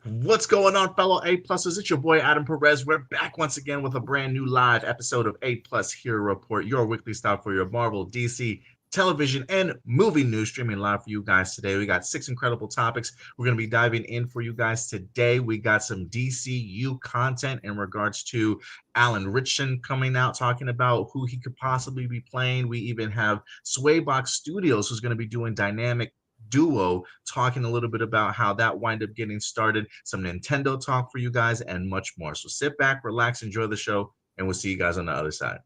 What's going on, fellow A pluses? It's your boy Adam Perez. We're back once again with a brand new live episode of A Plus Hero Report, your weekly stop for your Marvel, DC, television, and movie news streaming live for you guys today. We got 6 incredible topics we're going to be diving in for you guys today. We got some DCU content in regards to Alan Ritchson coming out talking about who he could possibly be playing. We even have Swaybox Studios, who's going to be doing dynamic duo, talking a little bit about how that wind up getting started, some Nintendo talk for you guys, and much more. So sit back, relax, enjoy the show, and we'll see you guys on the other side.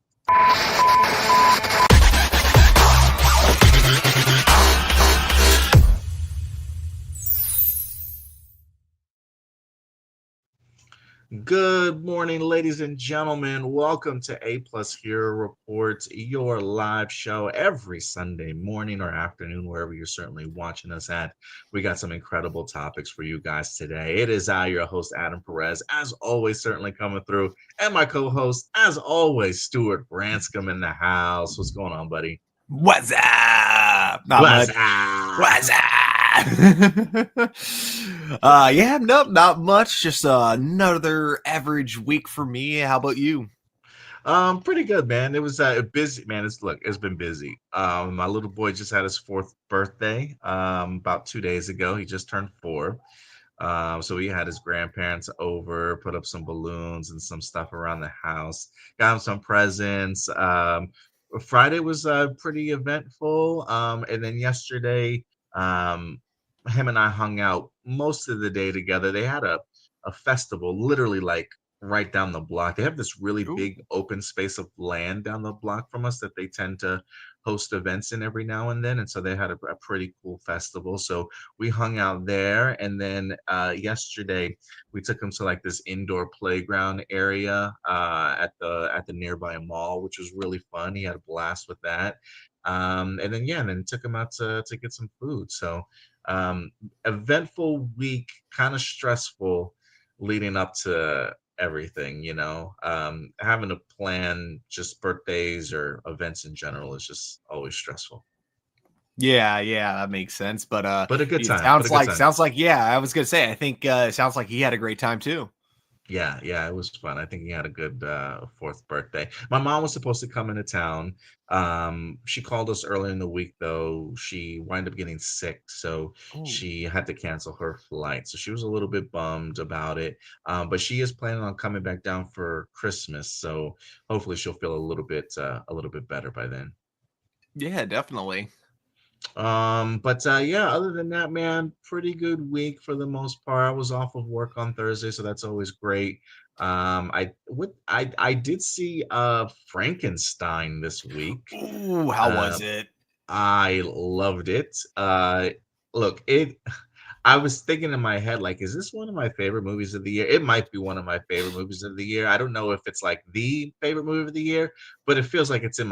Good morning, ladies and gentlemen. Welcome to A Plus Hero Report, your live show every Sunday morning or afternoon, wherever you're certainly watching us at. We got some incredible topics for you guys today. It is your host, Adam Perez, as always, certainly coming through, and my co-host, as always, Stuart Branscombe in the house. What's going on, buddy? What's up? Not What's much. up? What's up? Not much. Just another average week for me. How about you? Pretty good, man. It was busy, man. It's been busy. My little boy just had his 4th birthday about 2 days ago. He just turned 4. So we had his grandparents over, put up some balloons and some stuff around the house, got him some presents. Friday was pretty eventful. And then yesterday, him and I hung out most of the day together. They had a festival literally like right down the block. They have this really Ooh. big open space of land down the block from us that they tend to host events in every now and then. And so they had a pretty cool festival. So we hung out there. And then yesterday we took him to like this indoor playground area at the nearby mall, which was really fun. He had a blast with that. And then took him out to get some food. So eventful week, kind of stressful leading up to everything, having to plan just birthdays or events in general is just always stressful, Yeah, that makes sense. But but a good it time, sounds like yeah. I was gonna say. I think it sounds like he had a great time too. Yeah, it was fun. I think he had a good 4th birthday. My mom was supposed to come into town. She called us early in the week, though. She wound up getting sick, so Oh, she had to cancel her flight. So she was a little bit bummed about it. But she is planning on coming back down for Christmas, so hopefully she'll feel a little bit better by then. yeah, definitely. But yeah, other than that, man, pretty good week for the most part. I was off of work on Thursday, so that's always great. I did see Frankenstein this week. Ooh, how Uh was it? I loved it. Look, I was thinking in my head, like, is this one of my favorite movies of the year? It might be one of my favorite movies of the year. I don't know if it's like the favorite movie of the year, but it feels like it's in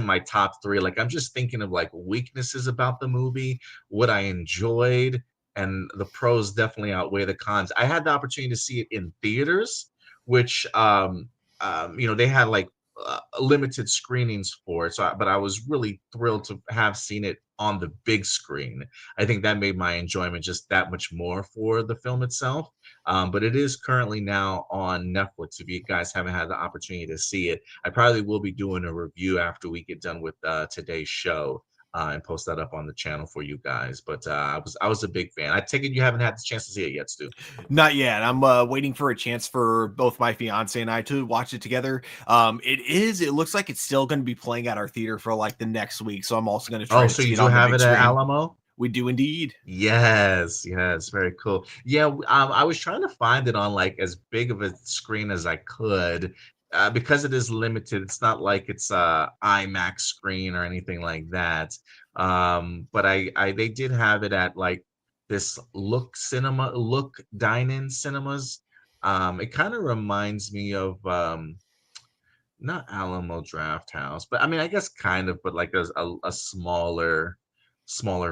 my top 3. Like, I'm just thinking of like weaknesses about the movie, what I enjoyed, and the pros definitely outweigh the cons. I had the opportunity to see it in theaters, which they had like limited screenings for it. But I was really thrilled to have seen it on the big screen. I think that made my enjoyment just that much more for the film itself. But it is currently now on Netflix. If you guys haven't had the opportunity to see it, I probably will be doing a review after we get done with today's show. And post that up on the channel for you guys. But I was a big fan. I take it you haven't had the chance to see it yet, Stu. Not yet. I'm waiting for a chance for both my fiance and I to watch it together. It looks like it's still going to be playing at our theater for like the next week. So I'm also going to try Oh, to so see you it do on the have big it at screen. Alamo? We do indeed. Yes, very cool. Yeah, I was trying to find it on like as big of a screen as I could, because it is limited. It's not like it's a IMAX screen or anything like that. But they did have it at like this Look Dine-In Cinemas. It kind of reminds me of not Alamo Draft House, but I mean, I guess kind of, but like a smaller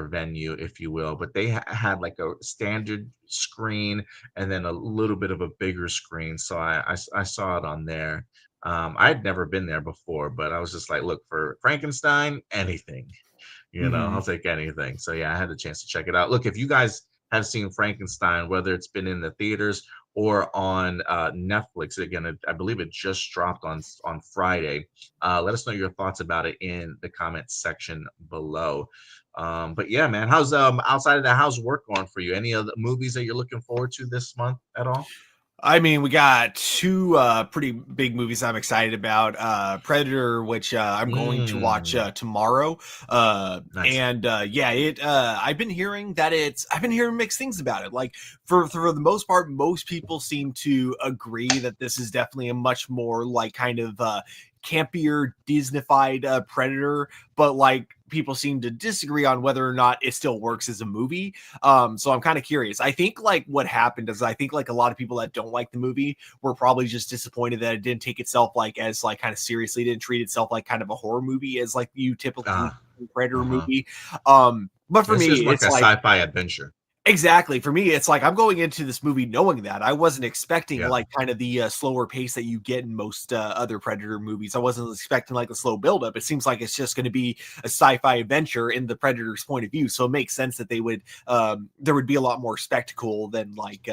venue, if you will. But they had like a standard screen and then a little bit of a bigger screen. So I saw it on there. I'd never been there before, but I was just like, look, for Frankenstein, anything, Hmm. I'll take anything. So yeah, I had the chance to check it out. Look, if you guys have seen Frankenstein, whether it's been in the theaters or on Netflix. Again, I believe it just dropped on Friday. Let us know your thoughts about it in the comments section below. But yeah, man, how's outside of that, how's work going for you? Any other movies that you're looking forward to this month at all? I mean, we got two pretty big movies I'm excited about. Predator, which I'm going to watch Mm, tomorrow. nice. And yeah, it I've been hearing mixed things about it. Like for the most part, most people seem to agree that this is definitely a much more like kind of campier Disneyfied Predator, but like people seem to disagree on whether or not it still works as a movie. So I'm kind of curious. I think like what happened is I think like a lot of people that don't like the movie were probably just disappointed that it didn't take itself like as like kind of seriously, didn't treat itself like kind of a horror movie as like you typically Ah, Predator uh-huh. movie. But for This is me, more like it's a like sci-fi adventure. exactly. For me, it's like I'm going into this movie knowing that I wasn't expecting Yeah. like kind of the slower pace that you get in most other Predator movies. I wasn't expecting like a slow buildup. It seems like it's just going to be a sci-fi adventure in the Predator's point of view. So it makes sense that they would there would be a lot more spectacle than like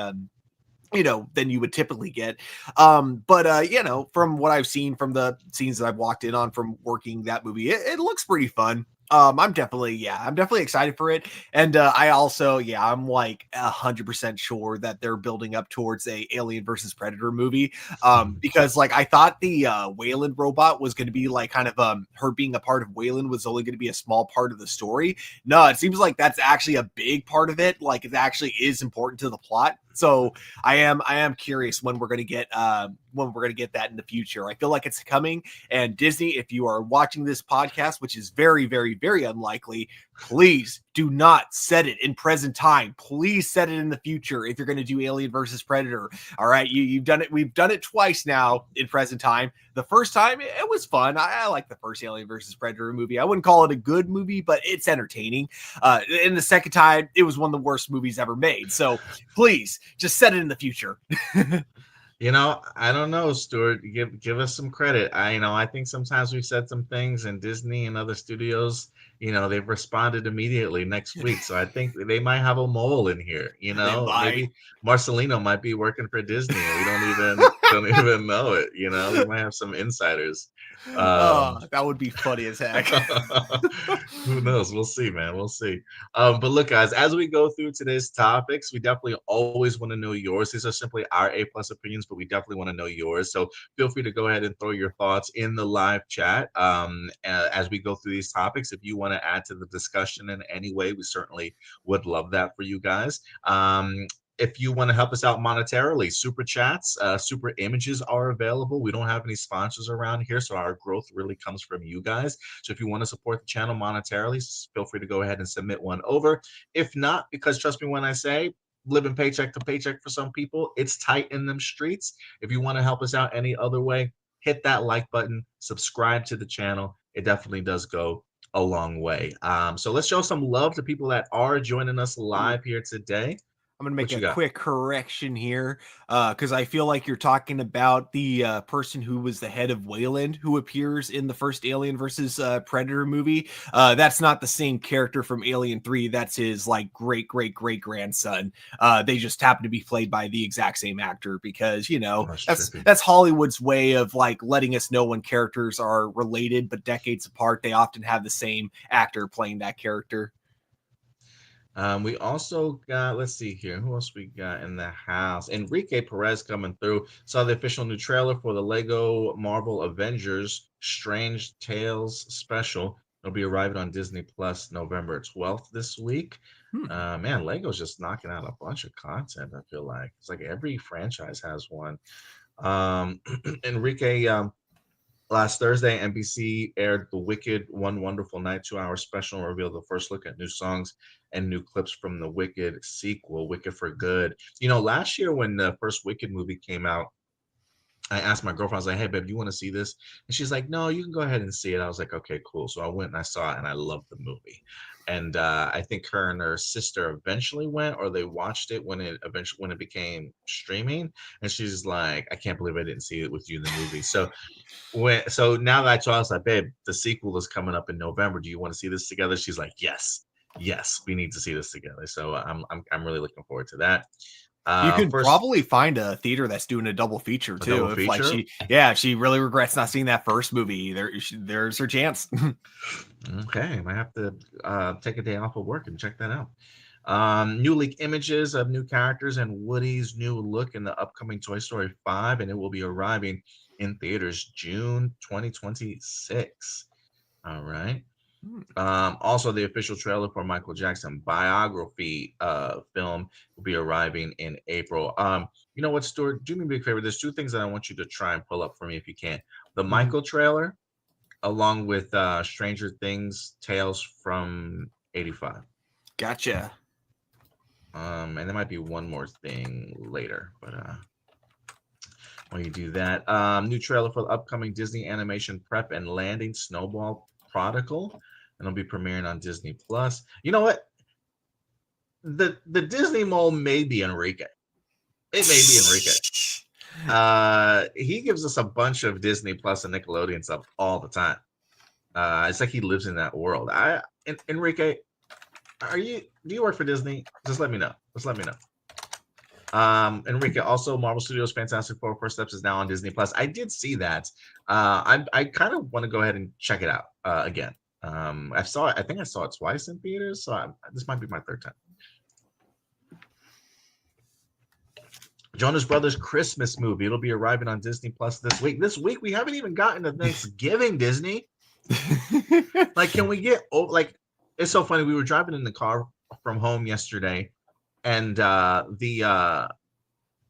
than you would typically get. But from what I've seen from the scenes that I've walked in on from working that movie, it looks pretty fun. I'm definitely excited for it. And I also, I'm like 100% sure that they're building up towards a Alien versus Predator movie. Because like I thought the Wayland robot was going to be like kind of her being a part of Wayland was only going to be a small part of the story. No, it seems like that's actually a big part of it. Like it actually is important to the plot. So I am curious when we're gonna get that in the future. I feel like it's coming. And Disney, if you are watching this podcast, which is very, very, very unlikely, please do not set it in present time. Please set it in the future if you're going to do Alien versus Predator. All right, you've done it. We've done it twice now in present time. The first time it was fun. I like the first Alien versus Predator movie. I wouldn't call it a good movie, but it's entertaining. And the second time, it was one of the worst movies ever made. So please just set it in the future. I don't know, Stuart. Give us some credit. I think sometimes we've said some things, and Disney and other studios, they've responded immediately next week. So I think they might have a mole in here. They might. Maybe Marcelino might be working for Disney, and we don't even know it. We might have some insiders. Um, Oh, that would be funny as heck. Who knows? We'll see, man. We'll see. But look, guys, as we go through today's topics, we definitely always want to know yours. These are simply our A plus opinions, but we definitely want to know yours. So feel free to go ahead and throw your thoughts in the live chat as we go through these topics. If you want to add to the discussion in any way, we certainly would love that for you guys. If you want to help us out monetarily, super chats, super images are available. We don't have any sponsors around here, so our growth really comes from you guys. So if you want to support the channel monetarily, feel free to go ahead and submit one over. If not, because trust me when I say, living paycheck to paycheck for some people, it's tight in them streets. If you want to help us out any other way, hit that like button, subscribe to the channel. It definitely does go a long way. So let's show some love to people that are joining us live here today. I'm gonna make What you a got? quick correction here, because I feel like you're talking about the person who was the head of Wayland, who appears in the first Alien versus Predator movie. That's not the same character from Alien 3. That's his like great great great grandson. They just happen to be played by the exact same actor because Oh, that's that's trippy. that's Hollywood's way of like letting us know when characters are related but decades apart. They often have the same actor playing that character. We also got, let's see here, who else we got in the house? Enrique Perez coming through. Saw the official new trailer for the Lego Marvel Avengers Strange Tales special. It'll be arriving on Disney Plus November 12th this week. Hmm. Man, Lego's just knocking out a bunch of content, I feel like. It's like every franchise has one. Enrique, last Thursday, NBC aired The Wicked One Wonderful Night 2 hour special and revealed the first look at new songs and new clips from the Wicked sequel, Wicked for Good. Last year when the first Wicked movie came out, I asked my girlfriend, I was like, hey, babe, you want to see this? And she's like, no, you can go ahead and see it. I was like, okay, cool. So I went and I saw it and I loved the movie. And I think her and her sister eventually went or they watched it when it became streaming. And she's like, I can't believe I didn't see it with you in the movie. So now that I told her, I was like, babe, the sequel is coming up in November. Do you want to see this together? She's like, yes. Yes, we need to see this together. So I'm really looking forward to that. You can First, probably find a theater that's doing a double feature a double too. If like feature. if she really regrets not seeing that first movie, there's her chance. Okay, I might have to take a day off of work and check that out. New leak images of new characters and Woody's new look in the upcoming Toy Story 5, and it will be arriving in theaters June 2026. All right. Also, the official trailer for Michael Jackson biography film will be arriving in April. You know what, Stuart? Do me a big favor. There's two things that I want you to try and pull up for me if you can. The Mhm. Michael trailer, along with Stranger Things Tales from '85. Gotcha. And there might be one more thing later, but when you do that, new trailer for the upcoming Disney animation Prep and Landing Snowball Prodigal, and it'll be premiering on Disney Plus. You know what? The Disney mole may be Enrique. It may be Enrique. He gives us a bunch of Disney Plus and Nickelodeon stuff all the time. It's like he lives in that world. Enrique, do you work for Disney? Just let me know. Just let me know. Enrique, also Marvel Studios Fantastic Four First Steps is now on Disney Plus. I did see that. I kind of want to go ahead and check it out again. I think I saw it twice in theaters, so this might be my third time. Jonas Brothers Christmas movie. It'll be arriving on Disney Plus this week. This week we haven't even gotten to Thanksgiving, Disney. Like, can we get like it's so funny. We were driving in the car from home yesterday, and I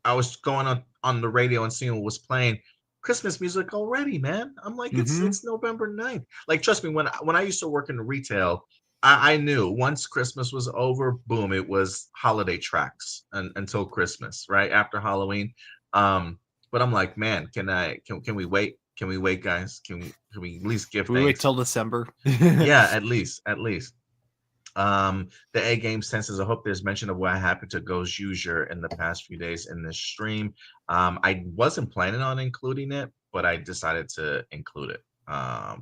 was going on the radio and seeing what was playing. Christmas music already, man. I'm like, Mhm. it's November 9th. Like, trust me, when I used to work in retail, I knew once Christmas was over, boom, it was holiday tracks until Christmas, right after Halloween. But I'm like, man, can we wait? Can we wait, guys? Can we at least give We wait thanks? till December. Yeah, at least. The A Game senses. I hope there's mention of what happened to Ghost User in the past few days in this stream. I wasn't planning on including it, but I decided to include it.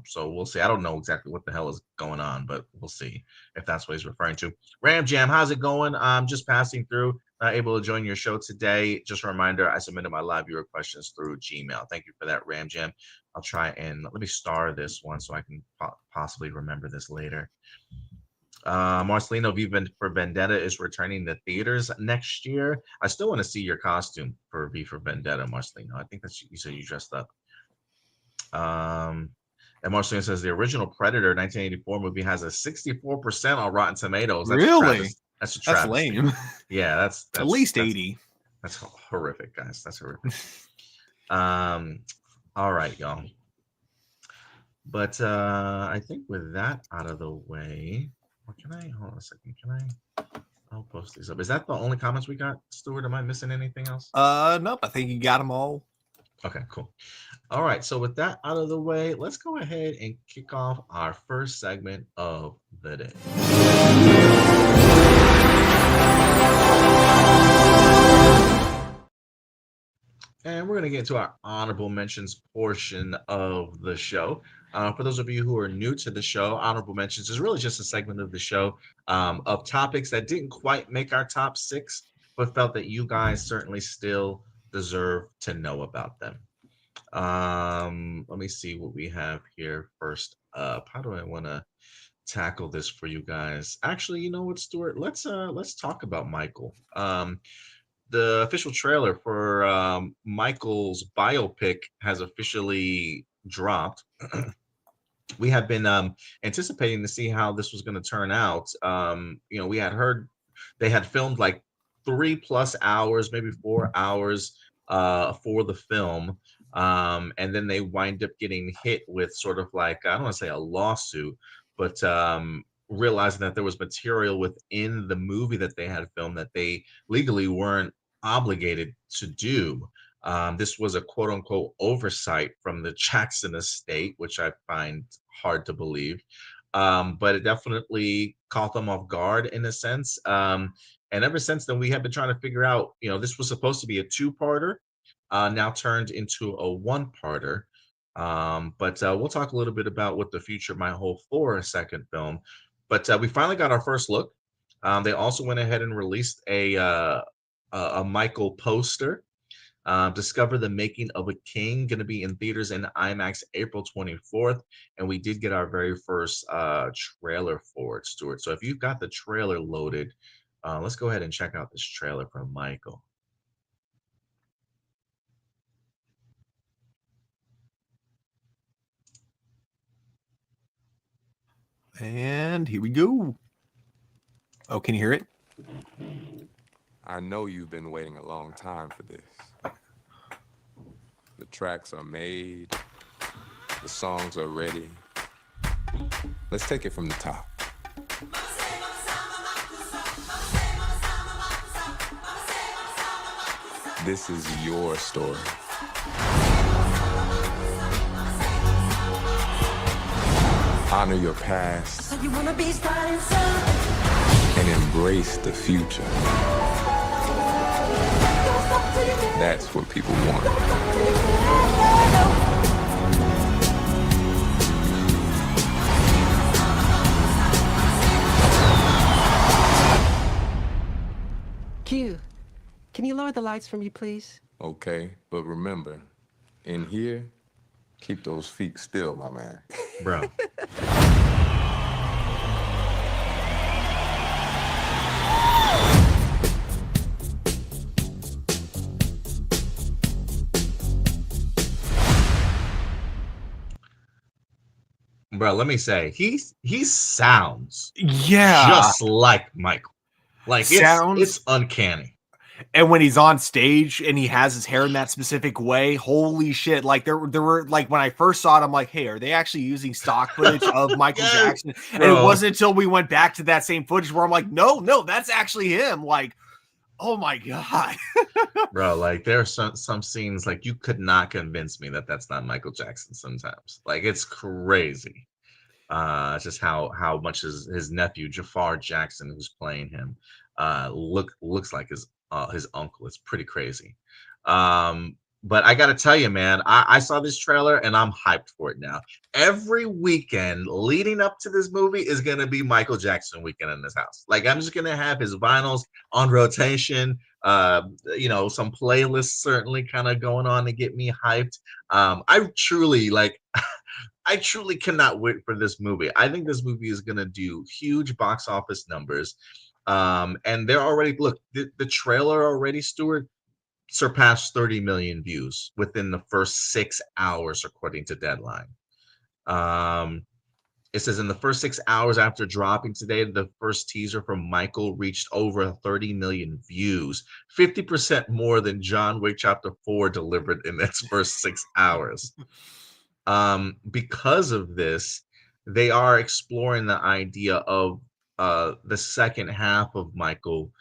So we'll see. I don't know exactly what the hell is going on, but we'll see if that's what he's referring to. Ram Jam, how's it going? I'm just passing through, able to join your show today. Just a reminder, I submitted my live viewer questions through Gmail. Thank you for that, Ram Jam. I'll try and let me star this one so I can possibly remember this later. Marcelino V for Vendetta is returning to theaters next year. I still want to see your costume for V for Vendetta, Marcelino. I think that's you said you dressed up. And Marcelino says the original Predator 1984 movie has a 64% on Rotten Tomatoes. That's a Really? travesty. That's a That's travesty. lame. Yeah, that's At that's least that's 80. that's horrific, guys. That's horrific. Um, all right, y'all. But I think with that out of the way, what can I hold on a second? Can I? I'll post these up. Is that the only comments we got, Stuart? Am I missing anything else? Nope. I think you got them all. Okay, cool. All right. So with that out of the way, let's go ahead and kick off our first segment of the day. And we're going to get into our honorable mentions portion of the show. For those of you who are new to the show, honorable mentions is really just a segment of the show of topics that didn't quite make our top six, but felt that you guys certainly still deserve to know about them. Let me see what we have here first up. How do I want to tackle this for you guys? Actually, you know what, Stuart? Let's talk about Michael. The official trailer for Michael's biopic has officially dropped. We have been anticipating to see how this was going to turn out. We had heard they had filmed like 3+ hours, maybe 4 hours for the film. And then they wind up getting hit with sort of like, I don't want to say a lawsuit, but realizing that there was material within the movie that they had filmed that they legally weren't obligated to do. This was a quote unquote oversight from the Jackson estate, which I find hard to believe. But it definitely caught them off guard in a sense. And ever since then, we have been trying to figure out, this was supposed to be a two-parter, now turned into a one-parter. But we'll talk a little bit about what the future might hold for a second film. But we finally got our first look. They also went ahead and released a Michael poster. Discover the Making of a King, going to be in theaters in IMAX April 24th. And we did get our very first trailer for it, Stuart. So if you've got the trailer loaded, let's go ahead and check out this trailer from Michael. And here we go. Oh, can you hear it? I know you've been waiting a long time for this. The tracks are made, the songs are ready. Let's take it from the top. This is your story. Honor your past and embrace the future. That's what people want. Q, can you lower the lights for me, please? Okay, but remember, in here, keep those feet still, my man. Bro. Bro, let me say, he sounds just like Michael. Like it's uncanny. And when he's on stage and he has his hair in that specific way, holy shit. Like there were like when I first saw it, I'm like, hey, are they actually using stock footage of Michael Jackson? And it wasn't until we went back to that same footage where I'm like, no, that's actually him. Like, oh my God. Bro, like there are some scenes like you could not convince me that that's not Michael Jackson sometimes. Like it's crazy. Just how much his nephew Jafar Jackson, who's playing him, looks like his uncle. It's pretty crazy. But I gotta tell you, man, I saw this trailer and I'm hyped for it now. Every weekend leading up to this movie is gonna be Michael Jackson weekend in this house. Like I'm just gonna have his vinyls on rotation. Some playlists certainly kind of going on to get me hyped. I truly like. I truly cannot wait for this movie. I think this movie is going to do huge box office numbers. And they're already, look, the trailer already, Stuart, surpassed 30 million views within the first 6 hours, according to Deadline. It says in the first 6 hours after dropping today, the first teaser from Michael reached over 30 million views, 50% more than John Wick Chapter 4 delivered in its first 6 hours. Because of this, they are exploring the idea of the second half of Michael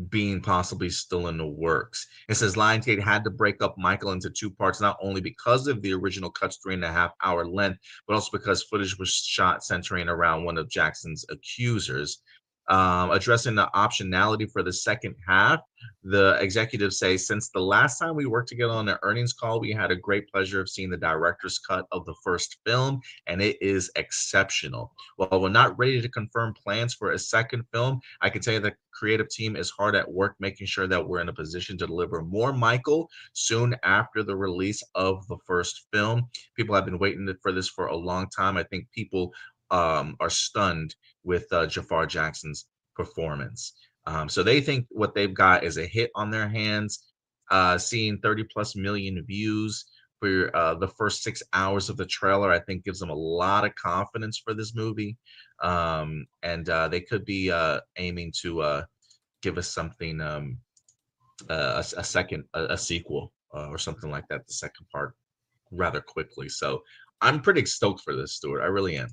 being possibly still in the works. It says Lionsgate had to break up Michael into two parts, not only because of the original cut's 3.5 hour length, but also because footage was shot centering around one of Jackson's accusers. Addressing the optionality for the second half, the executives say, since the last time we worked together on the earnings call, we had a great pleasure of seeing the director's cut of the first film, and it is exceptional. While we're not ready to confirm plans for a second film, I can tell you the creative team is hard at work making sure that we're in a position to deliver more Michael soon after the release of the first film. People have been waiting for this for a long time. I think people are stunned with Jafar Jackson's performance. So they think what they've got is a hit on their hands. Seeing 30 plus million views for the first 6 hours of the trailer, I think gives them a lot of confidence for this movie. And they could be aiming to give us something, a second, a sequel or something like that, the second part rather quickly. So I'm pretty stoked for this, Stuart. I really am.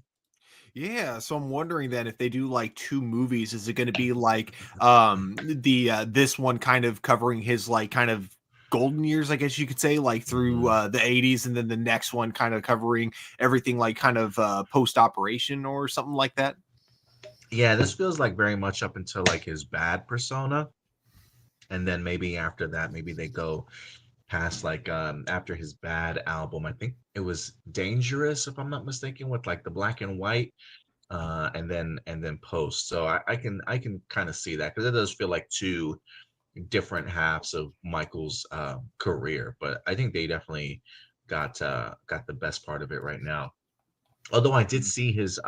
Yeah, so I'm wondering then if they do like two movies, is it going to be like this one kind of covering his like kind of golden years, I guess you could say, like through the 80s, and then the next one kind of covering everything like kind of post operation or something like that? Yeah, this feels like very much up until like his bad persona, and then maybe after that, maybe they go past like after his bad album. I think it was Dangerous, if I'm not mistaken, with like the black and white. and then post. So I can kind of see that because it does feel like two different halves of Michael's career. But I think they definitely got the best part of it right now. Although I did see his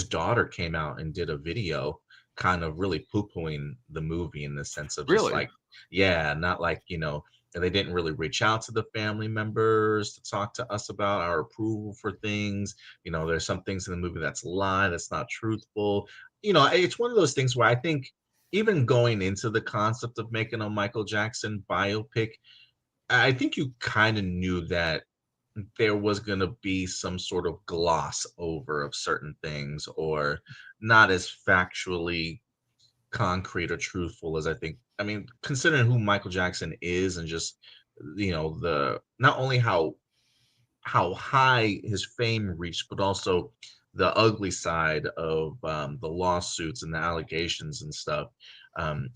daughter came out and did a video kind of really poo-pooing the movie in the sense of just Really? like, yeah, not like, that they didn't really reach out to the family members to talk to us about our approval for things. There's some things in the movie that's lie, that's not truthful. It's one of those things where I think even going into the concept of making a Michael Jackson biopic, I think you kind of knew that there was going to be some sort of gloss over of certain things or not as factually concrete or truthful as I mean, considering who Michael Jackson is and just, the not only how high his fame reached, but also the ugly side of the lawsuits and the allegations and stuff.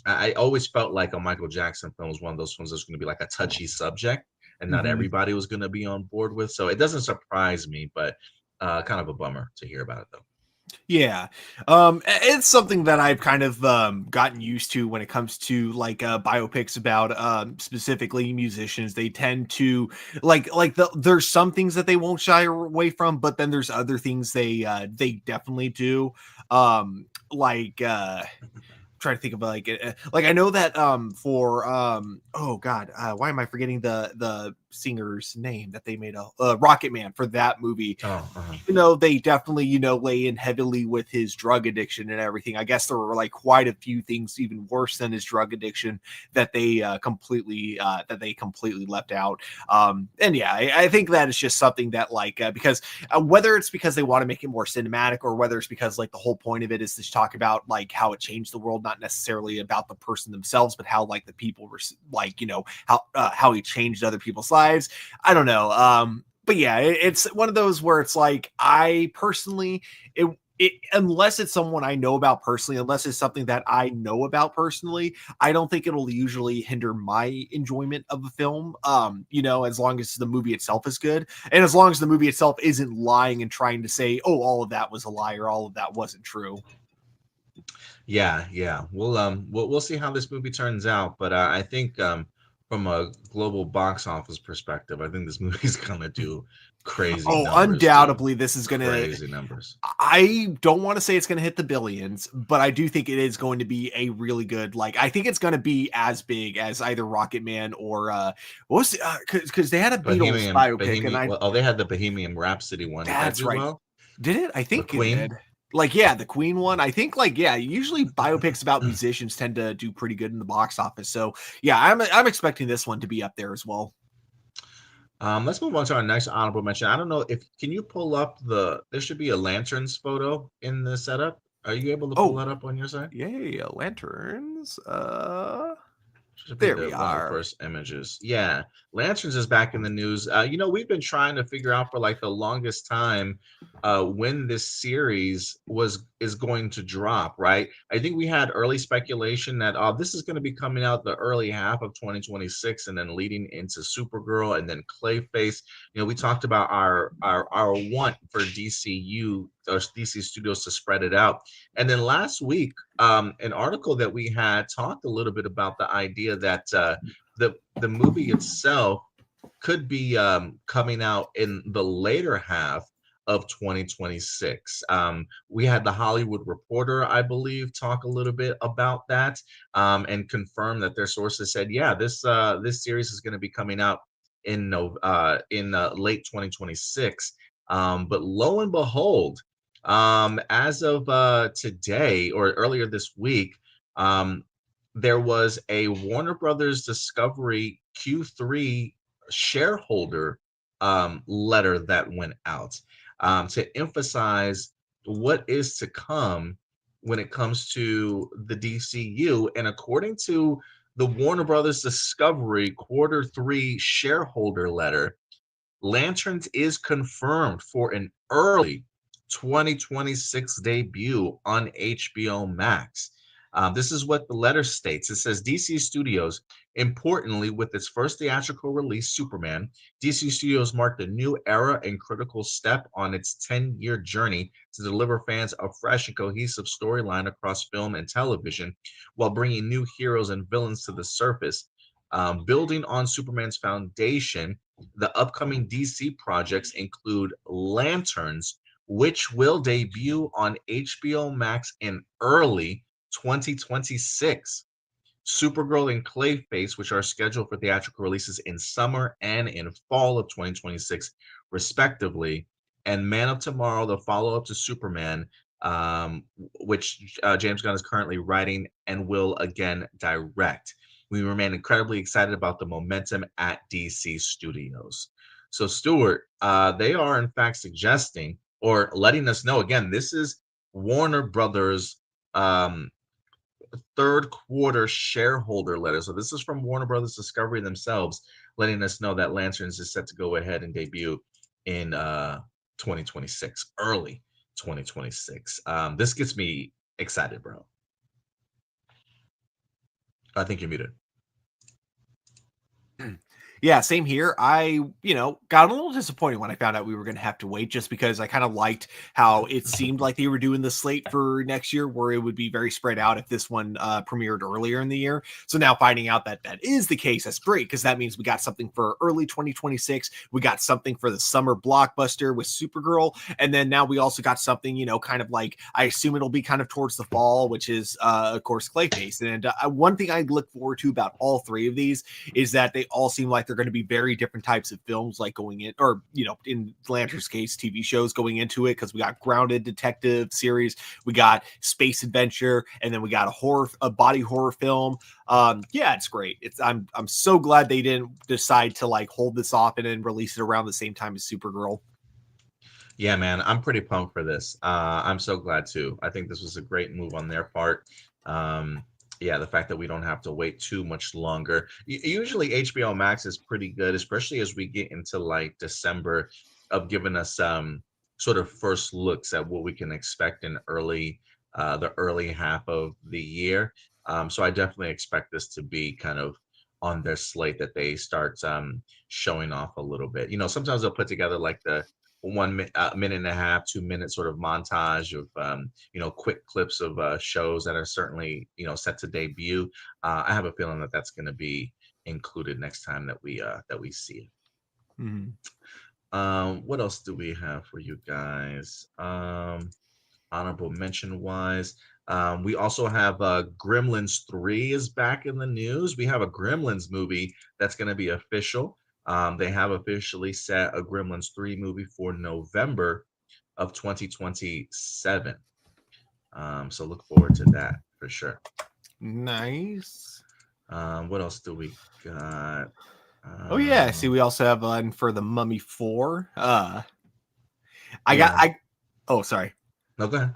I always felt like a Michael Jackson film was one of those films that's going to be like a touchy subject, and not Mhm. everybody was going to be on board with. So it doesn't surprise me, but kind of a bummer to hear about it, though. Yeah. It's something that I've kind of gotten used to when it comes to like biopics about specifically musicians. They tend to there's some things that they won't shy away from, but then there's other things they definitely do. Like trying to think of like I know that for oh god, why am I forgetting the singer's name that they made a Rocket Man for that movie. Oh, uh-huh. They definitely, lay in heavily with his drug addiction and everything. I guess there were like quite a few things even worse than his drug addiction that they completely left out. And yeah, I think that is just something that because whether it's because they want to make it more cinematic or whether it's because like the whole point of it is to talk about like how it changed the world, not necessarily about the person themselves, but how like the people were how he changed other people's lives. I don't know. But yeah, it's one of those where it's like I personally, unless it's someone I know about personally, unless it's something that I know about personally, I don't think it'll usually hinder my enjoyment of a film. As long as the movie itself is good, and as long as the movie itself isn't lying and trying to say, "Oh, all of that was a lie" or "all of that wasn't true." Yeah. We'll see how this movie turns out, but I think from a global box office perspective, I think this movie's gonna do crazy Oh, numbers, dude. undoubtedly, this is gonna. Crazy numbers. I don't want to say it's going to hit the billions, but I do think it is going to be a really good. I think it's going to be as big as either Rocket Man or what was because they had a Beatles biopic, and Well, oh, they had the Bohemian Rhapsody one. Did that that's do right. well? Did it? I The think it Queen? did. Yeah, the Queen one. I think usually biopics about musicians tend to do pretty good in the box office. So yeah, I'm expecting this one to be up there as well. Let's move on to our next honorable mention. I don't know if can you pull up there should be a lanterns photo in the setup. Are you able to pull Oh, that up on your side? yeah, lanterns. Should be There the we one of the are. first images. Yeah, Lanterns is back in the news. We've been trying to figure out for like the longest time when this series is going to drop. Right? I think we had early speculation that this is going to be coming out the early half of 2026, and then leading into Supergirl and then Clayface. We talked about our want for DCU or DC Studios to spread it out, and then last week an article that we had talked a little bit about the idea that the movie itself could be coming out in the later half of 2026. We had the Hollywood Reporter, I believe, talk a little bit about that and confirm that their sources said, yeah, this series is going to be coming out in late 2026. But lo and behold, as of today or earlier this week, there was a Warner Brothers Discovery Q3 shareholder letter that went out to emphasize what is to come when it comes to the DCU. And according to the Warner Brothers Discovery Q3 shareholder letter, Lanterns is confirmed for an early 2026 debut on HBO Max. This is what the letter states. It says DC Studios, importantly, with its first theatrical release, Superman, DC Studios marked a new era and critical step on its 10-year journey to deliver fans a fresh and cohesive storyline across film and television while bringing new heroes and villains to the surface. Building on Superman's foundation, the upcoming DC projects include Lanterns, which will debut on HBO Max in early 2026. Supergirl and Clayface, which are scheduled for theatrical releases in summer and in fall of 2026, respectively. And Man of Tomorrow, the follow up to Superman, which James Gunn is currently writing and will again direct. We remain incredibly excited about the momentum at DC Studios. So, Stuart, they are in fact suggesting or letting us know again, this is Warner Brothers third quarter shareholder letter. So this is from Warner Brothers Discovery themselves, letting us know that Lanterns is set to go ahead and debut in 2026, early 2026. This gets me excited, bro. I think you're muted. Yeah, same here. I, got a little disappointed when I found out we were going to have to wait, just because I kind of liked how it seemed like they were doing the slate for next year, where it would be very spread out if this one premiered earlier in the year. So now finding out that that is the case, that's great, because that means we got something for early 2026. We got something for the summer blockbuster with Supergirl. And then now we also got something, kind of like, I assume it'll be kind of towards the fall, which is, of course, Clayface. And one thing I look forward to about all three of these is that they all seem like they're going to be very different types of films, like going in, or in Lantern's case, TV shows going into it, because we got grounded detective series, we got space adventure, and then we got a body horror film. Yeah, it's great. I'm so glad they didn't decide to like hold this off and then release it around the same time as Supergirl. Yeah, man, I'm pretty pumped for this. I'm so glad too. I think this was a great move on their part. Yeah, the fact that we don't have to wait too much longer. Usually HBO Max is pretty good, especially as we get into like December, of giving us sort of first looks at what we can expect in the early half of the year. So I definitely expect this to be kind of on their slate, that they start showing off a little bit. Sometimes they'll put together like the 1 minute and a half, 2 minute sort of montage of quick clips of shows that are certainly set to debut. I have a feeling that that's going to be included next time that we see it. Mm-hmm. What else do we have for you guys? Honorable mention wise, we also have Gremlins 3 is back in the news. We have a Gremlins movie that's going to be official. They have officially set a Gremlins 3 movie for November of 2027. So look forward to that for sure. Nice. What else do we got? Oh yeah, see, we also have one for the Mummy 4. Oh, sorry. No, go ahead.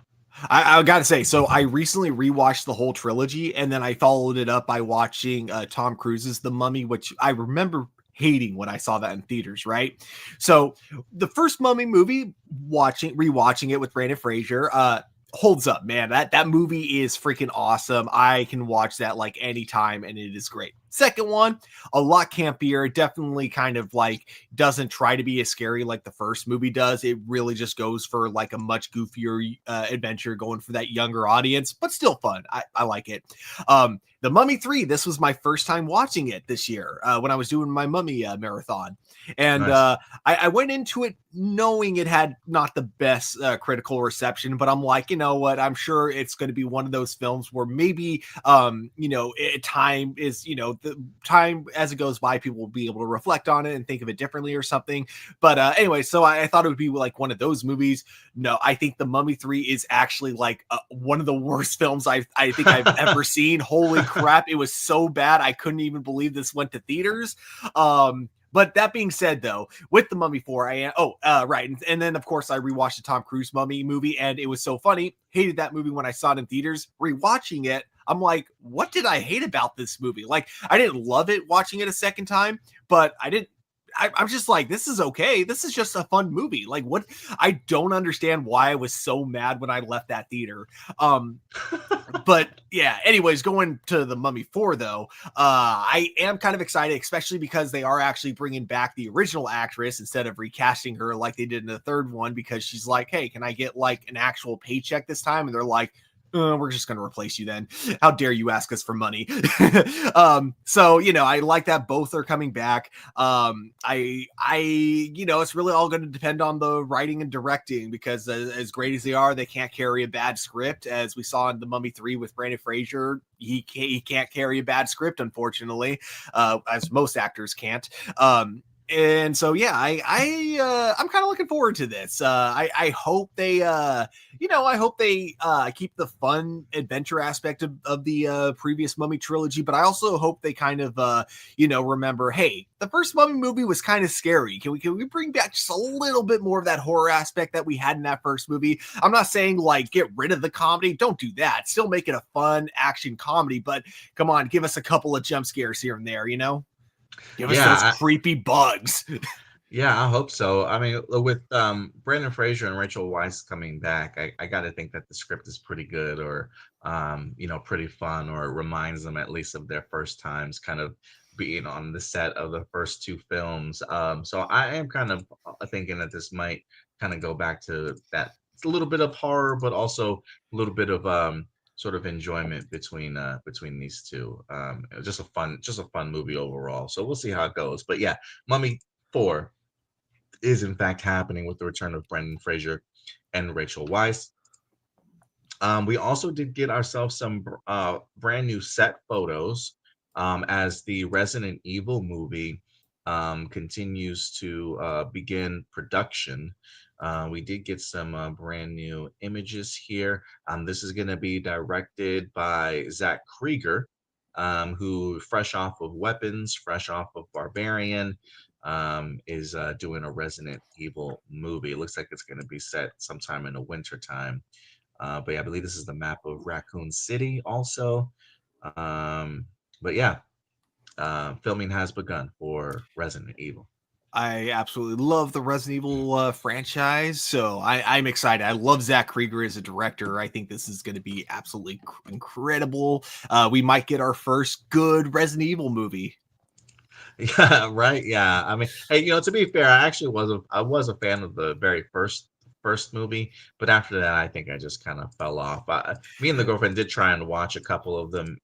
I gotta say, so I recently rewatched the whole trilogy, and then I followed it up by watching Tom Cruise's The Mummy, which I remember hating when I saw that in theaters, right? So the first Mummy movie, rewatching it with Brandon Fraser, holds up, man. That movie is freaking awesome. I can watch that like anytime, and it is great. Second one, a lot campier. It definitely kind of like doesn't try to be as scary like the first movie does. It really just goes for like a much goofier adventure, going for that younger audience, but still fun. I like it. The Mummy 3, this was my first time watching it this year when I was doing my Mummy marathon. And nice. I went into it knowing it had not the best critical reception, but I'm like, you know what? I'm sure it's going to be one of those films where maybe, time is, the time as it goes by, people will be able to reflect on it and think of it differently or something. But anyway, so I thought it would be like one of those movies. No, I think The Mummy 3 is actually like one of the worst films I think I've ever seen. Holy crap. It was so bad. I couldn't even believe this went to theaters. But that being said, though, with The Mummy 4, right. And then, of course, I rewatched the Tom Cruise Mummy movie, and it was so funny. Hated that movie when I saw it in theaters. Rewatching it, I'm like, what did I hate about this movie? Like, I didn't love it watching it a second time, but I didn't I'm just like, this is okay. This is just a fun movie. Like, what? I don't understand why I was so mad when I left that theater. But yeah, anyways, going to the Mummy 4 though, I am kind of excited, especially because they are actually bringing back the original actress instead of recasting her like they did in the third one, because she's like, hey, can I get like an actual paycheck this time? And they're like, we're just going to replace you then. How dare you ask us for money? So, you know, I like that both are coming back. You know, it's really all going to depend on the writing and directing, because as great as they are, they can't carry a bad script. As we saw in The Mummy 3 with Brandon Fraser, he can't carry a bad script, unfortunately, as most actors can't. And so, yeah, I'm kind of looking forward to this. I hope they, I hope they keep the fun adventure aspect of the previous Mummy trilogy, but I also hope they kind of, remember, hey, the first Mummy movie was kind of scary. Can we bring back just a little bit more of that horror aspect that we had in that first movie? I'm not saying like get rid of the comedy. Don't do that. Still make it a fun action comedy, but come on, give us a couple of jump scares here and there, Give us those Yeah, creepy bugs. yeah, I hope so. I mean, with Brendan Fraser and Rachel Weisz coming back, I got to think that the script is pretty good, or pretty fun, or it reminds them at least of their first times kind of being on the set of the first two films. So I am kind of thinking that this might kind of go back to that. It's a little bit of horror, but also a little bit of sort of enjoyment between these two. It was just a fun movie overall. So we'll see how it goes. But yeah, Mummy 4 is in fact happening with the return of Brendan Fraser and Rachel Weisz. We also did get ourselves some brand new set photos as the Resident Evil movie continues to begin production. We did get some brand new images here. This is going to be directed by Zach Krieger, who, fresh off of Weapons, fresh off of Barbarian, is doing a Resident Evil movie. It looks like it's going to be set sometime in the winter time. But yeah, I believe this is the map of Raccoon City also. But yeah, filming has begun for Resident Evil. I absolutely love the Resident Evil franchise, so I'm excited. I love Zach Krieger as a director. I think this is going to be absolutely incredible. We might get our first good Resident Evil movie. Yeah, right. Yeah. I mean, hey, to be fair, I was a fan of the very first movie, but after that, I think I just kind of fell off. Me and the girlfriend did try and watch a couple of them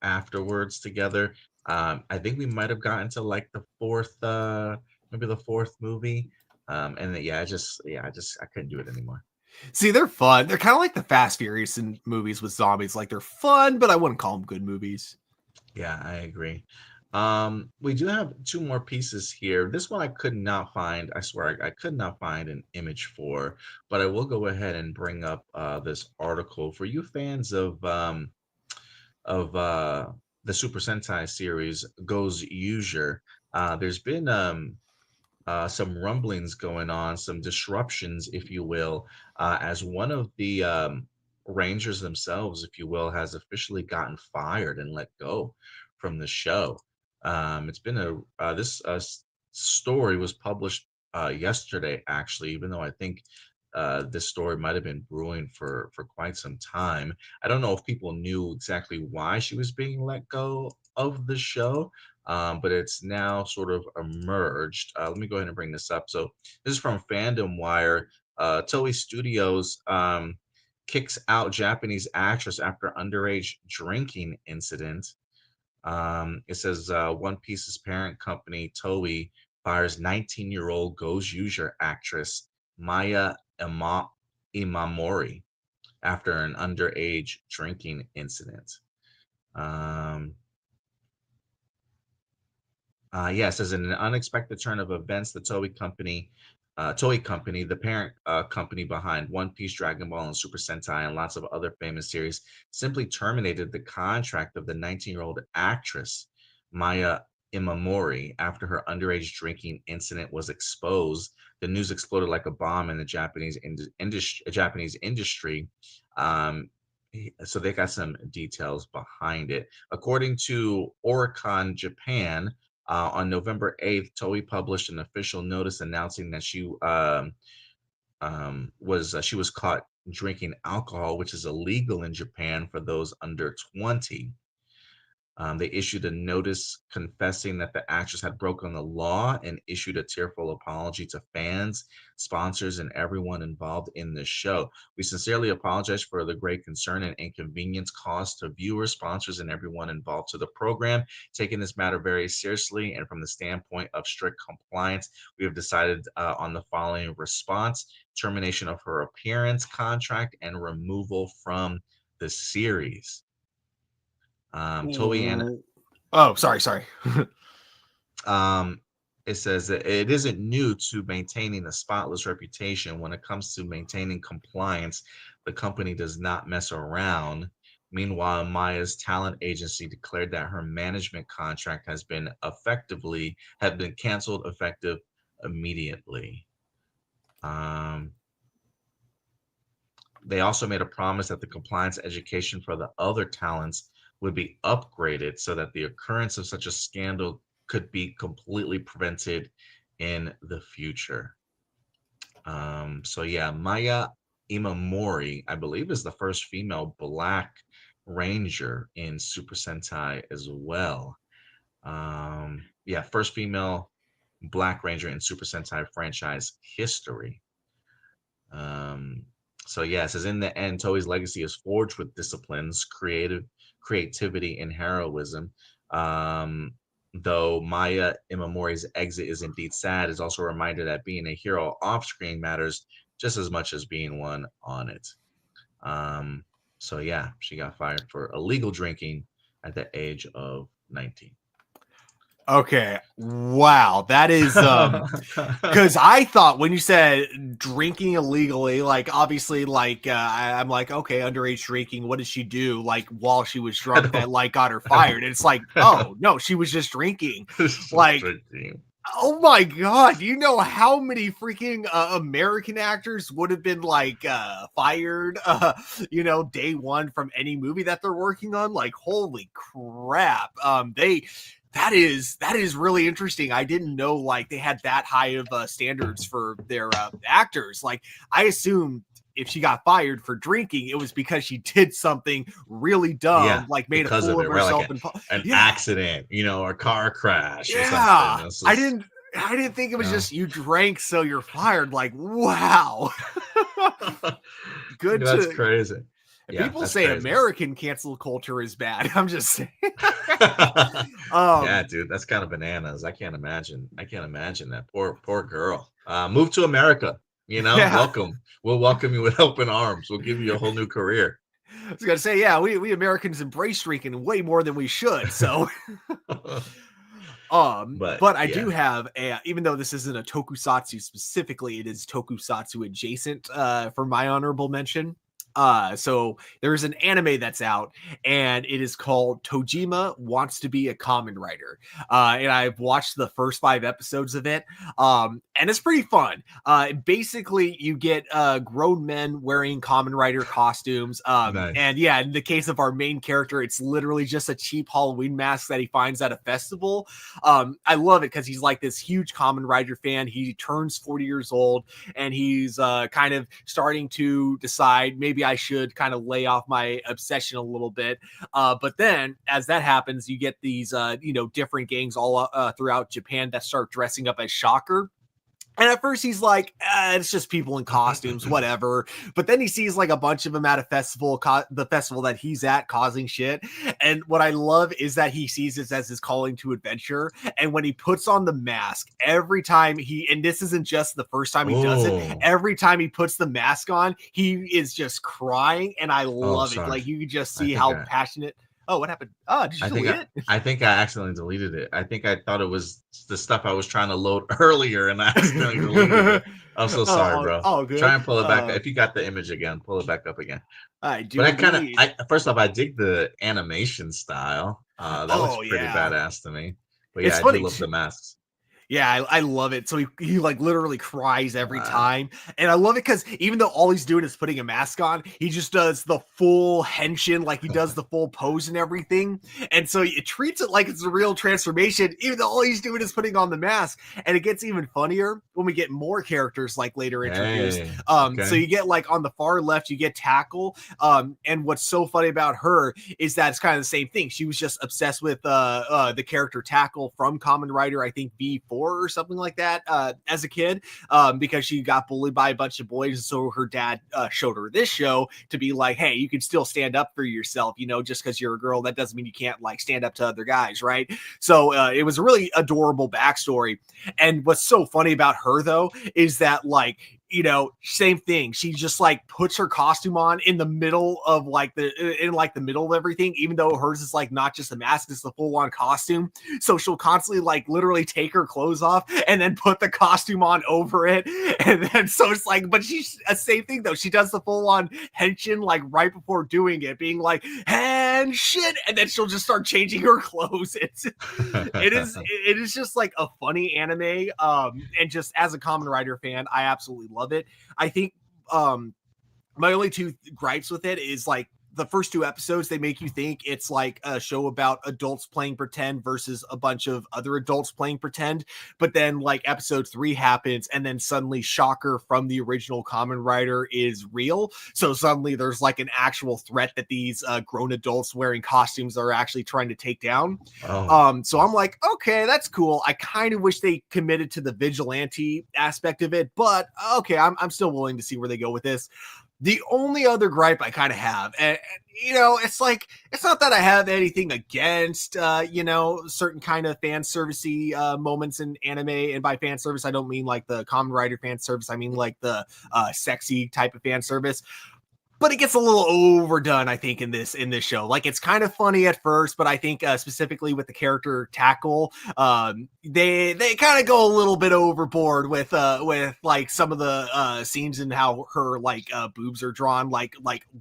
afterwards together. I think we might have gotten to like the fourth, maybe the fourth movie. And then, I couldn't do it anymore. See, they're fun. They're kind of like the Fast Furious in movies with zombies. Like, they're fun, but I wouldn't call them good movies. Yeah, I agree. We do have two more pieces here. This one I could not find. I swear I could not find an image for, but I will go ahead and bring up this article for you fans of the Super Sentai series Goes User. There's been some rumblings going on, some disruptions, if you will, as one of the Rangers themselves, if you will, has officially gotten fired and let go from the show. It's been this story was published yesterday, actually, even though I think this story might have been brewing for quite some time. I don't know if people knew exactly why she was being let go of the show, but it's now sort of emerged. Let me go ahead and bring this up. So this is from Fandom Wire. Toei Studios kicks out Japanese actress after underage drinking incident. It says One Piece's parent company, Toei, fires 19-year-old Goes User actress Maya Imamori after an underage drinking incident. Yeah, it says in an unexpected turn of events, the Toei Company, the parent company behind One Piece, Dragon Ball, and Super Sentai, and lots of other famous series, simply terminated the contract of the 19-year-old actress Maya Imamori after her underage drinking incident was exposed. The news exploded like a bomb in the Japanese industry. So they got some details behind it. According to Oricon Japan, On November 8th, Toei published an official notice announcing that she was caught drinking alcohol, which is illegal in Japan for those under 20. They issued a notice confessing that the actress had broken the law and issued a tearful apology to fans, sponsors, and everyone involved in the show. We sincerely apologize for the great concern and inconvenience caused to viewers, sponsors, and everyone involved to the program. Taking this matter very seriously and from the standpoint of strict compliance, we have decided on the following response: termination of her appearance contract and removal from the series. Toei and Oh, sorry. it says that it isn't new to maintaining a spotless reputation. When it comes to maintaining compliance, the company does not mess around. Meanwhile, Maya's talent agency declared that her management contract had been canceled effective immediately. They also made a promise that the compliance education for the other talents would be upgraded so that the occurrence of such a scandal could be completely prevented in the future. So yeah, Maya Imamori, I believe, is the first female Black Ranger in Super Sentai as well. Yeah, first female Black Ranger in Super Sentai franchise history. So yeah, it says in the end, Toei's legacy is forged with disciplines, creativity, and heroism. Though Maya Imamori's exit is indeed sad, it's also a reminder that being a hero off screen matters just as much as being one on it. So yeah, she got fired for illegal drinking at the age of 19. Okay. Wow. That is because I thought when you said drinking illegally, like obviously, like I'm like, okay, underage drinking. What did she do? Like while she was drunk, that like got her fired. And it's like, oh no, she was just drinking. Like, oh my god, do you know how many freaking American actors would have been like fired, day one from any movie that they're working on? Like, holy crap. That is really interesting. I didn't know like they had that high of standards for their actors. Like I assumed if she got fired for drinking, it was because she did something really dumb, like made a fool of herself, like an accident, or car crash. Yeah, or something. I didn't think it was just you drank so you're fired. Like wow, good. That's crazy. Yeah, people say crazy. American cancel culture is bad. I'm just saying. Yeah, dude, that's kind of bananas. I can't imagine that. Poor girl. Move to America. Welcome. We'll welcome you with open arms. We'll give you a whole new career. I was gonna say, yeah, we Americans embrace drinking way more than we should. So, but I do have even though this isn't a tokusatsu specifically, it is tokusatsu adjacent for my honorable mention. So there's an anime that's out and it is called Tojima Wants to Be a Kamen Rider. And I've watched the first 5 episodes of it. And it's pretty fun. Basically you get grown men wearing Kamen Rider costumes. Nice. And yeah, in the case of our main character, it's literally just a cheap Halloween mask that he finds at a festival. I love it because he's like this huge Kamen Rider fan. He turns 40 years old and he's kind of starting to decide maybe I should kind of lay off my obsession a little bit. But then as that happens, you get these, different gangs all throughout Japan that start dressing up as Shocker. And at first he's like, it's just people in costumes, whatever. But then he sees like a bunch of them at a festival, the festival that he's at causing shit. And what I love is that he sees this as his calling to adventure. And when he puts on the mask, every time and this isn't just the first time he does it, every time he puts the mask on, he is just crying. And I love it. Like you can just see how passionate. Oh, what happened? Oh, did you delete it? I think I accidentally deleted it. I think I thought it was the stuff I was trying to load earlier and I accidentally deleted it. I'm so sorry, bro. Oh, good. Try and pull it back. If you got the image again, pull it back up again. I do. But first off, I dig the animation style. That looks pretty badass to me. But yeah, I do love the masks. Yeah, I love it. So he like literally cries every Wow. time. And I love it because even though all he's doing is putting a mask on, he just does the full henshin, like he does the full pose and everything. And so it treats it like it's a real transformation, even though all he's doing is putting on the mask. And it gets even funnier when we get more characters like later introduced. Hey, So okay. you get like on the far left, you get Tackle. And what's so funny about her is that it's kind of the same thing. She was just obsessed with the character Tackle from Kamen Rider, I think V4 or something like that, as a kid, because she got bullied by a bunch of boys. And so her dad showed her this show to be like, hey, you can still stand up for yourself, you know, just because you're a girl, that doesn't mean you can't like stand up to other guys, right? So it was a really adorable backstory. And what's so funny about her though is that like, you know, same thing. She just like puts her costume on in the middle of like the middle of everything, even though hers is like not just a mask, it's the full on costume. So she'll constantly like literally take her clothes off and then put the costume on over it. And then so it's like, but she's a same thing though. She does the full on henshin like right before doing it, being like henshin, and then she'll just start changing her clothes. It is just like a funny anime. And just as a Kamen Rider fan, I absolutely love it. I think my only two gripes with it is like the first two episodes, they make you think it's like a show about adults playing pretend versus a bunch of other adults playing pretend. But then like episode 3 happens, and then suddenly Shocker from the original Kamen Rider is real. So suddenly there's like an actual threat that these grown adults wearing costumes are actually trying to take down. Oh. So I'm like, okay, that's cool. I kind of wish they committed to the vigilante aspect of it, but okay, I'm still willing to see where they go with this. The only other gripe I kind of have, and you know, it's like, it's not that I have anything against, you know, certain kind of fan servicey moments in anime. And by fan service, I don't mean like the Kamen Rider fan service. I mean like the sexy type of fan service. But it gets a little overdone, I think, in this show. Like, it's kind of funny at first, but I think specifically with the character Tackle, they kind of go a little bit overboard with like some of the scenes and how her like boobs are drawn like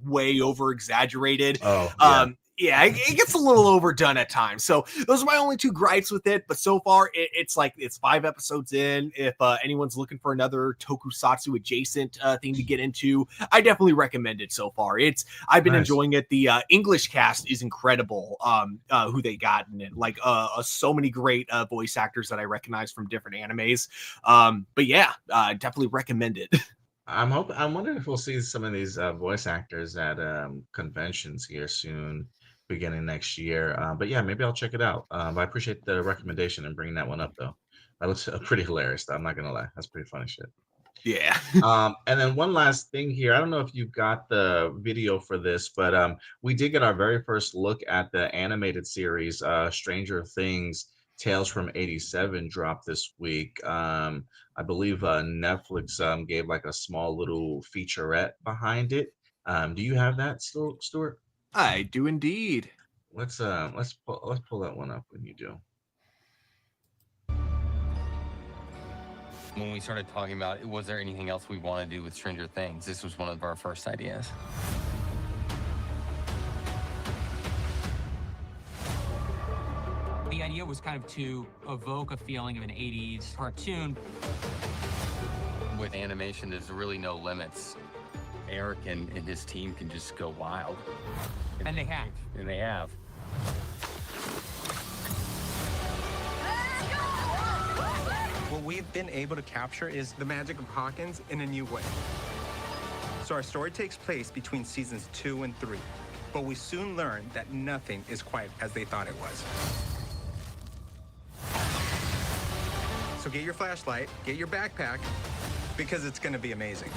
way over exaggerated. Oh, yeah. Yeah, it gets a little overdone at times. So those are my only two gripes with it. But so far, it's like it's 5 episodes in. If anyone's looking for another tokusatsu adjacent thing to get into, I definitely recommend it so far. I've been Nice. enjoying it. The English cast is incredible. Who they got in it, like so many great voice actors that I recognize from different animes. But yeah, definitely recommend it. I'm wondering if we'll see some of these voice actors at conventions here soon, beginning next year. But yeah, maybe I'll check it out. I appreciate the recommendation and bringing that one up, though. That looks pretty hilarious, though. I'm not gonna lie, that's pretty funny shit. Yeah. And then one last thing here. I don't know if you got the video for this, but we did get our very first look at the animated series, Stranger Things Tales from '87 dropped this week. I believe Netflix gave like a small little featurette behind it. Do you have that still, Stuart? I do indeed. Let's pull that one up when you do. When we started talking about, was there anything else we want to do with Stranger Things, this was one of our first ideas. The idea was kind of to evoke a feeling of an 80s cartoon. With animation, there's really no limits. Eric and his team can just go wild. And they have. And they have. What we've been able to capture is the magic of Hawkins in a new way. So our story takes place between seasons 2 and 3, but we soon learn that nothing is quite as they thought it was. So get your flashlight, get your backpack, because it's gonna be amazing.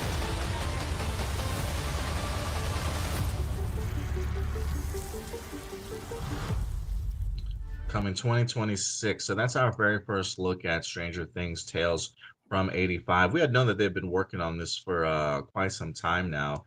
Coming 2026. So that's our very first look at Stranger Things Tales from '85. We had known that they've been working on this for quite some time now.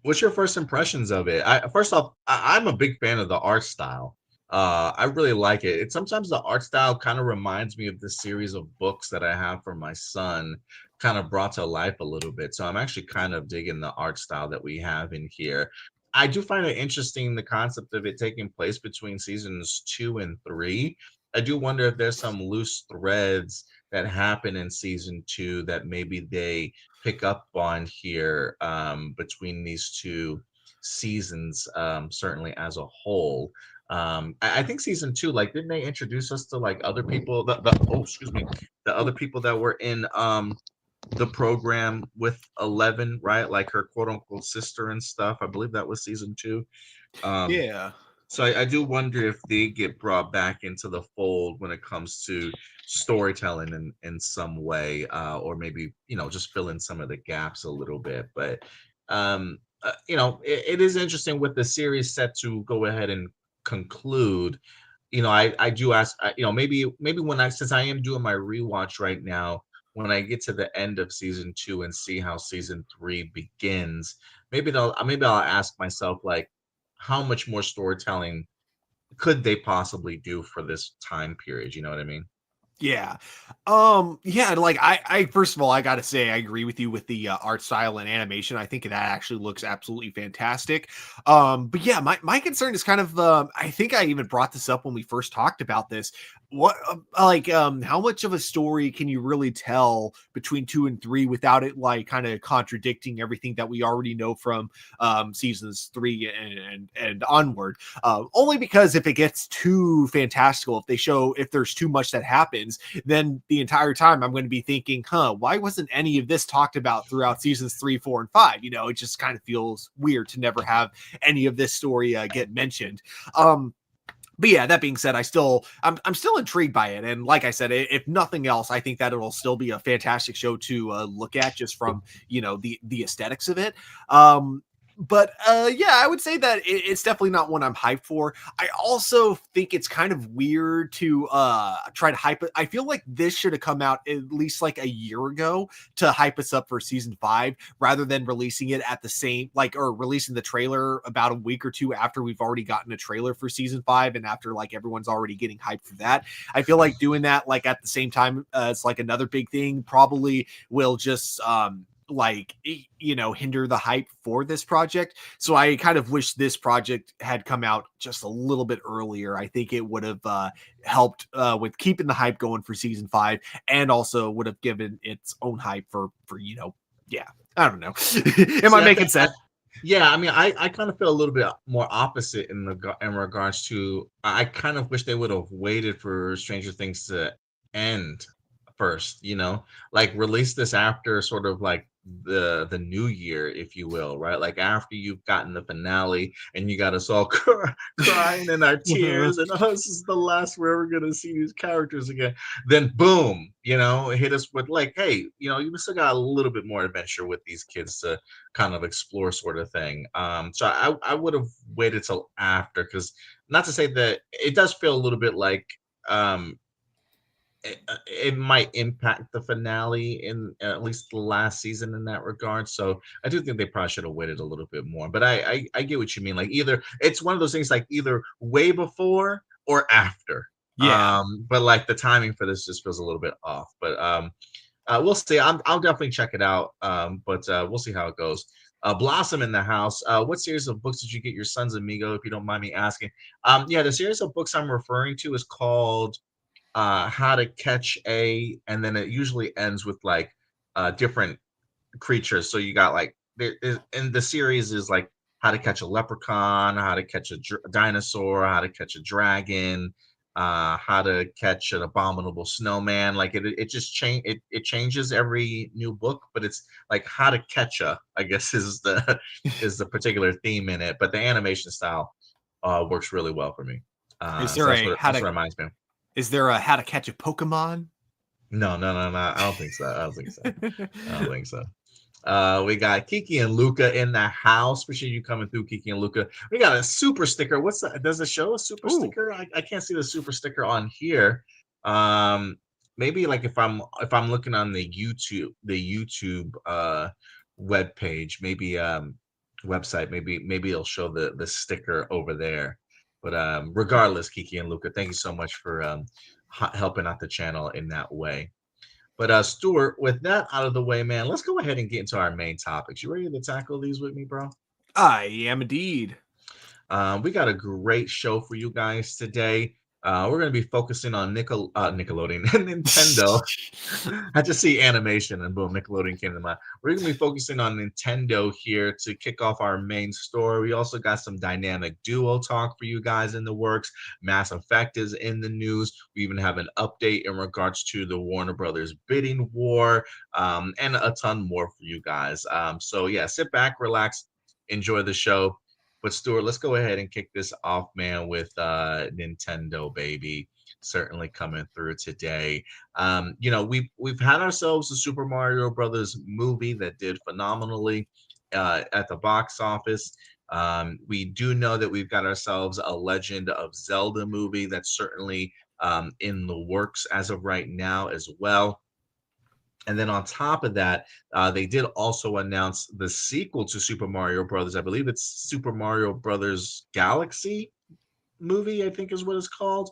What's your first impressions of it? First off, I'm a big fan of the art style. I really like it. Sometimes the art style kind of reminds me of the series of books that I have for my son, kind of brought to life a little bit. So I'm actually kind of digging the art style that we have in here. I do find it interesting, the concept of it taking place between seasons 2 and 3. I do wonder if there's some loose threads that happen in season 2 that maybe they pick up on here, between these 2 seasons, certainly as a whole. I think season 2, like, didn't they introduce us to, like, other people excuse me, the other people that were in, the program with Eleven, right? Like her quote unquote sister and stuff. I believe that was season 2. Um, Yeah. so I do wonder if they get brought back into the fold when it comes to storytelling in some way, or maybe just fill in some of the gaps a little bit. But it is interesting with the series set to go ahead and conclude. I do ask, maybe when since I am doing my rewatch right now, when I get to the end of season 2 and see how season 3 begins, maybe I'll ask myself, like, how much more storytelling could they possibly do for this time period? You know what I mean? Yeah. Yeah, like I first of all, I gotta say I agree with you with the art style and animation. I think that actually looks absolutely fantastic. But yeah, my concern is kind of I think I even brought this up when we first talked about this. What how much of a story can you really tell between 2 and 3 without it like kind of contradicting everything that we already know from seasons 3 and onward? Only because if it gets too fantastical, if there's too much that happens, then the entire time I'm going to be thinking, why wasn't any of this talked about throughout seasons 3, 4, and 5? It just kind of feels weird to never have any of this story get mentioned. But yeah, that being said, I'm still intrigued by it, and like I said, if nothing else, I think that it'll still be a fantastic show to look at just from the aesthetics of it. But yeah, I would say that it's definitely not one I'm hyped for. I also think it's kind of weird to try to hype it. I feel like this should have come out at least like a year ago to hype us up for season 5, rather than releasing it at the same or releasing the trailer about a week or two after we've already gotten a trailer for season 5, and after like everyone's already getting hyped for that. I feel like doing that like at the same time as like another big thing probably will just hinder the hype for this project. So I kind of wish this project had come out just a little bit earlier. I think it would have helped with keeping the hype going for season 5, and also would have given its own hype for yeah, I don't know. Am I making sense? Yeah, I mean, I kind of feel a little bit more opposite in regards to, I kind of wish they would have waited for Stranger Things to end first, like release this after sort of like the new year, if you will, right? Like after you've gotten the finale and you got us all crying in our tears and this is the last we're ever gonna see these characters again. Then boom, hit us with like, hey, you still got a little bit more adventure with these kids to kind of explore, sort of thing. So I would have waited till after, because not to say that it does feel a little bit like it might impact the finale in at least the last season in that regard. So I do think they probably should have waited a little bit more. But I get what you mean. Like either it's one of those things, like either way before or after. Yeah. But like the timing for this just feels a little bit off. But we'll see. I'll definitely check it out. But we'll see how it goes. Blossom in the house. What series of books did you get your son's amigo, if you don't mind me asking? Yeah, the series of books I'm referring to is called How to Catch a, and then it usually ends with like different creatures. So you got like and the series is like How to Catch a Leprechaun, How to Catch a Dinosaur, How to Catch a Dragon, How to Catch an Abominable Snowman. Like it just it changes every new book, but it's like How to Catch a, I guess, is the particular theme in it. But the animation style works really well for me. Is So there that's what reminds me. Is there a How to Catch a Pokemon? No. I don't think so. I don't think so. We got Kiki and Luca in the house. Appreciate you coming through, Kiki and Luca. We got a super sticker. What's that? Does it show a super sticker? I can't see the super sticker on here. Maybe like if I'm looking on the YouTube web page, maybe website, maybe it'll show the sticker over there. But regardless, Kiki and Luca, thank you so much for helping out the channel in that way. But Stuart, with that out of the way, man, let's go ahead and get into our main topics. You ready to tackle these with me, bro? I am indeed. We got a great show for you guys today. We're going to be focusing on Nickelodeon and Nintendo. I just see animation and boom, Nickelodeon came to mind. We're going to be focusing on Nintendo here to kick off our main story. We also got some dynamic duo talk for you guys in the works. Mass Effect is in the news. We even have an update in regards to the Warner Brothers bidding war, and a ton more for you guys. So yeah, sit back, relax, enjoy the show. But Stuart, let's go ahead and kick this off, man, with Nintendo, baby. Certainly coming through today. We've had ourselves a Super Mario Brothers movie that did phenomenally at the box office. We do know that we've got ourselves a Legend of Zelda movie that's certainly in the works as of right now as well. And then on top of that, they did also announce the sequel to Super Mario Brothers. I believe it's Super Mario Brothers Galaxy movie, I think is what it's called.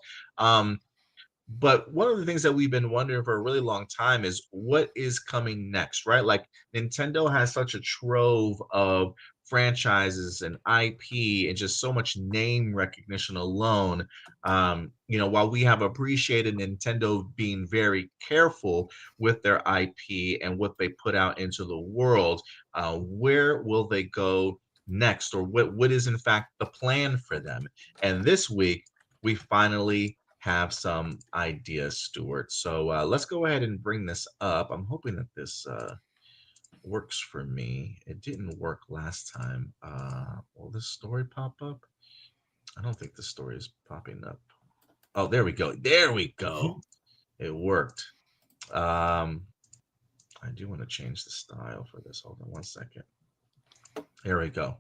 But one of the things that we've been wondering for a really long time is what is coming next, right? Like Nintendo has such a trove of franchises and IP and just so much name recognition alone. While we have appreciated Nintendo being very careful with their IP and what they put out into the world, where will they go next, or what is in fact the plan for them? And this week we finally have some ideas, Stuart. So let's go ahead and bring this up. I'm hoping that this works for me. It didn't work last time. Will this story pop up? I don't think the story is popping up. Oh, there we go. There we go. It worked. I do want to change the style for this. Hold on one second. Here we go.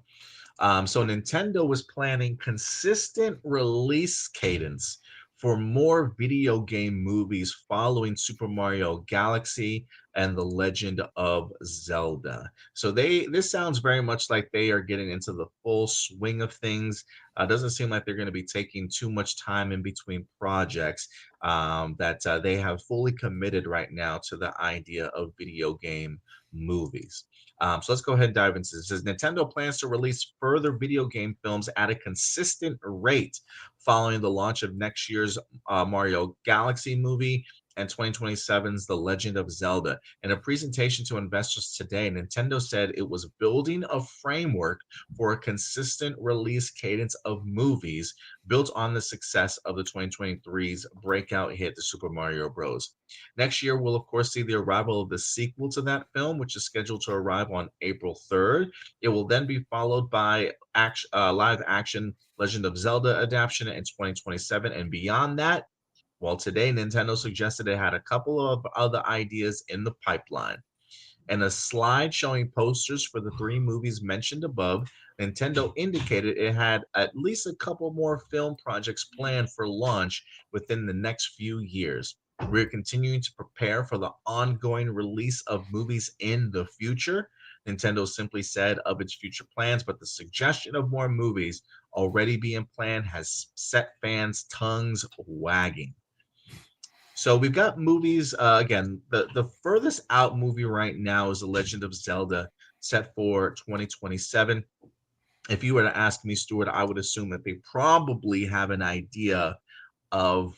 So Nintendo was planning consistent release cadence for more video game movies following Super Mario Galaxy and The Legend of Zelda. So this sounds very much like they are getting into the full swing of things. Doesn't seem like they're going to be taking too much time in between projects. That they have fully committed right now to the idea of video game movies. So let's go ahead and dive into this. It says Nintendo plans to release further video game films at a consistent rate following the launch of next year's Mario Galaxy movie and 2027's The Legend of Zelda. In a presentation to investors today, Nintendo said it was building a framework for a consistent release cadence of movies built on the success of the 2023's breakout hit, The Super Mario Bros. Next year, we'll of course see the arrival of the sequel to that film, which is scheduled to arrive on April 3rd. It will then be followed by live action Legend of Zelda adaptation in 2027. And beyond that, well, today Nintendo suggested it had a couple of other ideas in the pipeline. In a slide showing posters for the three movies mentioned above, Nintendo indicated it had at least a couple more film projects planned for launch within the next few years. We're continuing to prepare for the ongoing release of movies in the future, Nintendo simply said of its future plans, but the suggestion of more movies already being planned has set fans' tongues wagging. So we've got movies, again, the furthest out movie right now is The Legend of Zelda, set for 2027. If you were to ask me, Stuart, I would assume that they probably have an idea of,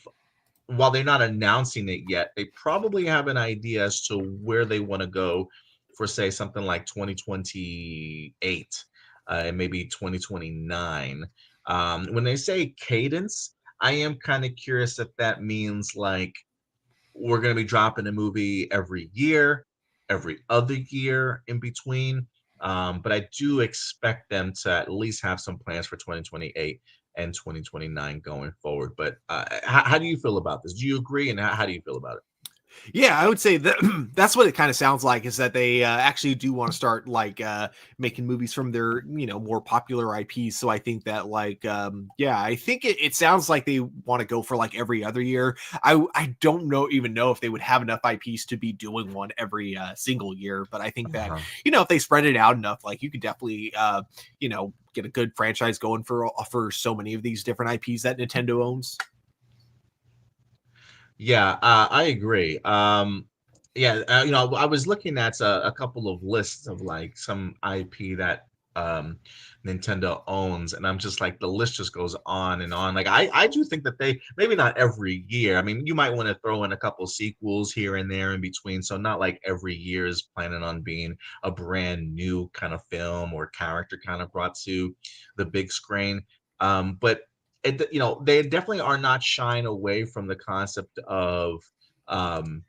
while they're not announcing it yet, they probably have an idea as to where they want to go for, say, something like 2028 and maybe 2029. When they say cadence, I am kind of curious if that means like we're going to be dropping a movie every year, every other year in between. But I do expect them to at least have some plans for 2028 and 2029 going forward. But how do you feel about this? Do you agree? And how do you feel about it? Yeah, I would say that that's what it kind of sounds like, is that they actually do want to start like making movies from their, more popular IPs. So I think that I think it sounds like they want to go for like every other year. I don't even know if they would have enough IPs to be doing one every single year. But I think that, if they spread it out enough, like you could definitely, get a good franchise going for so many of these different IPs that Nintendo owns. Yeah, I agree. I was looking at a couple of lists of like some IP that Nintendo owns, and I'm just like, the list just goes on and on. Like I do think that they, maybe not every year. I mean, you might want to throw in a couple sequels here and there in between, so not like every year is planning on being a brand new kind of film or character kind of brought to the big screen. But they definitely are not shying away from the concept of um,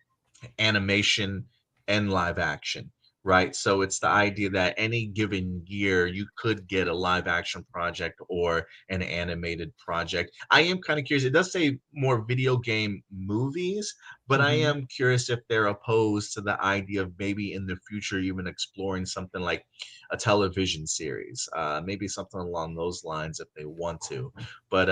animation and live action, right? So it's the idea that any given year you could get a live action project or an animated project. I am kind of curious. It does say more video game movies, but I Mhm. am curious if they're opposed to the idea of maybe in the future even exploring something like a television series, maybe something along those lines if they want to. But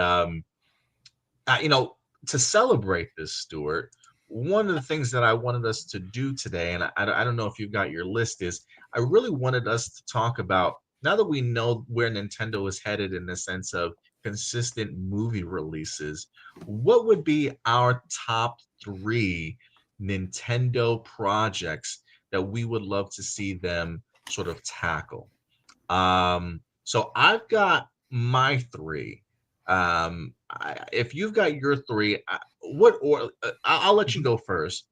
you know, to celebrate this, Stuart, one of the things that I wanted us to do today, and I don't know if you've got your list, is I really wanted us to talk about, now that we know where Nintendo is headed in the sense of consistent movie releases, what would be our top three Nintendo projects that we would love to see them sort of tackle? So I've got my three. If you've got your three, what or I'll let you Mhm. go first.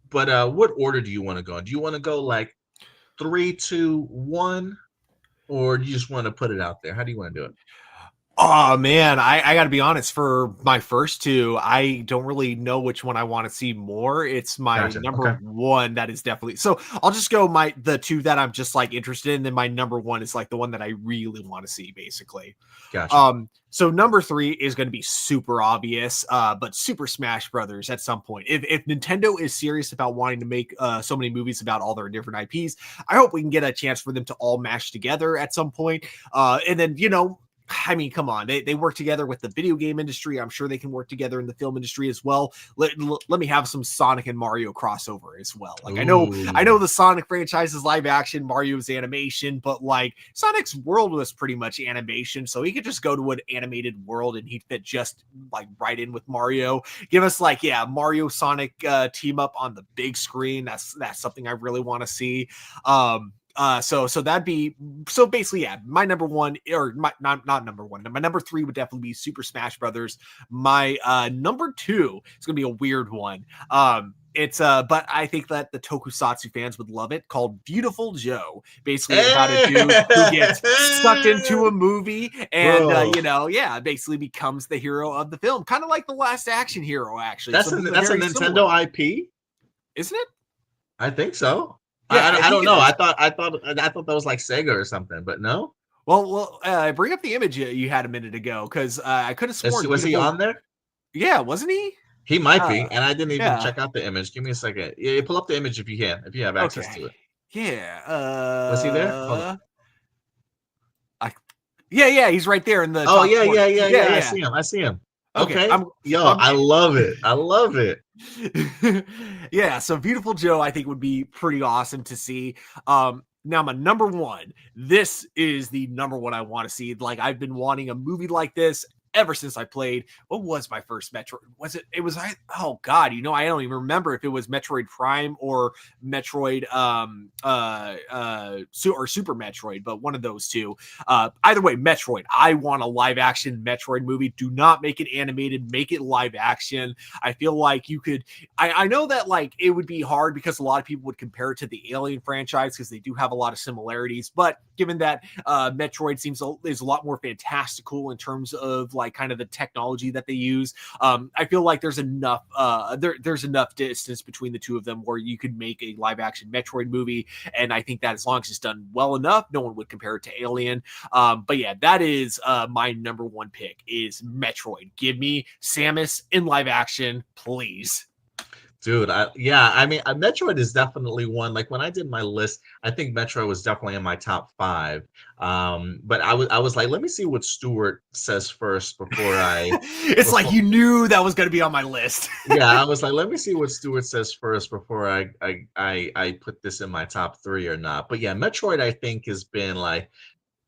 But what order do you want to go in? Do you want to go like three, two, one, or do you just want to put it out there? How do you want to do it? Oh man, I got to be honest. For my first two, I don't really know which one I want to see more. It's my Gotcha. number Okay. one that is definitely. So I'll just go the two that I'm just like interested in. Then my number one is like the one that I really want to see, basically. Gotcha. So number three is going to be super obvious, but Super Smash Brothers at some point. If Nintendo is serious about wanting to make so many movies about all their different IPs, I hope we can get a chance for them to all mash together at some point. And then, I mean, come on, they work together with the video game industry. I'm sure they can work together in the film industry as well. Let me have some Sonic and Mario crossover as well. Like I know Ooh. the Sonic franchise is live action, Mario's animation, but like Sonic's world was pretty much animation, so he could just go to an animated world and he'd fit just like right in with Mario. Give us like Mario Sonic team up on the big screen. That's something I really want to see. So that'd be so basically, my number one, or my not number one, my number three would definitely be Super Smash Brothers. My number two is gonna be a weird one. It's but I think that the tokusatsu fans would love it, called Beautiful Joe. Basically about a dude who gets sucked into a movie and Bro, basically becomes the hero of the film, kind of like the Last Action Hero, actually. that's Something a very Nintendo similar, IP. isn't it? I think so. Yeah, I I think don't it know. is. I thought that was like Sega or something, but no. Bring up the image you had a minute ago, because I could have sworn Was he Beautiful. on there? Yeah, wasn't he? He might Uh, be, and I didn't even yeah. check out the image. Give me a second. Yeah, pull up the image if you can, if you have access Okay. to it. Yeah. Was he there? Hold on. I, yeah. He's right there in the Oh top yeah, corner. yeah, yeah, Yeah, yeah. I yeah. see him. I see him. Okay. Okay. Yo, I'm I love it. I love it. yeah, so Beautiful Joe I think would be pretty awesome to see. Now my number one, this is the number one I want to see. Like, I've been wanting a movie like this ever since I played. What was my first Metroid? Oh god, I don't even remember if it was Metroid Prime or Metroid or Super Metroid, but one of those two. Either way, Metroid. I want a live action Metroid movie. Do not make it animated, make it live action. I feel like you could. I know that like it would be hard because a lot of people would compare it to the Alien franchise because they do have a lot of similarities. But given that Metroid is a lot more fantastical in terms of like kind of the technology that they use, I feel like there's enough there's enough distance between the two of them where you could make a live action Metroid movie, and I think that as long as it's done well enough, no one would compare it to Alien. But yeah, that is my number one pick is Metroid. Give me Samus in live action, please. Dude, I mean, Metroid is definitely one. Like when I did my list, I think Metroid was definitely in my top five. But I was like, let me see what Stuart says first before I It's like before you knew that was going to be on my list. yeah, I was like, let me see what Stuart says first before I put this in my top three or not. But yeah, Metroid I think has been like,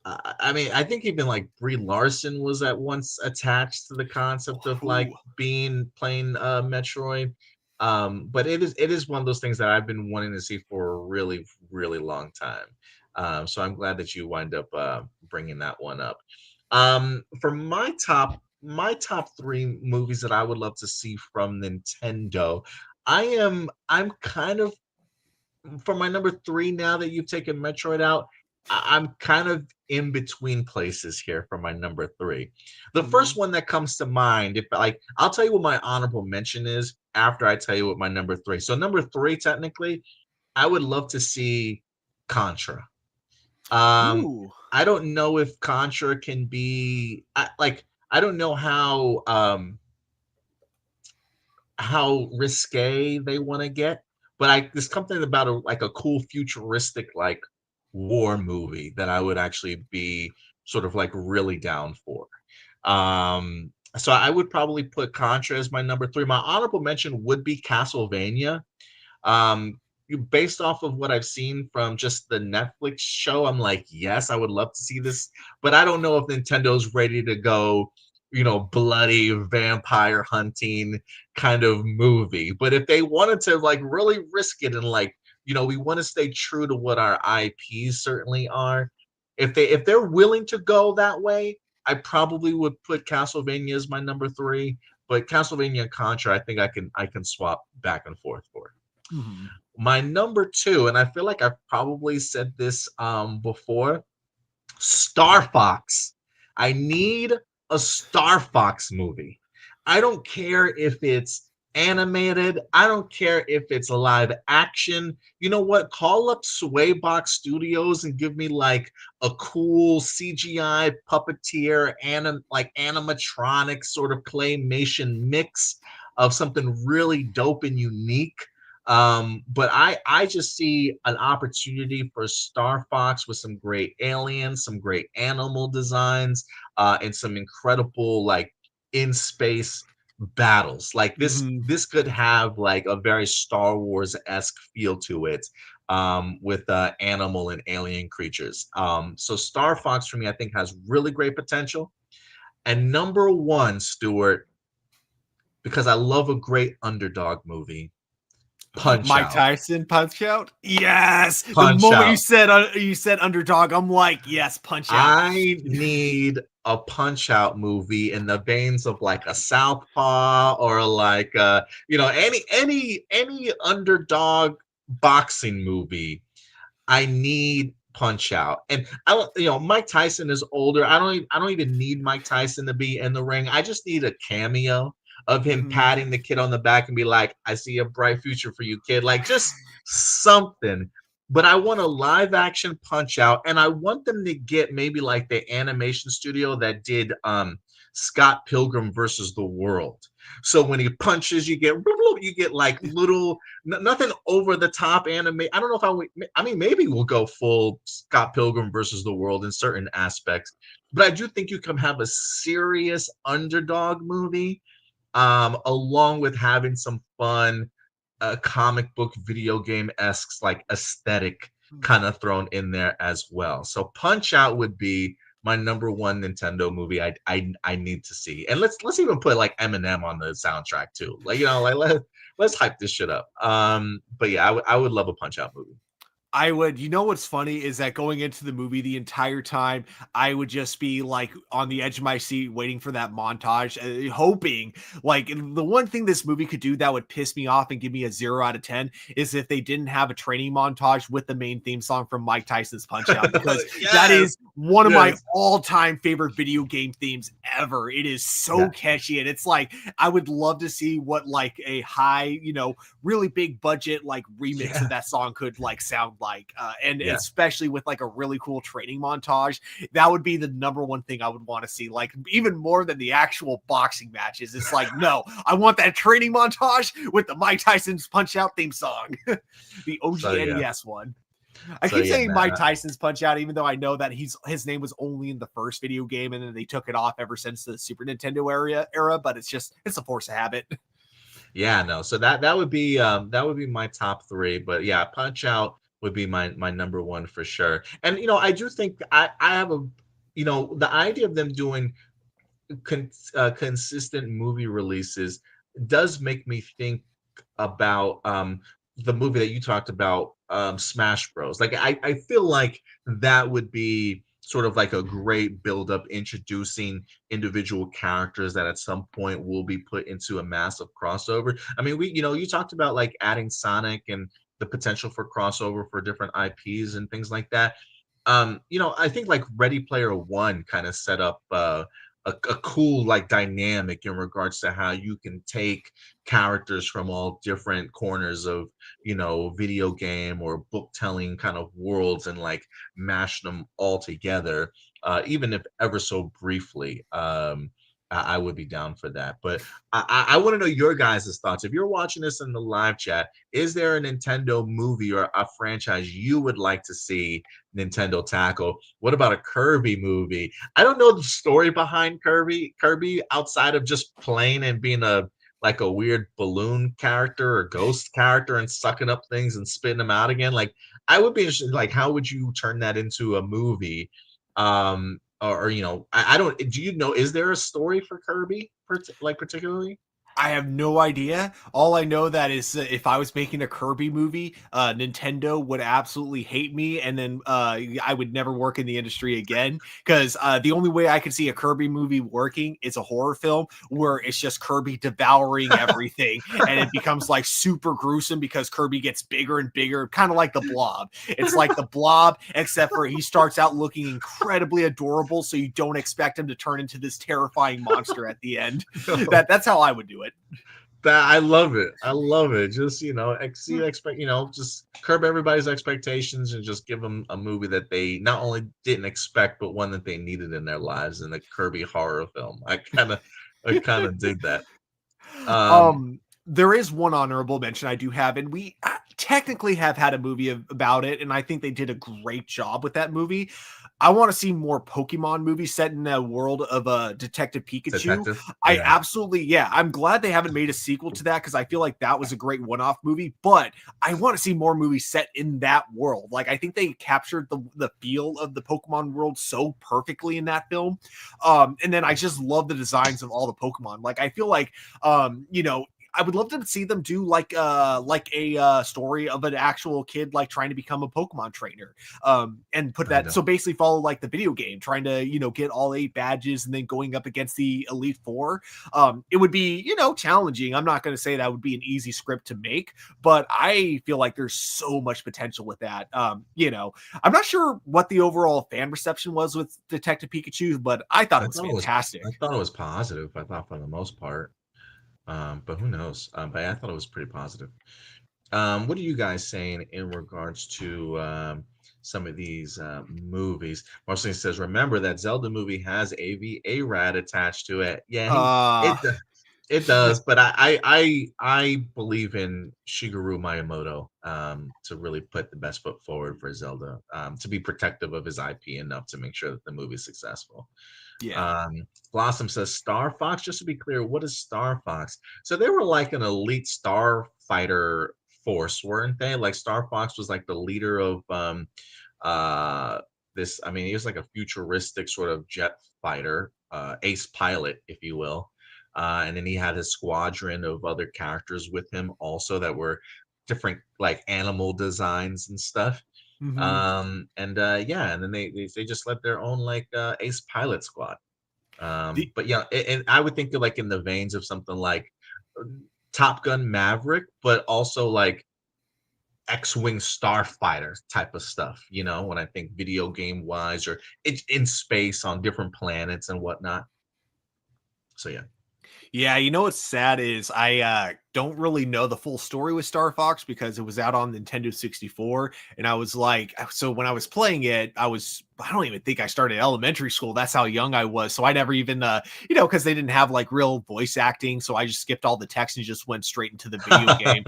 I mean, I think even like Brie Larson was at once attached to the concept of like Ooh. playing Metroid. But it is one of those things that I've been wanting to see for a really, really long time. So I'm glad that you wind up bringing that one up. For my top three movies that I would love to see from Nintendo, I'm kind of for my number three. Now that you've taken Metroid out, I'm kind of in between places here for my number three. The first one that comes to mind, if like I'll tell you what my honorable mention is after I tell you what my number three. So number three, technically, I would love to see Contra. Um, Ooh. I don't know if Contra can be like I don't know how risque they want to get, but there's something about a cool futuristic like war movie that I would actually be sort of like really down for. So I would probably put Contra as my number three. My honorable mention would be Castlevania. Um, Based off of what I've seen from just the Netflix show, I'm like, yes, I would love to see this, but I don't know if Nintendo's ready to go, bloody vampire hunting kind of movie. But if they wanted to like really risk it and like, we want to stay true to what our IPs certainly are. If they're willing to go that way, I probably would put Castlevania as my number three. But Castlevania and Contra, I think I can swap back and forth for. Mhm. My number two, and I feel like I've probably said this before, Star Fox. I need a Star Fox movie. I don't care if it's animated. I don't care if it's live action. You know what? Call up Swaybox Studios and give me like a cool CGI puppeteer like animatronic sort of claymation mix of something really dope and unique. But I just see an opportunity for Star Fox with some great aliens, some great animal designs, and some incredible like in space battles. Like this Mhm. this could have like a very Star Wars-esque feel to it, with animal and alien creatures. So Star Fox for me, I think has really great potential. And number one, Stuart, because I love a great underdog movie, Punch Mike Out. Tyson Punch Out. Yes. The Punch moment Out. you said underdog, I'm like, yes, Punch Out. I need a Punch Out movie in the veins of like a Southpaw or like any underdog boxing movie. I need Punch Out. And I don't, Mike Tyson is older. I don't even need Mike Tyson to be in the ring. I just need a cameo of him Mhm. patting the kid on the back and be like, I see a bright future for you, kid. Like just something. But I want a live action Punch Out, and I want them to get maybe like the animation studio that did Scott Pilgrim versus the World. So when he punches, you get like little nothing over the top anime. I don't know if I mean, maybe we'll go full Scott Pilgrim versus the World in certain aspects, but I do think you can have a serious underdog movie, along with having some fun, comic book video game esque like aesthetic kind of thrown in there as well. So Punch Out would be my number one Nintendo movie I need to see. And let's even put like Eminem on the soundtrack too. Like, let's hype this shit up. But yeah, I would love a Punch Out movie. I would, what's funny is that going into the movie the entire time, I would just be like on the edge of my seat waiting for that montage, hoping like the one thing this movie could do that would piss me off and give me a 0 out of 10 is if they didn't have a training montage with the main theme song from Mike Tyson's Punch Out, because that is one of my all-time favorite video game themes ever. It is so catchy, and it's like I would love to see what like a high, really big budget like remix of that song could like sound like, and especially with like a really cool training montage. That would be the number one thing I would want to see, like even more than the actual boxing matches. It's like, no, I want that training montage with the Mike Tyson's Punch Out theme song, the OG NES one. I keep saying Mike Tyson's Punch Out, even though I know that his name was only in the first video game, and then they took it off ever since the Super Nintendo era. But it's a force of habit. Yeah, no. So that would be my top three. But yeah, Punch Out would be my number one for sure. And I do think I have the idea of them doing consistent movie releases does make me think about the movie that you talked about, Smash Bros. Like I feel like that would be sort of like a great build up introducing individual characters that at some point will be put into a massive crossover. I mean, you talked about like adding Sonic and the potential for crossover for different IPs and things like that. I think like Ready Player One kind of set up a cool like dynamic in regards to how you can take characters from all different corners of video game or book telling kind of worlds and like mash them all together, even if ever so briefly. I would be down for that. But I want to know your guys' thoughts. If you're watching this in the live chat, is there a Nintendo movie or a franchise you would like to see Nintendo tackle? What about a Kirby movie? I don't know the story behind Kirby outside of just playing and being a weird balloon character or ghost character and sucking up things and spitting them out again. Like I would be interested, like how would you turn that into a movie? I don't, do you know, is there a story for Kirby like particularly? I have no idea. All I know that is if I was making a Kirby movie, Nintendo would absolutely hate me, and then I would never work in the industry again. Because the only way I could see a Kirby movie working is a horror film where it's just Kirby devouring everything, and it becomes like super gruesome because Kirby gets bigger and bigger, kind of like the Blob. It's like the Blob, except for he starts out looking incredibly adorable, so you don't expect him to turn into this terrifying monster at the end. That's how I would do it. That I love it. I love it. Just just curb everybody's expectations and just give them a movie that they not only didn't expect, but one that they needed in their lives in a Kirby horror film. I kind of dig that. There is one honorable mention I do have, and we technically have had a movie about it, and I think they did a great job with that movie. I want to see more Pokemon movies set in the world of Detective Pikachu. I'm glad they haven't made a sequel to that because I feel like that was a great one-off movie, but I want to see more movies set in that world. Like I think they captured the feel of the Pokemon world so perfectly in that film. And then I just love the designs of all the Pokemon. Like I feel like I would love to see them do like a story of an actual kid like trying to become a Pokemon trainer, and put that so basically follow like the video game, trying to get all 8 badges and then going up against the Elite Four. It would be challenging. I'm not going to say that would be an easy script to make, but I feel like there's so much potential with that. I'm not sure what the overall fan reception was with Detective Pikachu, but I thought it was fantastic. I thought it was positive. I thought for the most part. But who knows? But I thought it was pretty positive. What are you guys saying in regards to some of these movies? Marceline says, "Remember that Zelda movie has AV-ARAD attached to it." Yeah, it does. But I believe in Shigeru Miyamoto to really put the best foot forward for Zelda, to be protective of his IP enough to make sure that the movie is successful. Yeah. Blossom says Star Fox. Just to be clear, what is Star Fox? So they were like an elite starfighter force, weren't they? Like Star Fox was like the leader of this. I mean, he was like a futuristic sort of jet fighter, ace pilot, if you will. And then he had his squadron of other characters with him also that were different like animal designs and stuff. Mm-hmm. And then they just let their own like ace pilot squad. But yeah, and I would think of like in the veins of something like Top Gun Maverick, but also like X-Wing Starfighter type of stuff, when I think video game wise or in space on different planets and whatnot. So yeah. Yeah, what's sad is I don't really know the full story with Star Fox because it was out on Nintendo 64, and I was like, so when I was playing it, I don't even think I started elementary school. That's how young I was. So I never even, because they didn't have like real voice acting, so I just skipped all the text and just went straight into the video game.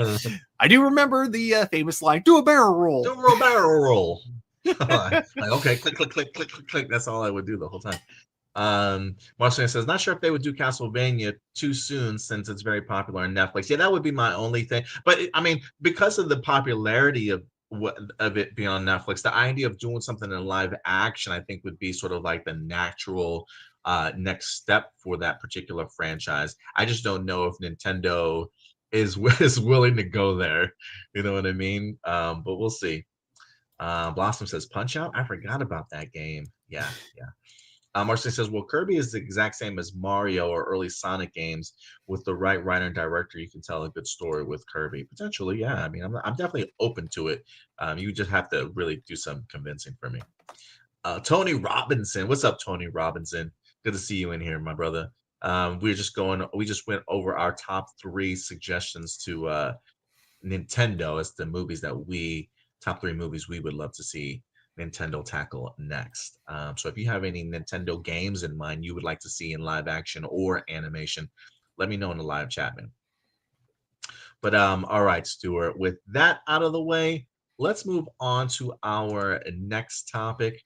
I do remember the famous line, "Do a barrel roll." Do a barrel roll. Like, okay, click, click, click, click, click, click. That's all I would do the whole time. Marceline says, not sure if they would do Castlevania too soon since it's very popular on Netflix. Yeah, that would be my only thing. But I mean, because of the popularity of it being on Netflix, the idea of doing something in live action, I think, would be sort of like the natural next step for that particular franchise. I just don't know if Nintendo is willing to go there. You know what I mean? But we'll see. Blossom says Punch Out. I forgot about that game. Yeah, yeah. Marcy says, well, Kirby is the exact same as Mario or early Sonic games. With the right writer and director, you can tell a good story with Kirby. Potentially, yeah. I mean, I'm definitely open to it. You just have to really do some convincing for me. Tony Robinson. What's up, Tony Robinson? Good to see you in here, my brother. We just went over our top 3 suggestions to Nintendo as the movies that top 3 movies we would love to see Nintendo tackle next. So if you have any Nintendo games in mind you would like to see in live action or animation, let me know in the live chat, man. But all right, Stuart, with that out of the way, let's move on to our next topic.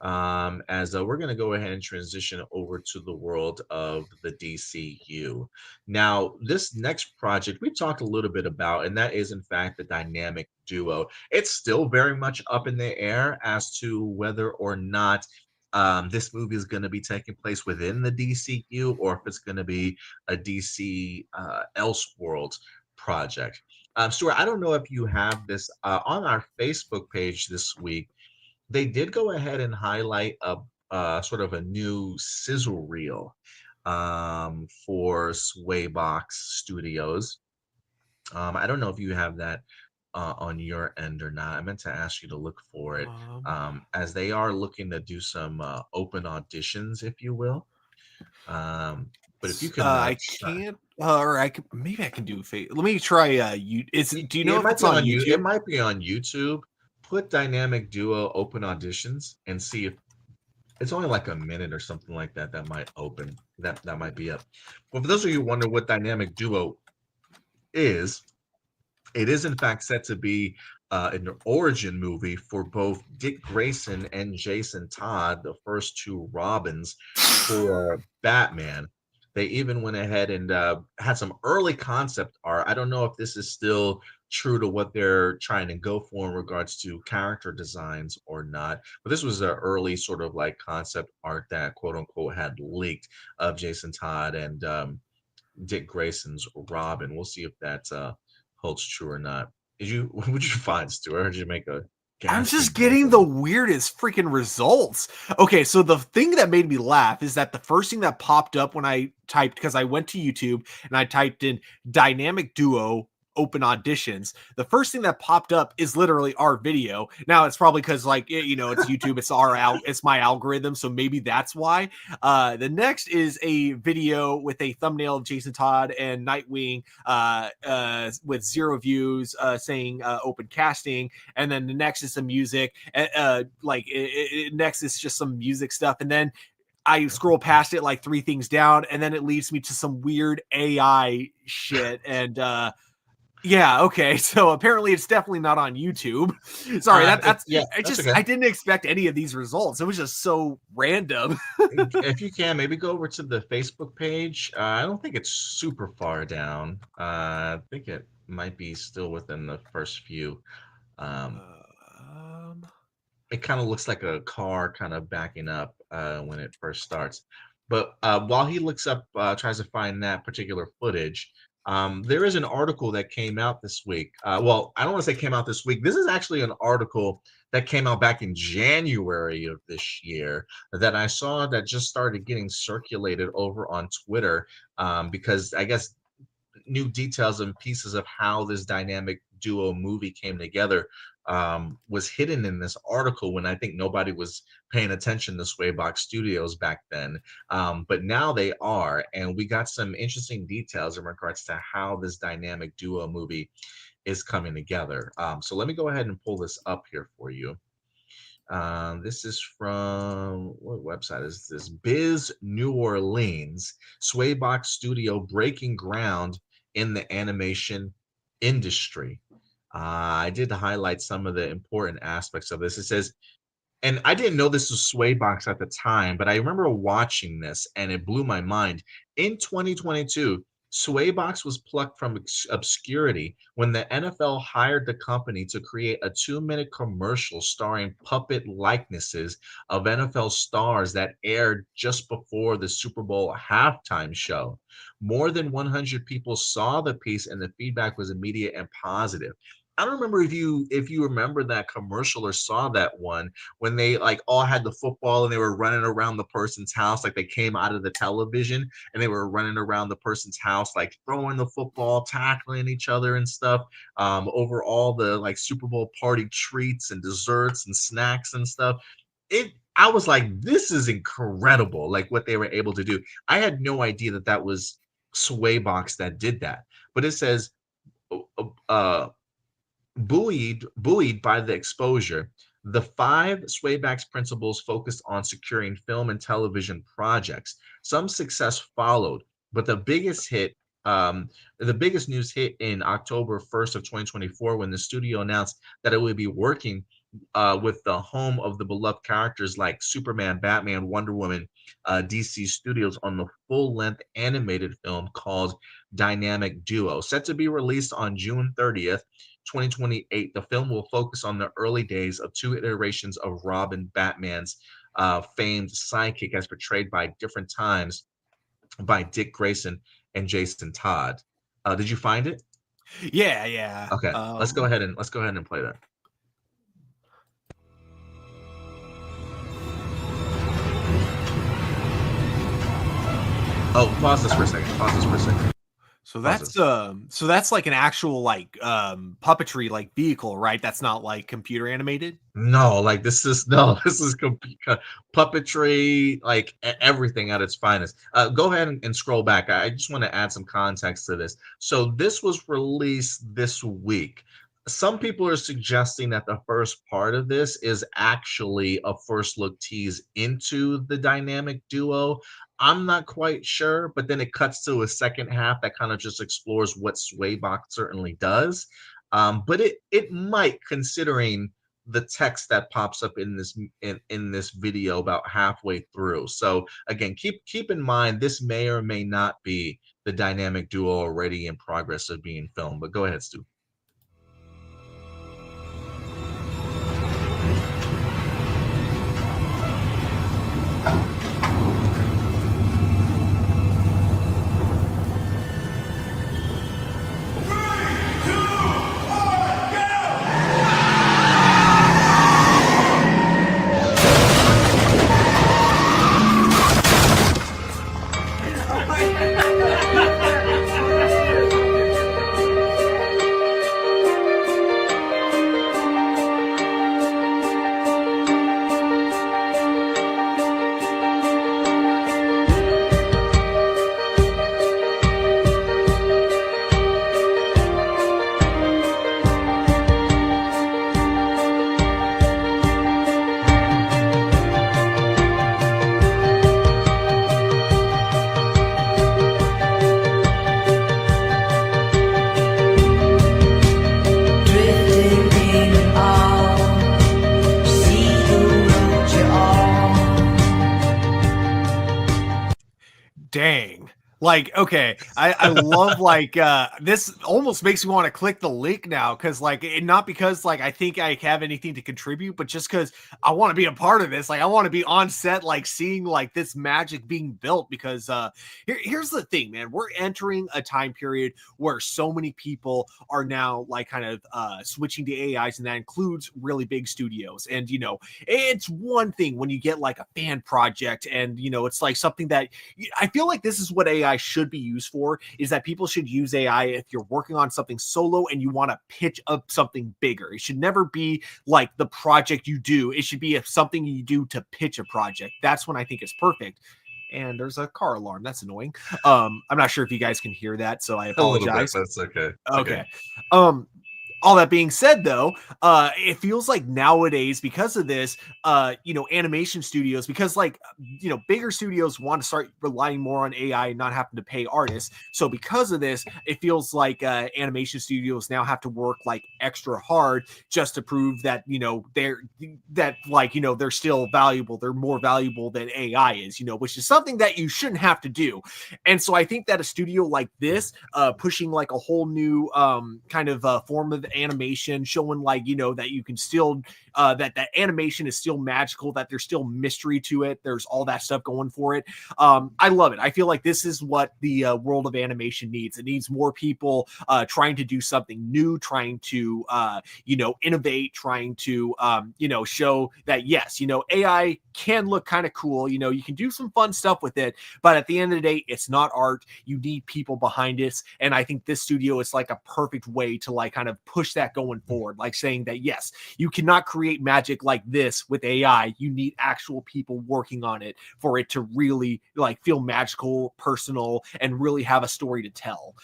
As we're going to go ahead and transition over to the world of the DCU. Now, this next project we talked a little bit about, and that is in fact the dynamic duo. It's still very much up in the air as to whether or not this movie is going to be taking place within the DCU or if it's going to be a DC Elseworlds project. Stuart, I don't know if you have this on our Facebook page this week. They did go ahead and highlight a sort of a new sizzle reel for Swaybox Studios. I don't know if you have that on your end or not. I meant to ask you to look for it, as they are looking to do some open auditions, if you will. But if you can, I can't, or I can, maybe I can do Let me try. Do you know if it's on YouTube? It might be on YouTube. Put dynamic duo open auditions and see if it's only like a minute or something like that. That might open. That might be up. Well, for those of you who wonder what dynamic duo is, it is in fact set to be an origin movie for both Dick Grayson and Jason Todd, the first 2 Robins for Batman. They even went ahead and had some early concept art. I don't know if this is still true to what they're trying to go for in regards to character designs or not, but this was an early sort of like concept art that quote unquote had leaked of Jason Todd and Dick Grayson's Robin. We'll see if that holds true or not. What would you find, Stuart? Did you make a I'm just getting the weirdest freaking results. Okay, so the thing that made me laugh is that the first thing that popped up when I typed, because I went to YouTube and I typed in dynamic duo open auditions, the first thing that popped up is literally our video. Now it's probably because it's YouTube, it's my algorithm, so maybe that's why. The next is a video with a thumbnail of Jason Todd and Nightwing with 0 views, saying open casting, and then the next is some music, next is just some music stuff, and then I scroll past it like 3 things down, and then it leads me to some weird AI shit. And yeah, okay. So apparently it's definitely not on YouTube. Sorry, I didn't expect any of these results. It was just so random. If you can, maybe go over to the Facebook page. I don't think it's super far down. I think it might be still within the first few. It kind of looks like a car kind of backing up when it first starts. But while he looks up, tries to find that particular footage, there is an article that came out this week. Well, I don't want to say came out this week. This is actually an article that came out back in January of this year that I saw that just started getting circulated over on Twitter, because I guess new details and pieces of how this dynamic duo movie came together was hidden in this article when I think nobody was paying attention to Swaybox Studios back then. But now they are, and we got some interesting details in regards to how this dynamic duo movie is coming together. So let me go ahead and pull this up here for you. This is from, what website is this? Biz New Orleans. Swaybox Studio breaking ground in the animation industry. I did highlight some of the important aspects of this. It says, and I didn't know this was Swaybox at the time, but I remember watching this and it blew my mind. In 2022, Swaybox was plucked from obscurity when the NFL hired the company to create a 2-minute commercial starring puppet likenesses of NFL stars that aired just before the Super Bowl halftime show. More than 100 people saw the piece, and the feedback was immediate and positive. I don't remember if you remember that commercial or saw that one when they like all had the football and they were running around the person's house, like they came out of the television and they were running around the person's house, like throwing the football, tackling each other and stuff, over all the like Super Bowl party treats and desserts and snacks and stuff. I was like, this is incredible, like what they were able to do. I had no idea that that was Swaybox that did that, but it says, uh, buoyed by the exposure, the 5 Swayback's principals focused on securing film and television projects. Some success followed, but the biggest news hit in October 1st of 2024 when the studio announced that it would be working with the home of the beloved characters like Superman, Batman, Wonder Woman, DC Studios on the full-length animated film called Dynamic Duo. Set to be released on June 30th, 2028, the film will focus on the early days of 2 iterations of Robin, Batman's famed sidekick, as portrayed by different times by Dick Grayson and Jason Todd. Did you find it? Yeah. Okay, let's go ahead and play that. Oh, pause this for a second. So that's like an actual like puppetry like vehicle, right? That's not like computer animated. No, like this is puppetry, like everything at its finest. Go ahead and scroll back. I just want to add some context to this. So this was released this week. Some people are suggesting that the first part of this is actually a first look tease into the dynamic duo. I'm not quite sure, but then it cuts to a second half that kind of just explores what Swaybox certainly does. But it might, considering the text that pops up in this video about halfway through. So again, keep in mind this may or may not be the dynamic duo already in progress of being filmed. But go ahead, Stu. Dang. Like, okay, I love like this almost makes me want to click the link now, because like not because like I think I have anything to contribute, but just because I want to be a part of this. Like I want to be on set, like seeing like this magic being built, because here's the thing, man. We're entering a time period where so many people are now like kind of switching to AIs, and that includes really big studios. And you know, it's one thing when you get like a fan project, and you know, it's like something that I feel like this is what AI should be used for, is that people should use AI if you're working on something solo and you want to pitch up something bigger. It should never be like the project you do. It should be something you do to pitch a project. That's when I think it's perfect. And there's a car alarm. That's annoying. I'm not sure if you guys can hear that, so I apologize. That's okay. Okay. All that being said, though, it feels like nowadays, because of this, animation studios, because bigger studios want to start relying more on AI and not having to pay artists. So because of this, it feels like animation studios now have to work like extra hard just to prove that they're still valuable. They're more valuable than AI is, which is something that you shouldn't have to do. And so I think that a studio like this, pushing like a whole new kind of form of animation, showing that you can still that animation is still magical, that there's still mystery to it, there's all that stuff going for it. I love it. I feel like this is what the world of animation needs. It needs more people trying to do something new, trying to innovate, trying to show that yes, AI can look kind of cool, you can do some fun stuff with it, but at the end of the day, it's not art. You need people behind it, and I think this studio is like a perfect way to like kind of push that going forward, like saying that yes, you cannot create magic like this with AI. You need actual people working on it for it to really like feel magical, personal, and really have a story to tell.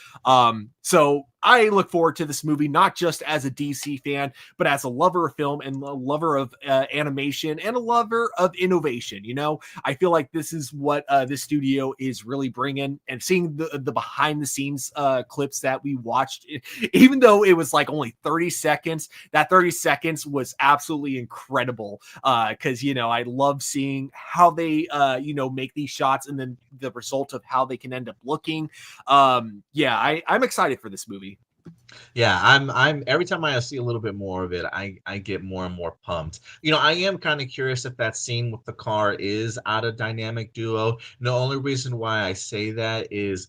So I look forward to this movie, not just as a DC fan, but as a lover of film and a lover of animation and a lover of innovation. I feel like this is what this studio is really bringing, and seeing the behind the scenes clips that we watched, even though it was like only 30 seconds, that 30 seconds was absolutely incredible. Cause I love seeing how they, make these shots and then the result of how they can end up looking. I'm excited for this movie. Yeah, I'm every time I see a little bit more of it, I get more and more pumped. I am kind of curious if that scene with the car is out of dynamic duo. The only reason why I say that is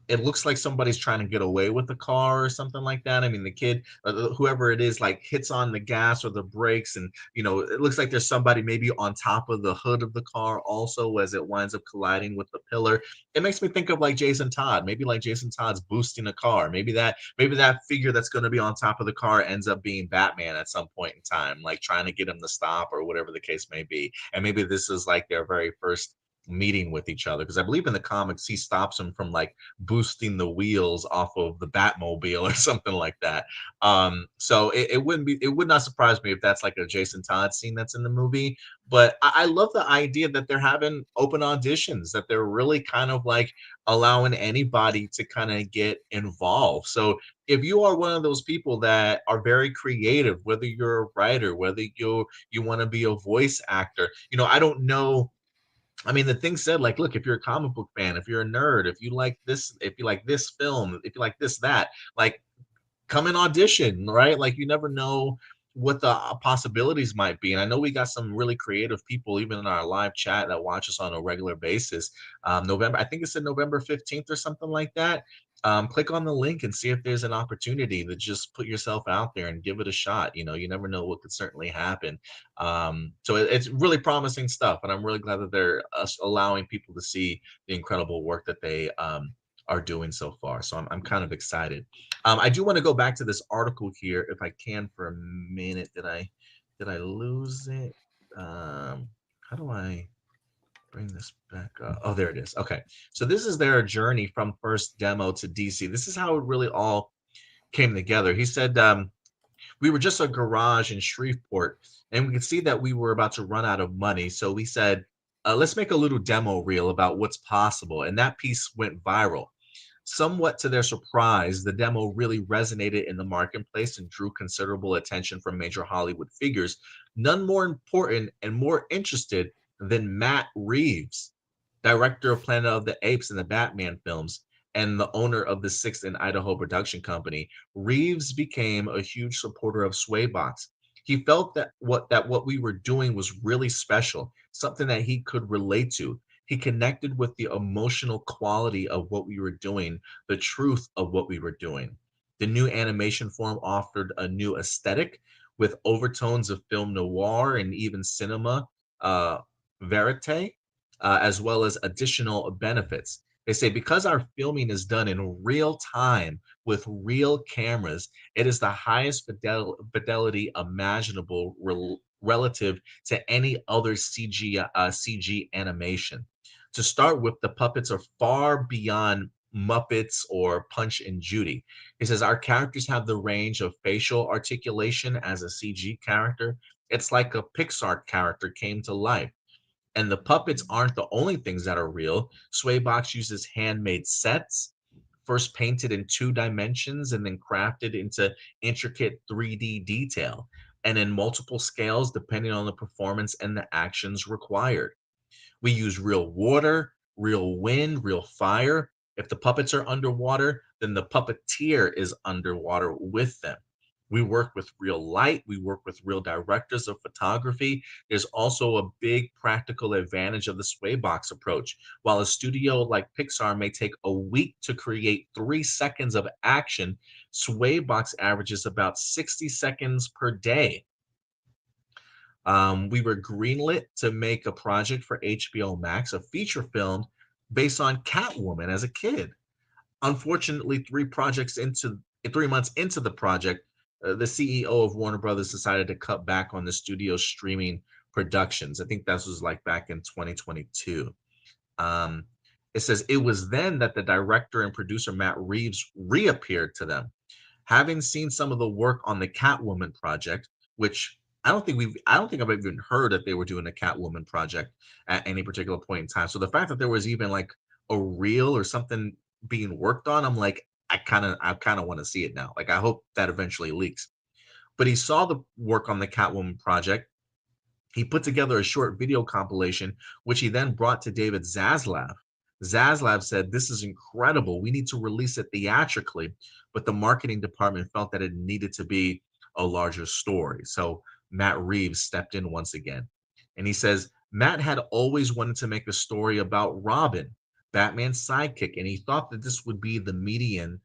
it looks like somebody's trying to get away with the car or something like that. I mean, the kid, whoever it is, like hits on the gas or the brakes, and it looks like there's somebody maybe on top of the hood of the car also as it winds up colliding with the pillar. It makes me think of like Jason Todd, maybe like Jason Todd's boosting a car. Maybe that figure that's going to be on top of the car ends up being Batman at some point in time, like trying to get him to stop or whatever the case may be. And maybe this is like their very first meeting with each other, because I believe in the comics he stops him from like boosting the wheels off of the Batmobile or something like that. So it would not surprise me if that's like a Jason Todd scene that's in the movie. But I love the idea that they're having open auditions, that they're really kind of like allowing anybody to kind of get involved. So if you are one of those people that are very creative, whether you're a writer, whether you want to be a voice actor, I don't know. I mean, the thing said, like, look, if you're a comic book fan, if you're a nerd, if you like this film, if you like this, that, like, come and audition, right? Like, you never know what the possibilities might be. And I know we got some really creative people, even in our live chat, that watch us on a regular basis. I think it said November 15th or something like that. Click on the link and see if there's an opportunity to just put yourself out there and give it a shot. You never know what could certainly happen. So it's really promising stuff, and I'm really glad that they're allowing people to see the incredible work that they are doing so far. So I'm kind of excited. I do want to go back to this article here, if I can, for a minute. Did I lose it? How do I bring this back up? Oh, there it is. Okay. So this is their journey from first demo to DC. This is how it really all came together. He said, we were just a garage in Shreveport, and we could see that we were about to run out of money. So we said, let's make a little demo reel about what's possible. And that piece went viral. Somewhat to their surprise, the demo really resonated in the marketplace and drew considerable attention from major Hollywood figures, none more important and more interested than Matt Reeves, director of Planet of the Apes and the Batman films, and the owner of the Sixth and Idaho production company. Reeves became a huge supporter of Swaybox. He felt that what we were doing was really special, something that he could relate to. He connected with the emotional quality of what we were doing, the truth of what we were doing. The new animation form offered a new aesthetic with overtones of film noir and even cinema verite, as well as additional benefits. They say because our filming is done in real time with real cameras, it is the highest fidelity imaginable relative to any other CG animation. To start with, the puppets are far beyond Muppets or Punch and Judy. He says, our characters have the range of facial articulation as a CG character. It's like a Pixar character came to life. And the puppets aren't the only things that are real. Swaybox uses handmade sets, first painted in 2 dimensions and then crafted into intricate 3D detail, and in multiple scales depending on the performance and the actions required. We use real water, real wind, real fire. If the puppets are underwater, then the puppeteer is underwater with them. We work with real light. We work with real directors of photography. There's also a big practical advantage of the Swaybox approach. While a studio like Pixar may take a week to create 3 seconds of action, Swaybox averages about 60 seconds per day. We were greenlit to make a project for HBO Max, a feature film based on Catwoman as a kid. Unfortunately, 3 months into the project, the CEO of Warner Brothers decided to cut back on the studio's streaming productions. I think that was like back in 2022. Um, it says it was then that the director and producer Matt Reeves reappeared to them. Having seen some of the work on the Catwoman project, which I don't think I've even heard that they were doing a Catwoman project at any particular point in time. So the fact that there was even like a reel or something being worked on, I'm like, I kind of want to see it now. Like I hope that eventually leaks. But he saw the work on the Catwoman project. He put together a short video compilation, which he then brought to David Zaslav. Zaslav said, "This is incredible. We need to release it theatrically." But the marketing department felt that it needed to be a larger story. So Matt Reeves stepped in once again. And he says, Matt had always wanted to make a story about Robin, Batman's sidekick, and he thought that this would be the medium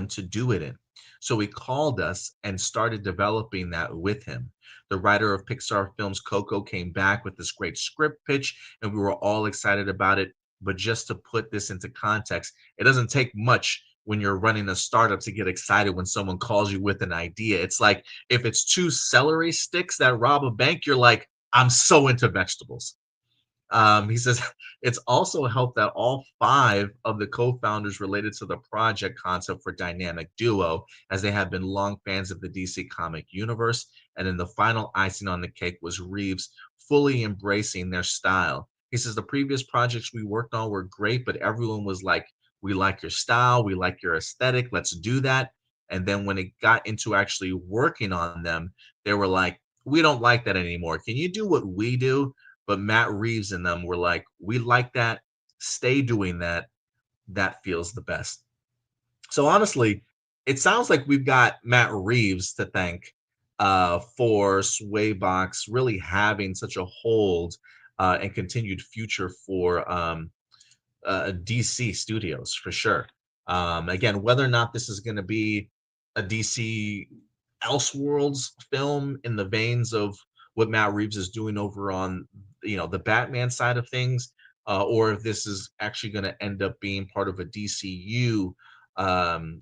to do it in. So he called us and started developing that with him. The writer of Pixar films Coco came back with this great script pitch, and we were all excited about it. But just to put this into context, it doesn't take much when you're running a startup to get excited when someone calls you with an idea. It's like if it's 2 celery sticks that rob a bank, you're like, I'm so into vegetables. He says it's also helped that all 5 of the co-founders related to the project concept for Dynamic Duo, as they have been long fans of the DC comic universe. And then the final icing on the cake was Reeves fully embracing their style. He says the previous projects we worked on were great, but everyone was like, we like your style, we like your aesthetic, let's do that. And then when it got into actually working on them, they were like, we don't like that anymore. Can you do what we do? But Matt Reeves and them were like, we like that. Stay doing that. That feels the best. So honestly, it sounds like we've got Matt Reeves to thank for Swaybox really having such a hold and continued future for DC Studios for sure. Again, whether or not this is going to be a DC Elseworlds film in the veins of what Matt Reeves is doing over on the Batman side of things, or if this is actually going to end up being part of a DCU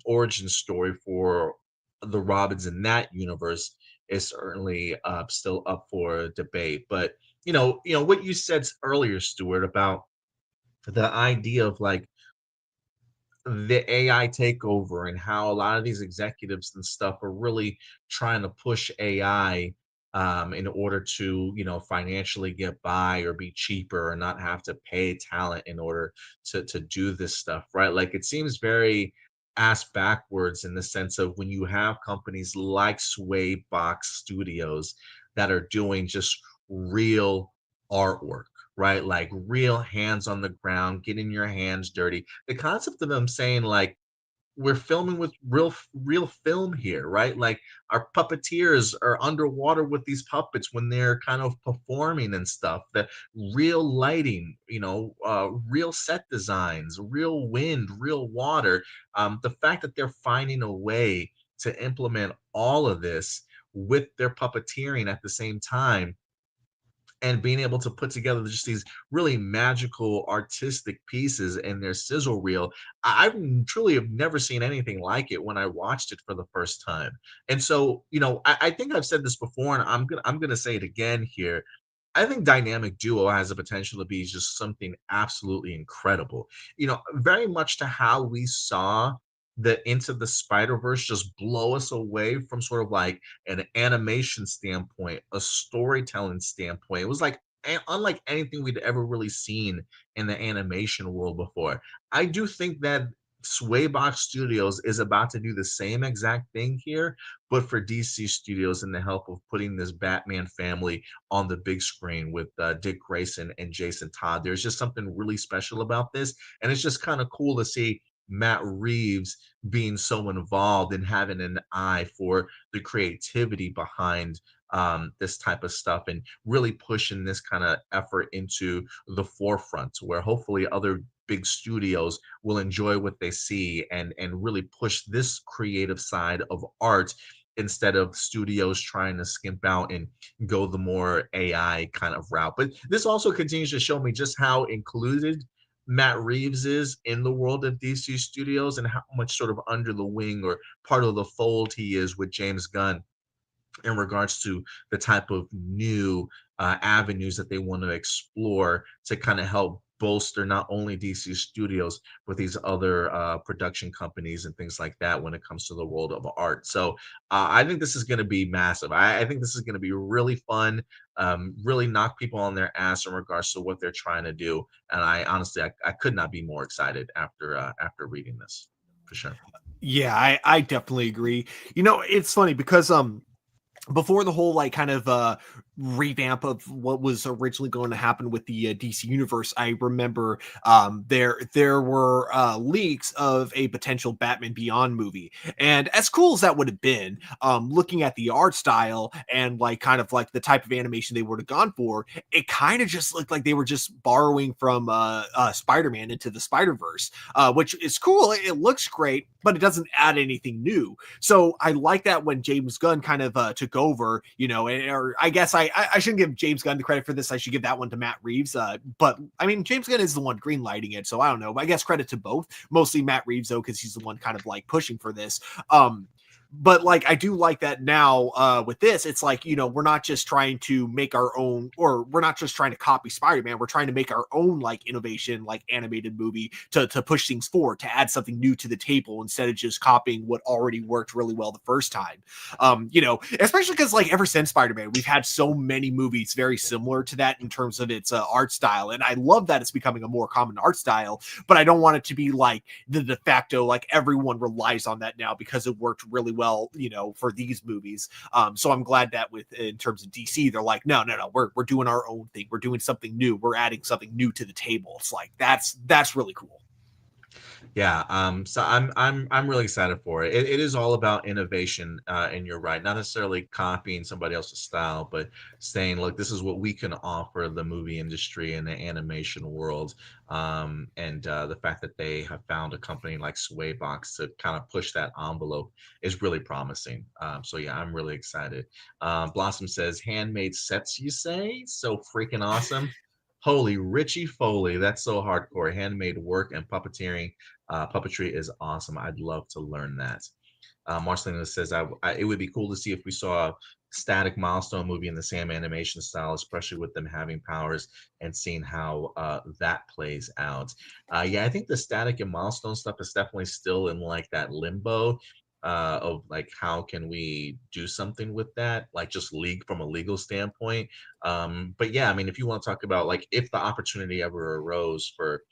origin story for the Robins in that universe, is certainly still up for debate. But what you said earlier, Stuart, about the idea of like the AI takeover and how a lot of these executives and stuff are really trying to push AI in order to, financially get by or be cheaper or not have to pay talent in order to do this stuff, right? Like it seems very ass backwards in the sense of when you have companies like Swaybox Studios that are doing just real artwork, right? Like real hands on the ground, getting your hands dirty. The concept of them saying like we're filming with real film here, right? Like our puppeteers are underwater with these puppets when they're kind of performing and stuff. The real lighting, real set designs, real wind, real water. The fact that they're finding a way to implement all of this with their puppeteering at the same time and being able to put together just these really magical artistic pieces in their sizzle reel. I truly have never seen anything like it when I watched it for the first time. And so, I think I've said this before, and I'm gonna say it again here. I think Dynamic Duo has the potential to be just something absolutely incredible. Very much to how we saw the Into the Spider-Verse just blow us away from sort of like an animation standpoint, a storytelling standpoint. It was like unlike anything we'd ever really seen in the animation world before. I do think that Swaybox Studios is about to do the same exact thing here, but for DC Studios and the help of putting this Batman family on the big screen with Dick Grayson and Jason Todd. There's just something really special about this, and it's just kind of cool to see Matt Reeves being so involved and having an eye for the creativity behind this type of stuff and really pushing this kind of effort into the forefront where hopefully other big studios will enjoy what they see and really push this creative side of art instead of studios trying to skimp out and go the more AI kind of route. But this also continues to show me just how included Matt Reeves is in the world of DC Studios and how much sort of under the wing or part of the fold he is with James Gunn in regards to the type of new avenues that they want to explore to kind of help bolster not only DC Studios but these other production companies and things like that when it comes to the world of art. So I think this is going to be massive. I think this is going to be really fun, really knock people on their ass in regards to what they're trying to do. And I honestly, I could not be more excited after reading this for sure. Yeah, I definitely agree. It's funny because before the whole like kind of revamp of what was originally going to happen with the DC universe, I remember there were leaks of a potential Batman Beyond movie, and as cool as that would have been, looking at the art style and like kind of like the type of animation they would have gone for, it kind of just looked like they were just borrowing from Spider-Man Into the Spider-Verse, which is cool. It looks great, but it doesn't add anything new. So I like that when James Gunn kind of took over, or I guess I shouldn't give James Gunn the credit for this. I should give that one to Matt Reeves. But I mean, James Gunn is the one green lighting it, so I don't know. I guess credit to both. Mostly Matt Reeves though, because he's the one kind of like pushing for this. But like I do like that now with this, it's like, we're not just trying to make our own, or we're not just trying to copy Spider-Man, we're trying to make our own like innovation, like animated movie to push things forward, to add something new to the table instead of just copying what already worked really well the first time. Especially because like ever since Spider-Man, we've had so many movies very similar to that in terms of its art style. And I love that it's becoming a more common art style, but I don't want it to be like the de facto, like everyone relies on that now because it worked really well, for these movies. So I'm glad that in terms of DC, they're like, no, we're doing our own thing. We're doing something new. We're adding something new to the table. It's like, that's really cool. Yeah, so I'm really excited for it. It is all about innovation, and you're right, not necessarily copying somebody else's style, but saying, look, this is what we can offer the movie industry and the animation world. And the fact that they have found a company like Swaybox to kind of push that envelope is really promising. So yeah, I'm really excited. Blossom says, handmade sets, you say? So freaking awesome. Holy Richie Foley, that's so hardcore. Handmade work and puppetry is awesome. I'd love to learn that. Marcelina says, it would be cool to see if we saw a static Milestone movie in the same animation style, especially with them having powers and seeing how that plays out. Yeah, I think the static and Milestone stuff is definitely still in like that limbo of like, how can we do something with that, like just from a legal standpoint. But yeah, I mean, if you want to talk about like if the opportunity ever arose for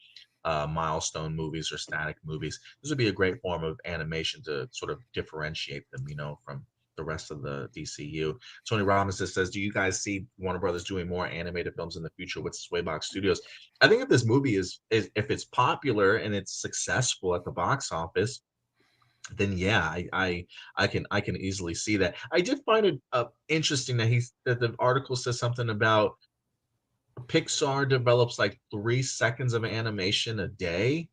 Milestone movies or static movies, this would be a great form of animation to sort of differentiate them, from the rest of the DCU. Tony Robinson says, do you guys see Warner Brothers doing more animated films in the future with Swaybox Studios? I think if this movie is if it's popular and it's successful at the box office, then yeah, I can easily see that. I did find it interesting that the article says something about Pixar develops like 3 seconds of animation a day,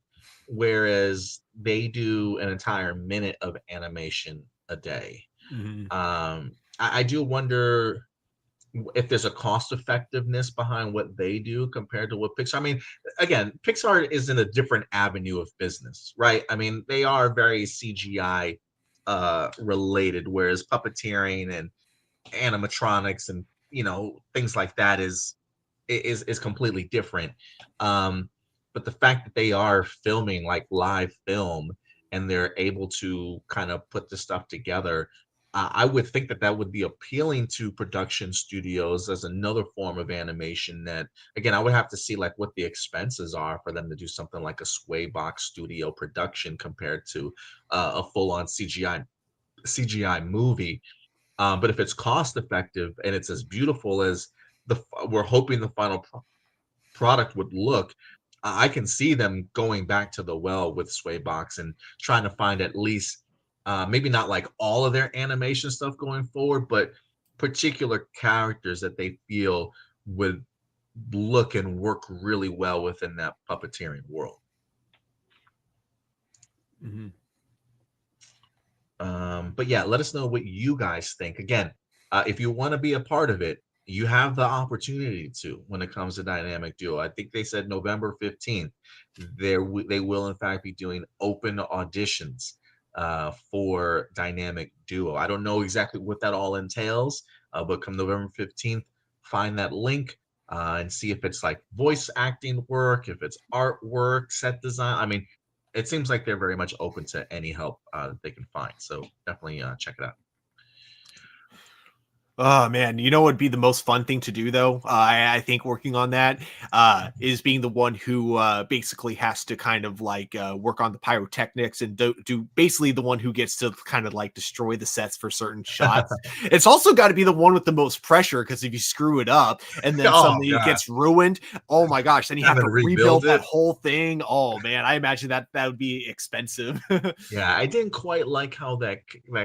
whereas they do an entire minute of animation a day. Mm-hmm. I do wonder if there's a cost effectiveness behind what they do compared to what Pixar. I mean, again, Pixar is in a different avenue of business, right? I mean, they are very CGI related, whereas puppeteering and animatronics and things like that is is completely different. But the fact that they are filming like live film and they're able to kind of put this stuff together, I would think that that would be appealing to production studios as another form of animation. That again, I would have to see like what the expenses are for them to do something like a Sway Box Studio production compared to a full-on CGI movie. But if it's cost effective and it's as beautiful as we're hoping the final product would look, I can see them going back to the well with Swaybox and trying to find at least maybe not like all of their animation stuff going forward, but particular characters that they feel would look and work really well within that puppeteering world. Mm-hmm. But yeah, let us know what you guys think. Again, if you want to be a part of it, you have the opportunity to when it comes to Dynamic Duo. I think they said November 15th. They will in fact be doing open auditions for Dynamic Duo. I don't know exactly what that all entails, but come November 15th, find that link and see if it's like voice acting work, if it's artwork, set design. I mean, it seems like they're very much open to any help that they can find. So definitely check it out. Oh man, you know what would be the most fun thing to do though? I think working on that is being the one who basically has to kind of like work on the pyrotechnics and do basically the one who gets to kind of like destroy the sets for certain shots. It's also got to be the one with the most pressure, because if you screw it up and then Oh, suddenly it God. gets ruined, oh my gosh, then you have And to then rebuild rebuild that it. whole thing. Oh man, I imagine that would be expensive. Yeah, I didn't quite like how that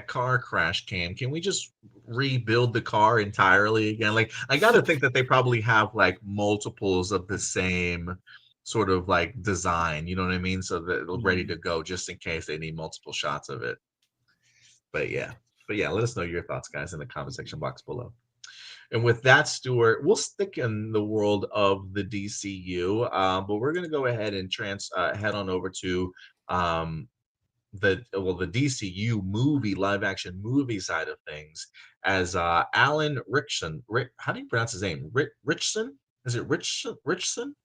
car crash came. Can we just rebuild the car entirely again? Like, I got to think that they probably have like multiples of the same sort of like design. You know what I mean? So that they're ready to go just in case they need multiple shots of it. But yeah, let us know your thoughts, guys, in the comment section box below. And with that, Stuart, we'll stick in the world of the DCU, but we're going to go ahead and head on over to the DCU movie, live action movie side of things, as Alan Ritchson. How do you pronounce his name? Ritchson? Is it Ritchson?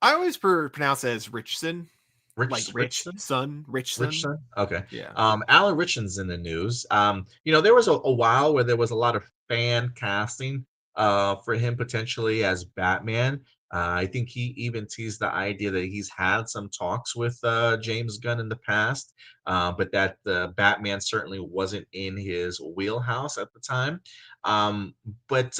I always pronounce it as Ritchson. Like rich Ritchson? son, rich son. Ritchson? Okay. Yeah. Alan Ritchson's in the news. There was a while where there was a lot of fan casting for him potentially as Batman. I think he even teased the idea that he's had some talks with James Gunn in the past, but that the Batman certainly wasn't in his wheelhouse at the time. But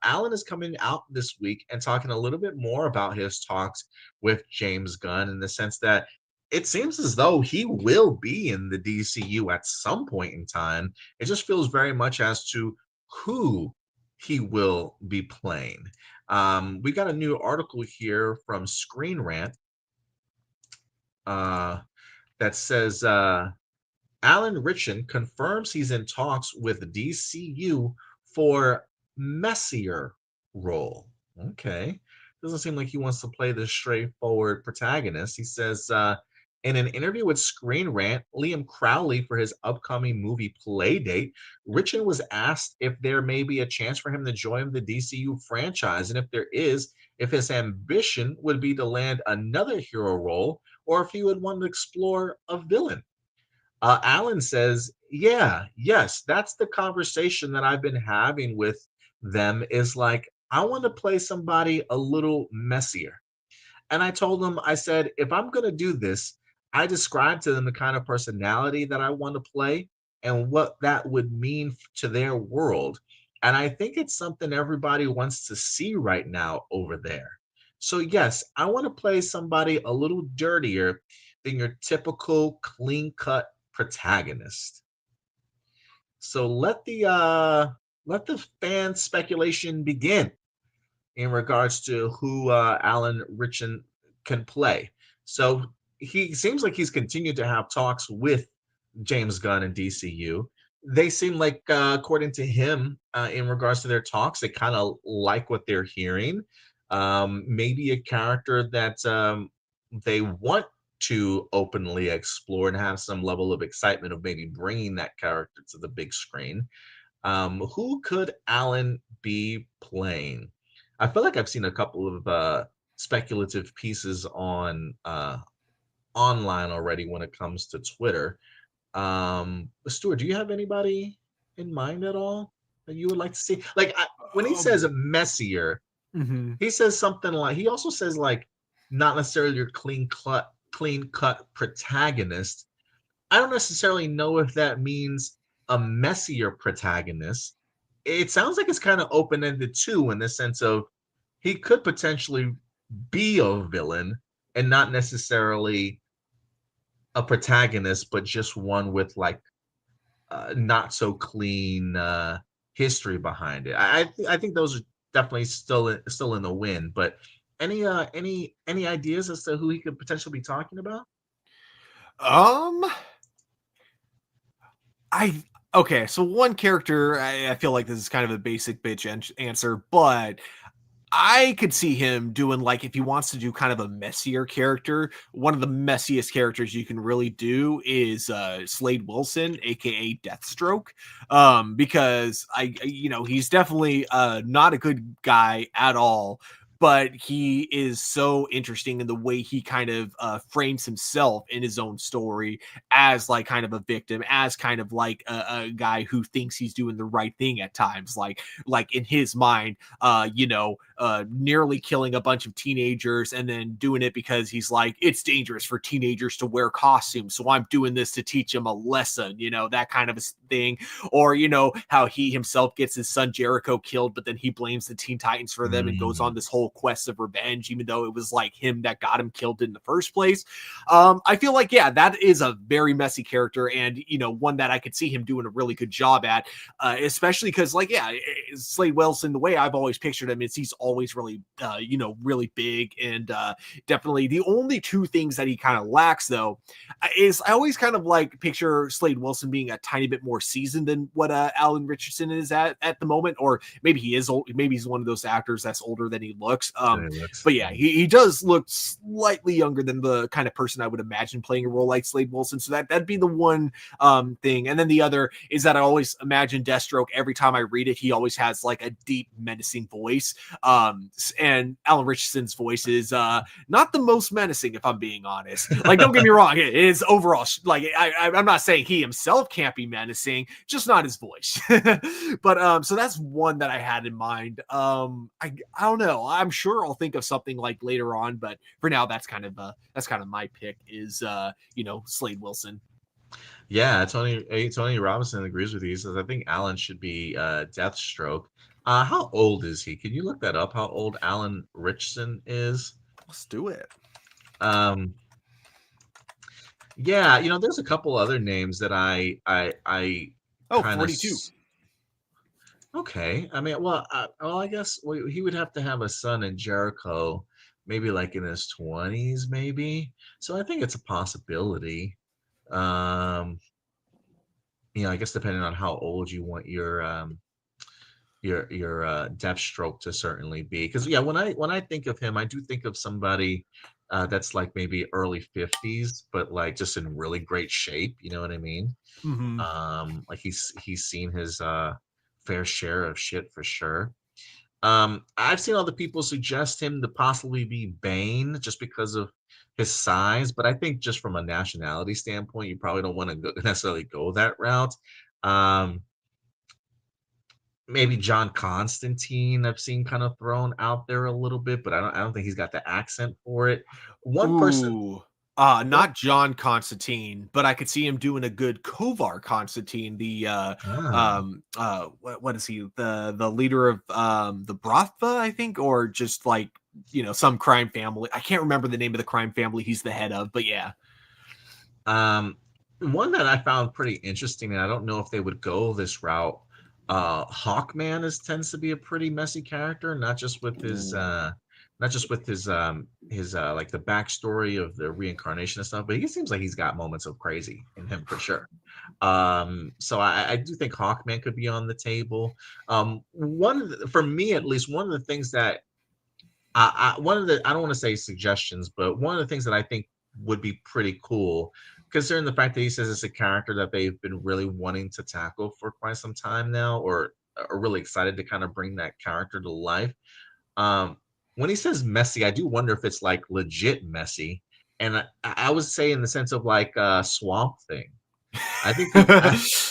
Alan is coming out this week and talking a little bit more about his talks with James Gunn, in the sense that it seems as though he will be in the DCU at some point in time. It just feels very much as to who he will be playing. We got a new article here from Screen Rant that says Alan Ritchson confirms he's in talks with DCU for Messier role. Okay. Doesn't seem like he wants to play the straightforward protagonist. He says, in an interview with Screen Rant, Liam Crowley, for his upcoming movie Playdate, Ritchson was asked if there may be a chance for him to join the DCU franchise, and if there is, if his ambition would be to land another hero role, or if he would want to explore a villain. Alan says, yes, that's the conversation that I've been having with them, is like, I want to play somebody a little messier. And I told them, I said, if I'm going to do this, I described to them the kind of personality that I want to play and what that would mean to their world. And I think it's something everybody wants to see right now over there. So yes, I want to play somebody a little dirtier than your typical clean-cut protagonist. So let the fan speculation begin in regards to who Alan Ritchson can play. So he seems like he's continued to have talks with James Gunn and DCU. They seem like, according to him, in regards to their talks, they kind of like what they're hearing. Maybe a character that they want to openly explore and have some level of excitement of maybe bringing that character to the big screen. Who could Alan be playing? I feel like I've seen a couple of speculative pieces on online already when it comes to Twitter. Stuart, do you have anybody in mind at all that you would like to see? Like when he says Messier, Mhm. he says something like he also says like not necessarily your clean cut protagonist. I don't necessarily know if that means a messier protagonist. It sounds like it's kind of open ended too, in the sense of he could potentially be a villain and not necessarily a protagonist, but just one with like not so clean history behind it. I think those are definitely still in the wind. But any ideas as to who he could potentially be talking about? Um, I okay. So one character, I feel like this is kind of a basic bitch answer, but I could see him doing like if he wants to do kind of a messier character. One of the messiest characters you can really do is Slade Wilson, aka Deathstroke, because he's definitely not a good guy at all. But he is so interesting in the way he kind of frames himself in his own story as like kind of a victim, as kind of like a guy who thinks he's doing the right thing at times, like in his mind, nearly killing a bunch of teenagers and then doing it because he's like, it's dangerous for teenagers to wear costumes. So I'm doing this to teach them a lesson, that kind of a thing. Or, how he himself gets his son Jericho killed, but then he blames the Teen Titans for them and goes on this whole quest of revenge, even though it was like him that got him killed in the first place. I feel like, yeah, that is a very messy character and, one that I could see him doing a really good job at, especially because, like, yeah, Slade Wilson, the way I've always pictured him is he's always really, really big and definitely the only two things that he kind of lacks, though, is I always kind of like picture Slade Wilson being a tiny bit more seasoned than what Alan Ritchson is at the moment, or maybe he is old, maybe he's one of those actors that's older than he looks. But yeah, he does look slightly younger than the kind of person I would imagine playing a role like Slade Wilson. So that'd be the one thing. And then the other is that I always imagine Deathstroke every time I read it, he always has like a deep, menacing voice. And Alan Richardson's voice is not the most menacing, if I'm being honest. Like, don't get me wrong, it is overall like I'm not saying he himself can't be menacing, just not his voice. But so that's one that I had in mind. I don't know. I'm sure I'll think of something like later on, but for now, that's kind of my pick is Slade Wilson. Yeah, Tony Robinson agrees with you. He says I think Alan should be Deathstroke. How old is he? Can you look that up? How old Alan Ritchson is? Let's do it. Yeah, there's a couple other names that I kind 42. Okay. I mean, well, I guess he would have to have a son in Jericho, maybe like in his 20s, maybe. So I think it's a possibility. Um, I guess depending on how old you want your Deathstroke to certainly be, because yeah, when I think of him, I do think of somebody that's like maybe early 50s, but like just in really great shape. You know what I mean? Mm-hmm. Like he's seen his fair share of shit for sure. I've seen other people suggest him to possibly be Bane just because of his size, but I think just from a nationality standpoint, you probably don't want to necessarily go that route. Um, Maybe John Constantine I've seen kind of thrown out there a little bit, but I don't think he's got the accent for it. One person. Ooh. Not John Constantine, but I could see him doing a good Kovar Constantine, the what is he? The leader of the Bratva, I think, or just like, some crime family. I can't remember the name of the crime family he's the head of, but yeah. One that I found pretty interesting, and I don't know if they would go this route. Hawkman tends to be a pretty messy character, not just with his like the backstory of the reincarnation and stuff, but he seems like he's got moments of crazy in him for sure. So I do think Hawkman could be on the table. For me at least, one of the things that I don't want to say suggestions, but one of the things that I think would be pretty cool, considering the fact that he says it's a character that they've been really wanting to tackle for quite some time now, or are really excited to kind of bring that character to life. When he says messy, I do wonder if it's like legit messy. And I would say in the sense of like Swamp Thing. I think he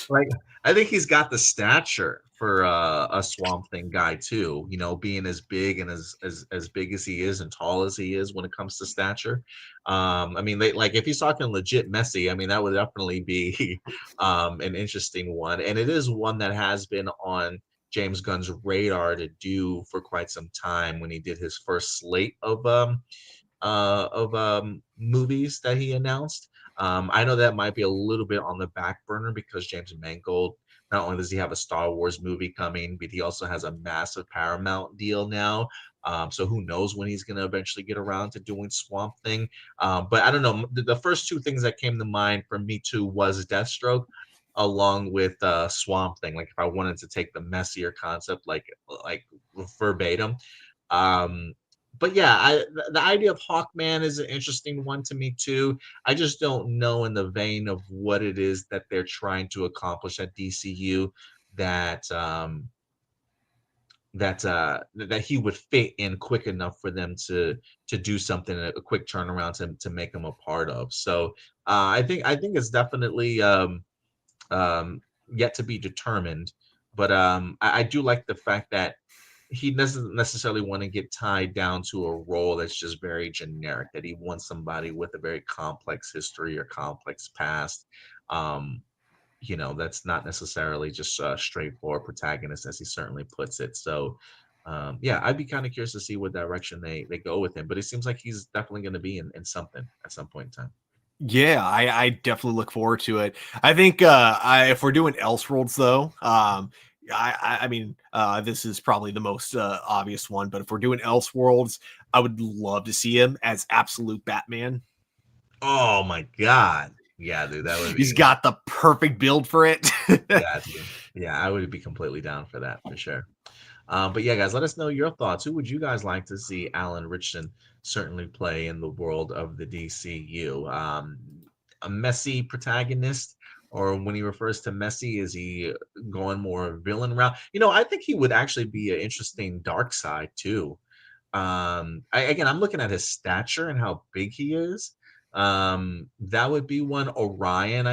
like I think he's got the stature for a Swamp Thing guy too. You know, being as big and as big as he is and tall as he is when it comes to stature. I mean, like if he's talking legit messy, I mean that would definitely be an interesting one, and it is one that has been on James Gunn's radar to do for quite some time when he did his first slate of movies that he announced. I know that might be a little bit on the back burner because James Mangold, not only does he have a Star Wars movie coming, but he also has a massive Paramount deal now. So who knows when he's going to eventually get around to doing Swamp Thing. But I don't know. The first two things that came to mind for me too was Deathstroke, along with Swamp Thing. Like if I wanted to take the Messier concept, like verbatim. Um, but yeah, the idea of Hawkman is an interesting one to me too. I just don't know in the vein of what it is that they're trying to accomplish at DCU that that he would fit in quick enough for them to do something, a quick turnaround to make him a part of. So I think it's definitely yet to be determined. But I do like the fact that he doesn't necessarily want to get tied down to a role that's just very generic, that he wants somebody with a very complex history or complex past. Um, that's not necessarily just a straightforward protagonist, as he certainly puts it. So, yeah, I'd be kind of curious to see what direction they go with him. But it seems like he's definitely going to be in something at some point in time. Yeah, I definitely look forward to it. I think if we're doing Elseworlds though, I mean this is probably the most obvious one, but if we're doing Elseworlds, I would love to see him as absolute Batman. Oh my God. Yeah, dude, that would He's be got the perfect build for it. yeah, dude. Yeah, I would be completely down for that for sure. But yeah, guys, let us know your thoughts. Who would you guys like to see Alan Ritchson certainly play in the world of the DCU? A messy protagonist, or when he refers to messy, is he going more villain route? I think he would actually be an interesting dark side too. Again, I'm looking at his stature and how big he is. That would be one. Orion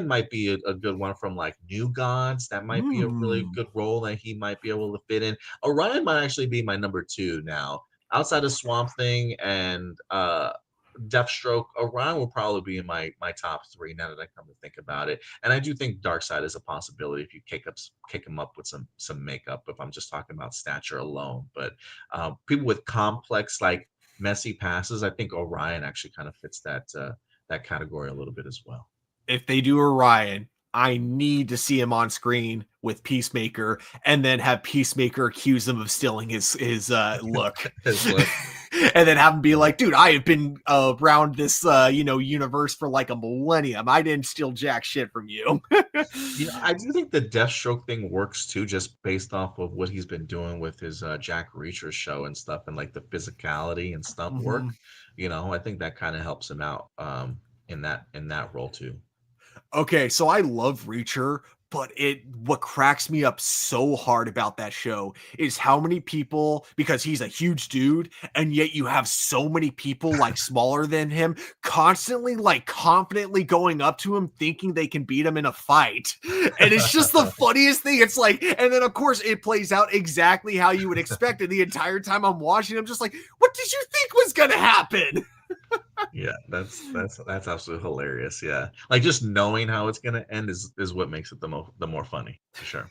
might be a good one from like New Gods. That might be a really good role that he might be able to fit in. Orion might actually be my number two now, outside of Swamp Thing and Deathstroke. Orion will probably be in my top three now that I come to think about it. And I do think Darkseid is a possibility if you kick him up with some makeup, if I'm just talking about stature alone. But people with complex, like messy passes, I think Orion actually kind of fits that category a little bit as well. If they do Orion, I need to see him on screen with Peacemaker, and then have Peacemaker accuse him of stealing his look. His look. And then have him be like, dude, I have been around this universe for like a millennium. I didn't steal jack shit from you. I do think the Deathstroke thing works too, just based off of what he's been doing with his Jack Reacher show and stuff, and like the physicality and stunt work. I think that kind of helps him out in that role too. Okay, so I love Reacher, but what cracks me up so hard about that show is how many people, because he's a huge dude, and yet you have so many people like smaller than him constantly like confidently going up to him thinking they can beat him in a fight. And it's just the funniest thing. It's like, and then of course it plays out exactly how you would expect. And the entire time I'm watching, I'm just like, what did you think was gonna happen? Yeah, that's absolutely hilarious. Yeah, like just knowing how it's gonna end is what makes it the more funny for sure.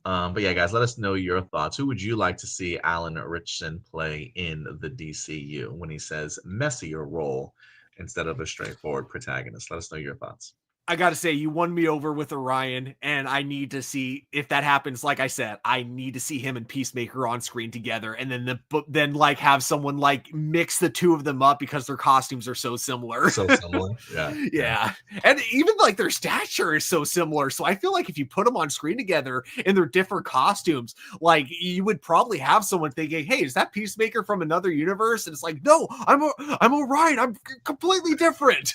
But yeah, guys, let us know your thoughts. Who would you like to see Alan Ritchson play in the DCU when he says messier role instead of a straightforward protagonist? Let us know your thoughts. I gotta say, you won me over with Orion, and I need to see if that happens. Like I said, I need to see him and Peacemaker on screen together, and then like have someone like mix the two of them up because their costumes are so similar. So similar, yeah, yeah, and even like their stature is so similar. So I feel like if you put them on screen together in their different costumes, like you would probably have someone thinking, "Hey, is that Peacemaker from another universe?" And it's like, "No, I'm Orion. I'm completely different."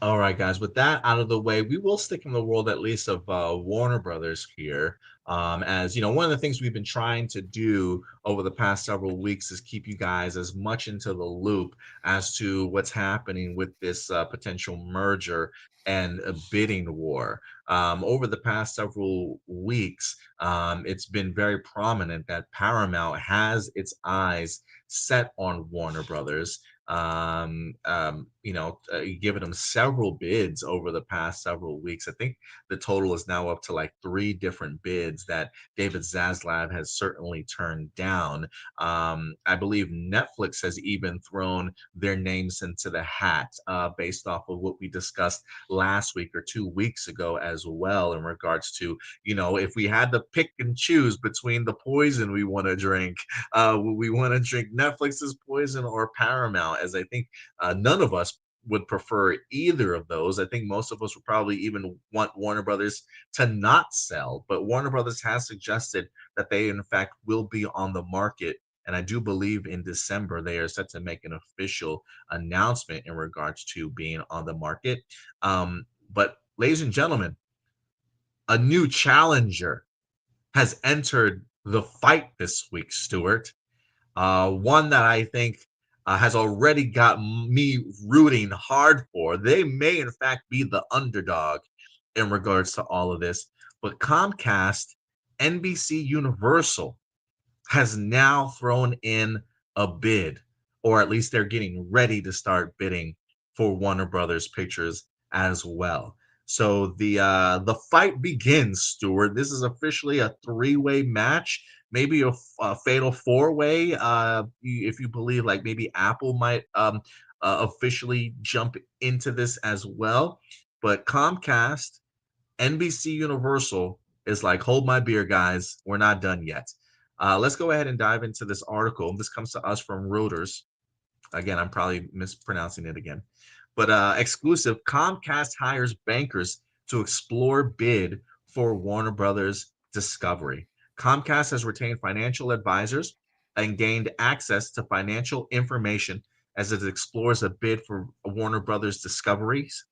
All right, guys. With that out of the way, we will stick in the world at least of Warner Brothers here. As you know, one of the things we've been trying to do over the past several weeks is keep you guys as much into the loop as to what's happening with this potential merger and a bidding war. Over the past several weeks, it's been very prominent that Paramount has its eyes set on Warner Brothers, giving them several bids over the past several weeks. I think the total is now up to like 3 different bids that David Zaslav has certainly turned down. I believe Netflix has even thrown their names into the hat based off of what we discussed last week or 2 weeks ago as well, in regards to, if we had to pick and choose between the poison we want to drink, we want to drink Netflix's poison or Paramount, as I think none of us would prefer either of those. I think most of us would probably even want Warner Brothers to not sell, but Warner Brothers has suggested that they, in fact, will be on the market. And I do believe in December they are set to make an official announcement in regards to being on the market. But, ladies and gentlemen, a new challenger has entered the fight this week, Stuart. One that I think has already got me rooting hard for. They may, in fact, be the underdog in regards to all of this. But Comcast, NBC Universal has now thrown in a bid, or at least they're getting ready to start bidding for Warner Brothers Pictures as well. So the fight begins, Stuart. This is officially a 3-way match, maybe a fatal 4-way. If you believe, like maybe Apple might officially jump into this as well. But Comcast, NBC Universal is like, hold my beer, guys. We're not done yet. Let's go ahead and dive into this article. This comes to us from Reuters. Again, I'm probably mispronouncing it again. But exclusive, Comcast hires bankers to explore bid for Warner Brothers Discovery. Comcast has retained financial advisors and gained access to financial information as it explores a bid for Warner Brothers Discovery's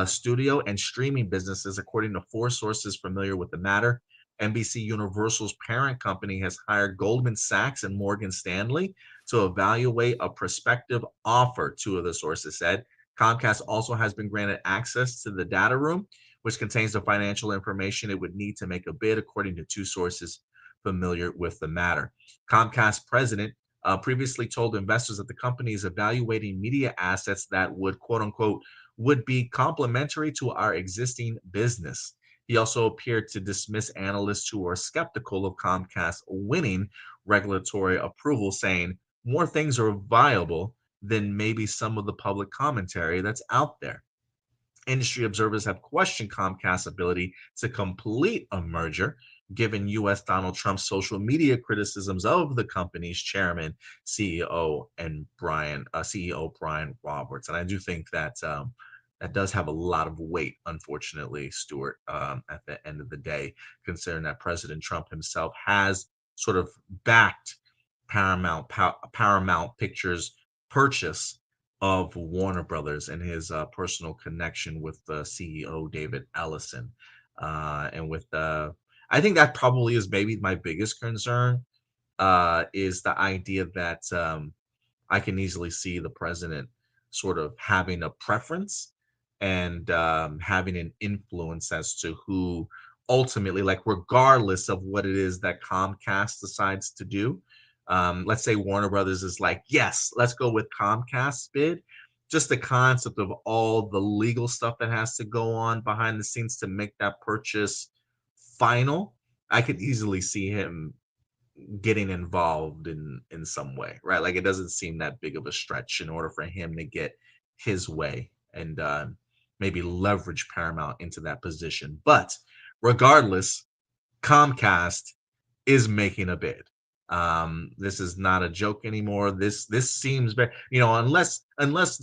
studio and streaming businesses, according to 4 sources familiar with the matter. NBC Universal's parent company has hired Goldman Sachs and Morgan Stanley to evaluate a prospective offer, 2 of the sources said. Comcast also has been granted access to the data room, which contains the financial information it would need to make a bid, according to 2 sources familiar with the matter. Comcast president previously told investors that the company is evaluating media assets that would, quote unquote, would be complementary to our existing business. He also appeared to dismiss analysts who are skeptical of Comcast winning regulatory approval, saying more things are viable than maybe some of the public commentary that's out there. Industry observers have questioned Comcast's ability to complete a merger, given U.S. Donald Trump's social media criticisms of the company's chairman, CEO Brian Roberts. And I do think that that does have a lot of weight, unfortunately, Stuart, at the end of the day, considering that President Trump himself has sort of backed Paramount Pictures' purchase of Warner Brothers and his personal connection with the CEO David Ellison, and with I think that probably is maybe my biggest concern, is the idea that I can easily see the president sort of having a preference and having an influence as to who ultimately, like, regardless of what it is that Comcast decides to do. Let's say Warner Brothers is like, yes, let's go with Comcast's bid. Just the concept of all the legal stuff that has to go on behind the scenes to make that purchase final, I could easily see him getting involved in some way, right? Like, it doesn't seem that big of a stretch in order for him to get his way and maybe leverage Paramount into that position. But regardless, Comcast is making a bid. This is not a joke anymore. This seems very, unless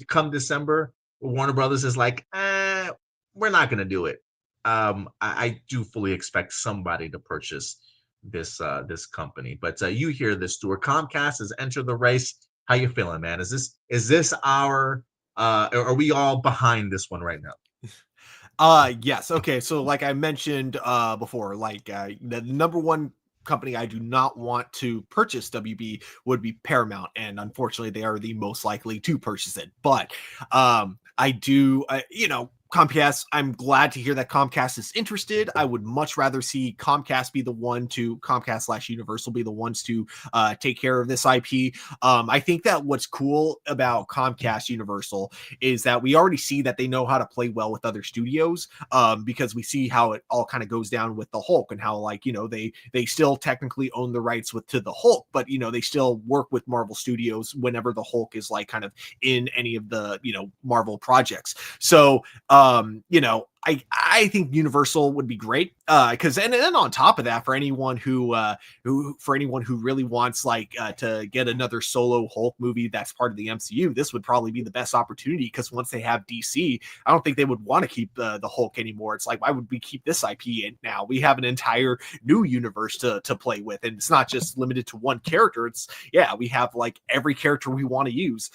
come December, Warner Brothers is like, we're not gonna do it. I do fully expect somebody to purchase this company. But you hear this, Stuart. Comcast has entered the race. How you feeling, man? Is this our are we all behind this one right now? Yes. Okay. So like I mentioned before, like the number one company I do not want to purchase WB would be Paramount, and unfortunately they are the most likely to purchase it. But I do Comcast, I'm glad to hear that Comcast is interested. I would much rather see Comcast be the one to Comcast / Universal be the ones to take care of this IP. I think that what's cool about Comcast Universal is that we already see that they know how to play well with other studios, because we see how it all kind of goes down with the Hulk and how, like, they still technically own the rights to the Hulk, but they still work with Marvel Studios whenever the Hulk is like kind of in any of the Marvel projects. So I think Universal would be great, because and then on top of that, for anyone who really wants to get another solo Hulk movie that's part of the MCU, this would probably be the best opportunity, because once they have DC, I don't think they would want to keep the Hulk anymore. It's like, why would we keep this IP in now? We have an entire new universe to play with, and it's not just limited to one character. We have like every character we want to use.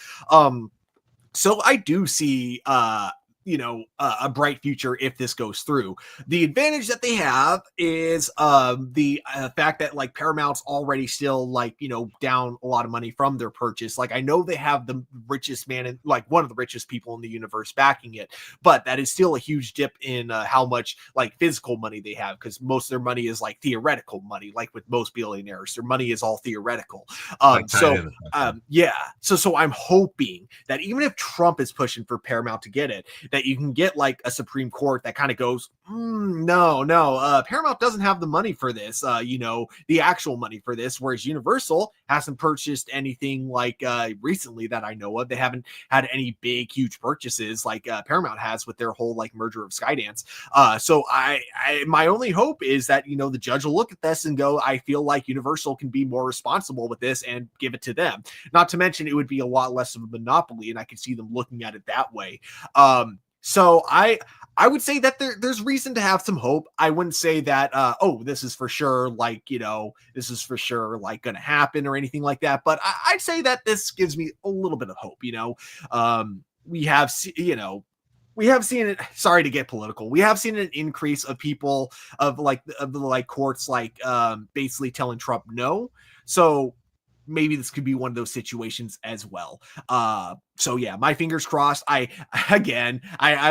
So I do see a bright future if this goes through. The advantage that they have is the fact that like Paramount's already still down a lot of money from their purchase. Like, I know they have the richest man and like one of the richest people in the universe backing it, but that is still a huge dip in how much like physical money they have, because most of their money is like theoretical money. Like with most billionaires, their money is all theoretical. So I'm hoping that even if Trump is pushing for Paramount to get it, that you can get like a Supreme Court that kind of goes, no, Paramount doesn't have the money for this, the actual money for this, whereas Universal hasn't purchased anything like recently that I know of. They haven't had any big, huge purchases like Paramount has with their whole like merger of Skydance. So my only hope is that, the judge will look at this and go, I feel like Universal can be more responsible with this and give it to them. Not to mention it would be a lot less of a monopoly, and I could see them looking at it that way. So I would say that there's reason to have some hope. I wouldn't say that, this is for sure, this is for sure, going to happen or anything like that. But I'd say that this gives me a little bit of hope. We have seen it. Sorry to get political. We have seen an increase of people of the courts, basically telling Trump no. So maybe this could be one of those situations as well. So yeah, my fingers crossed. I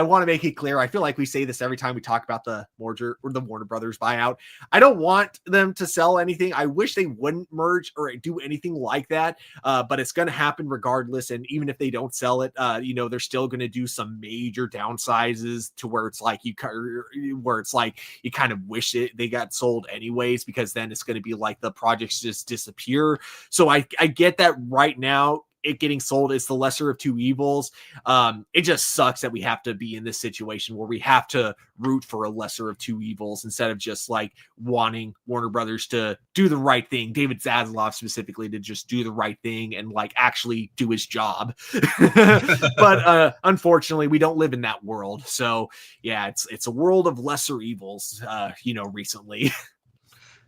want to make it clear. I feel like we say this every time we talk about the merger or the Warner Brothers buyout. I don't want them to sell anything. I wish they wouldn't merge or do anything like that. But it's going to happen regardless. And even if they don't sell it, they're still going to do some major downsizes to where it's like you kind of wish they got sold anyways, because then it's going to be like the projects just disappear. So I get that right now it getting sold is the lesser of two evils. It just sucks that we have to be in this situation where we have to root for a lesser of two evils instead of just like wanting Warner Brothers to do the right thing. David Zaslav specifically to just do the right thing and like actually do his job. But unfortunately, we don't live in that world. So yeah, it's a world of lesser evils. Recently.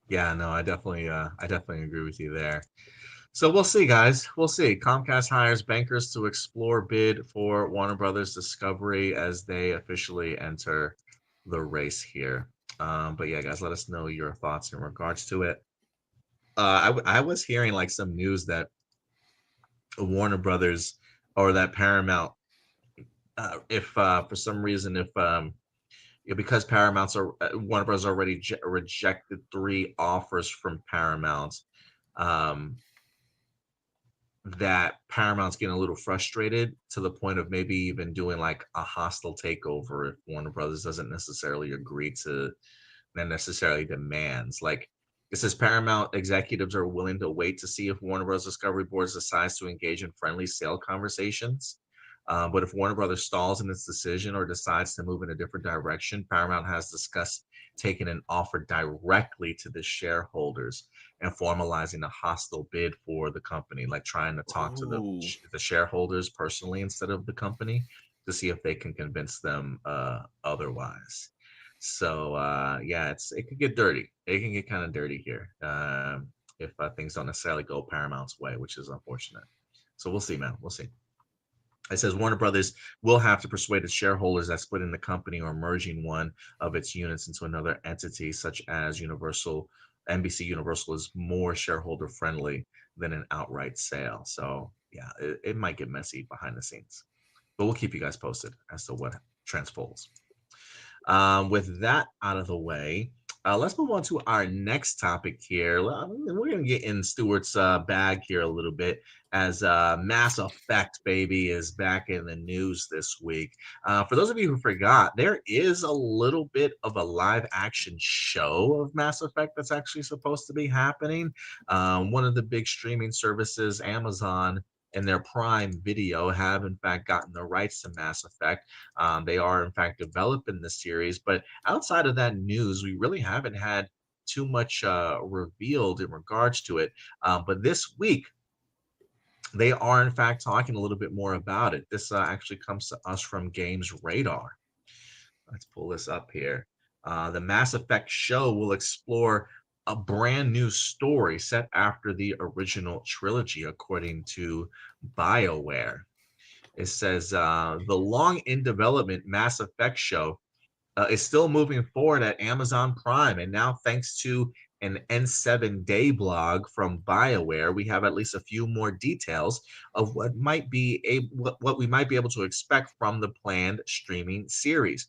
Yeah, no, I definitely agree with you there. So we'll see, guys. We'll see. Comcast hires bankers to explore bid for Warner Brothers Discovery as they officially enter the race here. But yeah, guys, let us know your thoughts in regards to it. I was hearing like some news that Warner Brothers or that Paramount, if for some reason, because Warner Brothers already rejected 3 offers from Paramount. That Paramount's getting a little frustrated to the point of maybe even doing like a hostile takeover if Warner Brothers doesn't necessarily agree to their necessarily demands. Like, it says Paramount executives are willing to wait to see if Warner Bros. Discovery Board decides to engage in friendly sale conversations. But if Warner Brothers stalls in its decision or decides to move in a different direction, Paramount has discussed taking an offer directly to the shareholders and formalizing a hostile bid for the company, like trying to talk to the shareholders personally instead of the company to see if they can convince them otherwise. So it could get dirty. It can get kind of dirty here if things don't necessarily go Paramount's way, which is unfortunate. So we'll see, man. We'll see. It says Warner Brothers will have to persuade its shareholders that splitting the company or merging one of its units into another entity, such as Universal, NBC Universal, is more shareholder friendly than an outright sale. So yeah, it might get messy behind the scenes, but we'll keep you guys posted as to what transposes. With that out of the way, let's move on to our next topic here. We're going to get in Stewart's bag here a little bit as Mass Effect, baby, is back in the news this week. For those of you who forgot, there is a little bit of a live action show of Mass Effect that's actually supposed to be happening. One of the big streaming services, Amazon, and their Prime Video have in fact gotten the rights to Mass Effect. They are in fact developing the series, but outside of that news, we really haven't had too much revealed in regards to it. But this week, they are in fact talking a little bit more about it. This actually comes to us from Games Radar. Let's pull this up here. The Mass Effect show will explore a brand new story set after the original trilogy, according to BioWare. It says the long in development Mass Effect show is still moving forward at Amazon Prime. And now, thanks to an N7 Day blog from BioWare, we have at least a few more details of what we might be able to expect from the planned streaming series.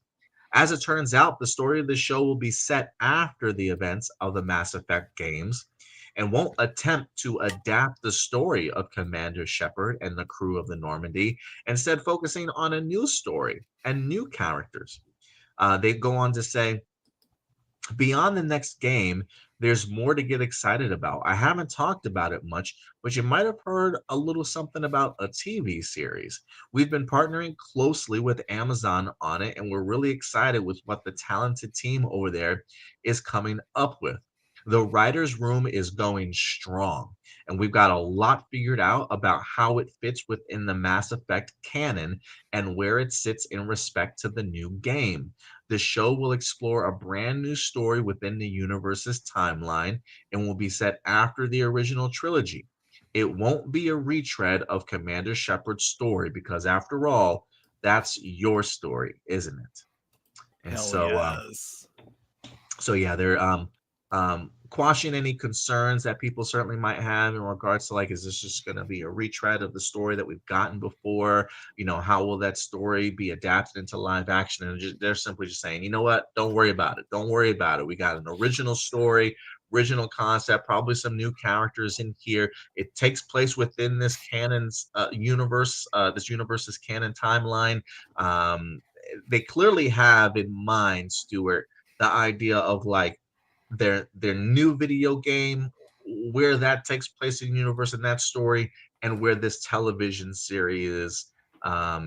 As it turns out, the story of the show will be set after the events of the Mass Effect games and won't attempt to adapt the story of Commander Shepard and the crew of the Normandy, instead focusing on a new story and new characters. They go on to say, beyond the next game, there's more to get excited about. I haven't talked about it much, but you might have heard a little something about a TV series. We've been partnering closely with Amazon on it, and we're really excited with what the talented team over there is coming up with. The writer's room is going strong, and we've got a lot figured out about how it fits within the Mass Effect canon and where it sits in respect to the new game. The show will explore a brand new story within the universe's timeline and will be set after the original trilogy. It won't be a retread of Commander Shepard's story because, after all, that's your story, isn't it? And Hell so, yes. so yeah, they're quashing any concerns that people certainly might have in regards to, like, is this just going to be a retread of the story that we've gotten before? You know, how will that story be adapted into live action? And they're simply just saying, you know what, don't worry about it. Don't worry about it. We got an original story, original concept, probably some new characters in here. It takes place within this canon's universe, this universe's canon timeline. They clearly have in mind, Stuart, the idea of like their new video game, where that takes place in the universe and that story, and where this television series is